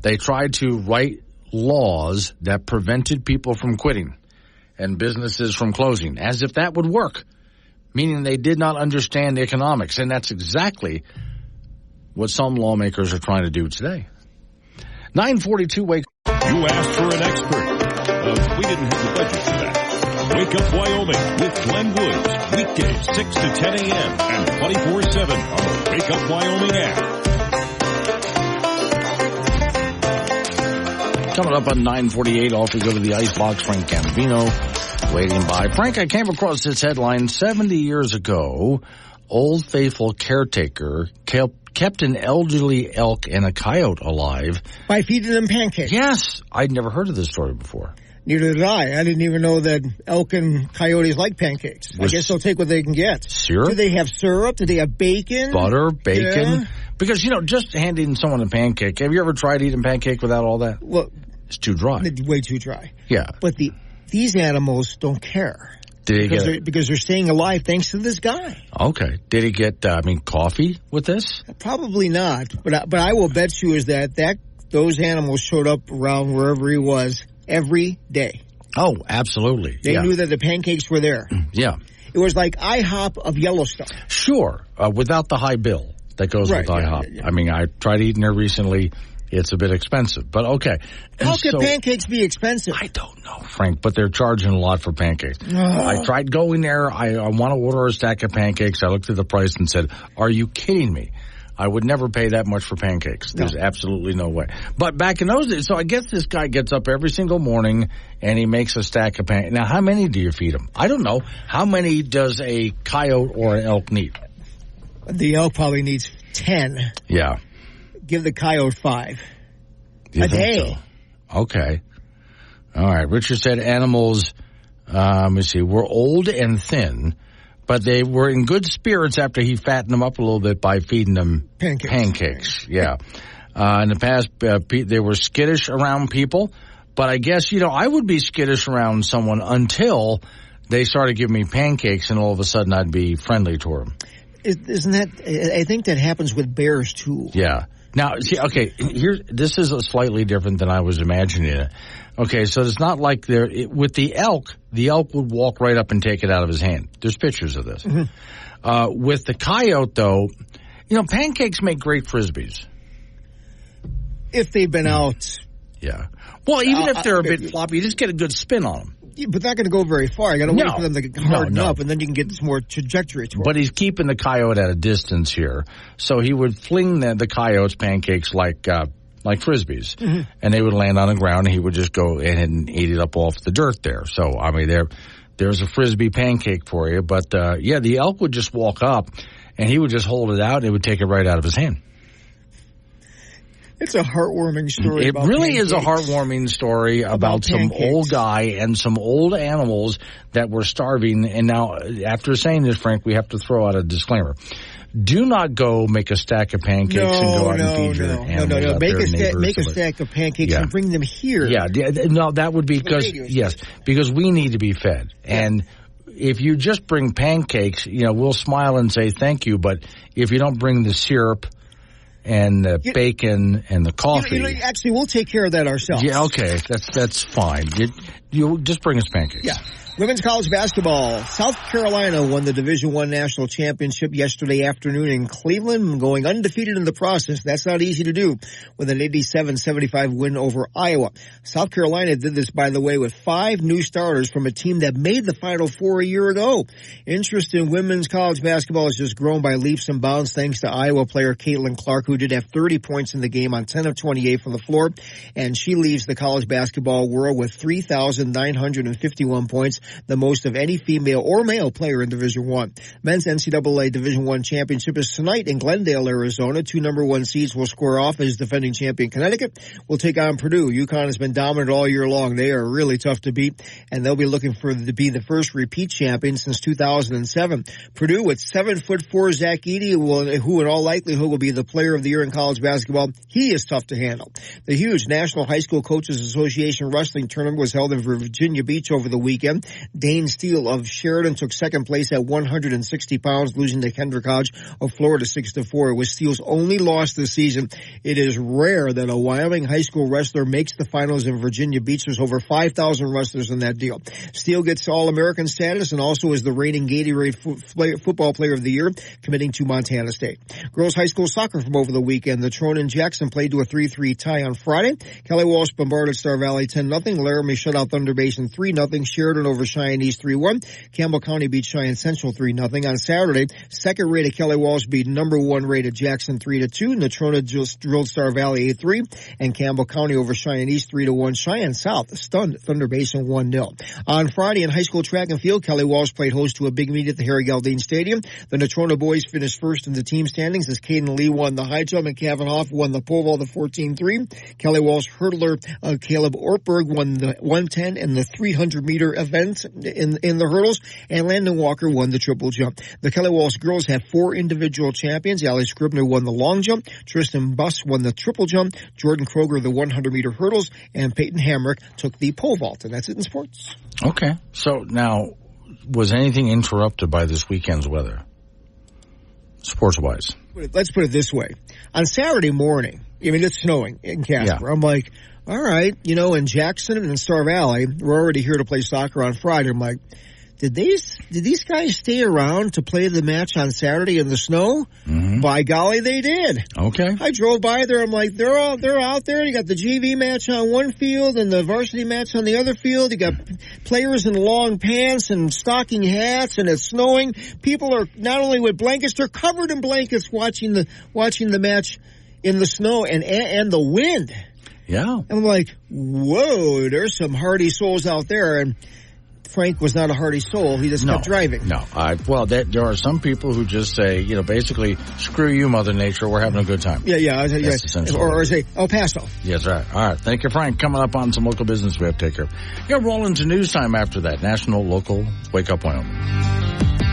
They tried to write laws that prevented people from quitting and businesses from closing, as if that would work, meaning they did not understand economics. And that's exactly what some lawmakers are trying to do today. 942 Wake. You asked for an expert. We didn't have the budget for that. Wake Up Wyoming with Glenn Woods. Weekdays 6 to 10 a.m. and 24/7 on the Wake Up Wyoming app. Coming up on 948, off we go to the Icebox. Frank Campino waiting by. Frank, I came across this headline 70 years ago. Old Faithful caretaker kept an elderly elk and a coyote alive by feeding them pancakes. Yes. I'd never heard of this story before. Neither did I. I didn't even know that elk and coyotes like pancakes. I guess they'll take what they can get. Syrup? Do they have syrup? Do they have bacon? Butter, bacon? Yeah. Because, you know, just handing someone a pancake. Have you ever tried eating pancake without all that? Well, it's too dry. Way too dry. Yeah. But these animals don't care. Because they're staying alive thanks to this guy. Okay. Did he get, coffee with this? Probably not. But I will bet you is that those animals showed up around wherever he was every day. Oh, absolutely. They knew that the pancakes were there. Yeah. It was like IHOP of Yellowstone. Sure. Without the high bill that goes with IHOP. Yeah. I mean, I tried eating there recently. It's a bit expensive, but okay. How can pancakes be expensive? I don't know, Frank, but they're charging a lot for pancakes. I tried going there. I want to order a stack of pancakes. I looked at the price and said, are you kidding me? I would never pay that much for pancakes. There's absolutely no way. But back in those days, so I guess this guy gets up every single morning and he makes a stack of pancakes. Now, how many do you feed him? I don't know. How many does a coyote or an elk need? The elk probably needs 10. Yeah. Give the coyote 5 a day. So? Okay. All right. Richard said animals, let me see, were old and thin, but they were in good spirits after he fattened them up a little bit by feeding them pancakes. Yeah. In the past, they were skittish around people, but I guess, I would be skittish around someone until they started giving me pancakes, and all of a sudden I'd be friendly to them. Isn't that, I think that happens with bears too. Yeah. Now, see, okay, this is slightly different than I was imagining it. Okay, so it's not like with the elk would walk right up and take it out of his hand. There's pictures of this. Mm-hmm. With the coyote, though, pancakes make great Frisbees. If they've been out. Yeah. Well, even if they're a bit floppy, you just get a good spin on them. Yeah, but they're not going to go very far. You got to wait for them to harden up, and then you can get some more trajectory to it. But he's keeping the coyote at a distance here, so he would fling the coyote's pancakes like Frisbees, mm-hmm. and they would land on the ground, and he would just go in and eat it up off the dirt there. So, I mean, there's a Frisbee pancake for you. But, the elk would just walk up, and he would just hold it out, and it would take it right out of his hand. It's a heartwarming story. It really is a heartwarming story about some old guy and some old animals that were starving. And now, after saying this, Frank, we have to throw out a disclaimer. Do not go make a stack of pancakes and go out and feed your animals. No. Make a stack of pancakes and bring them here. Yeah, no, that would be because we need to be fed. And if you just bring pancakes, we'll smile and say thank you. But if you don't bring the syrup and the bacon and the coffee. Actually, we'll take care of that ourselves. Yeah, okay. That's fine. You just bring us pancakes. Yeah. Women's college basketball. South Carolina won the Division I national championship yesterday afternoon in Cleveland, going undefeated in the process. That's not easy to do with an 87-75 win over Iowa. South Carolina did this, by the way, with 5 new starters from a team that made the Final Four a year ago. Interest in women's college basketball has just grown by leaps and bounds thanks to Iowa player Caitlin Clark, who did have 30 points in the game on 10 of 28 from the floor. And she leaves the college basketball world with 3,951 points. The most of any female or male player in Division I. Men's NCAA Division I championship is tonight in Glendale, Arizona. 2 number 1 seeds will square off as defending champion Connecticut will take on Purdue. UConn has been dominant all year long. They are really tough to beat, and they'll be looking to be the first repeat champion since 2007. Purdue with 7'4" Zach Edey, who in all likelihood will be the player of the year in college basketball. He is tough to handle. The huge National High School Coaches Association Wrestling Tournament was held in Virginia Beach over the weekend. Dane Steele of Sheridan took second place at 160 pounds, losing to Kendrick Hodge of Florida 6-4. It was Steele's only loss this season. It is rare that a Wyoming high school wrestler makes the finals in Virginia Beach. There's over 5,000 wrestlers in that deal. Steele gets All-American status and also is the reigning Gatorade Football Player of the Year, committing to Montana State. Girls high school soccer from over the weekend. The Trone and Jackson played to a 3-3 tie on Friday. Kelly Walsh bombarded Star Valley 10-0. Laramie shut out Thunder Basin 3-0. Sheridan over Cheyenne East 3-1. Campbell County beat Cheyenne Central 3-0. On Saturday, second-rated Kelly Walsh beat number 1 rated Jackson 3-2. Natrona just drilled Star Valley 8-3. And Campbell County over Cheyenne East 3-1. Cheyenne South stunned Thunder Basin 1-0. On Friday in high school track and field, Kelly Walsh played host to a big meet at the Harry Galdine Stadium. The Natrona boys finished first in the team standings as Caden Lee won the high jump and Kevin Hoff won the pole vault, the 14-3. Kelly Walsh hurdler Caleb Ortberg won the 110 and the 300-meter event in the hurdles, and Landon Walker won the triple jump. The Kelly Walsh girls have 4 individual champions. Allie Scribner won the long jump. Tristan Buss won the triple jump. Jordan Kroger the 100-meter hurdles, and Peyton Hamrick took the pole vault. And that's it in sports. Okay. So now, was anything interrupted by this weekend's weather, sports-wise? Let's put it this way. On Saturday morning, it's snowing in Casper. Yeah. I'm like, all right, in Jackson and Star Valley, we're already here to play soccer on Friday. I'm like, did these guys stay around to play the match on Saturday in the snow? Mm-hmm. By golly, they did. Okay. I drove by there. I'm like, they're out there. You got the JV match on one field and the varsity match on the other field. You got players in long pants and stocking hats, and it's snowing. People are not only with blankets, they're covered in blankets watching the match in the snow and the wind. Yeah. I'm like, whoa, there's some hardy souls out there. And Frank was not a hardy soul. He just kept driving. No. There are some people who just say, basically, screw you, Mother Nature. We're having a good time. Yeah. Or say, El Paso. Yes, right. All right. Thank you, Frank. Coming up on some local business we have to take care of. Roll into news time after that. National, local, Wake Up Wyoming.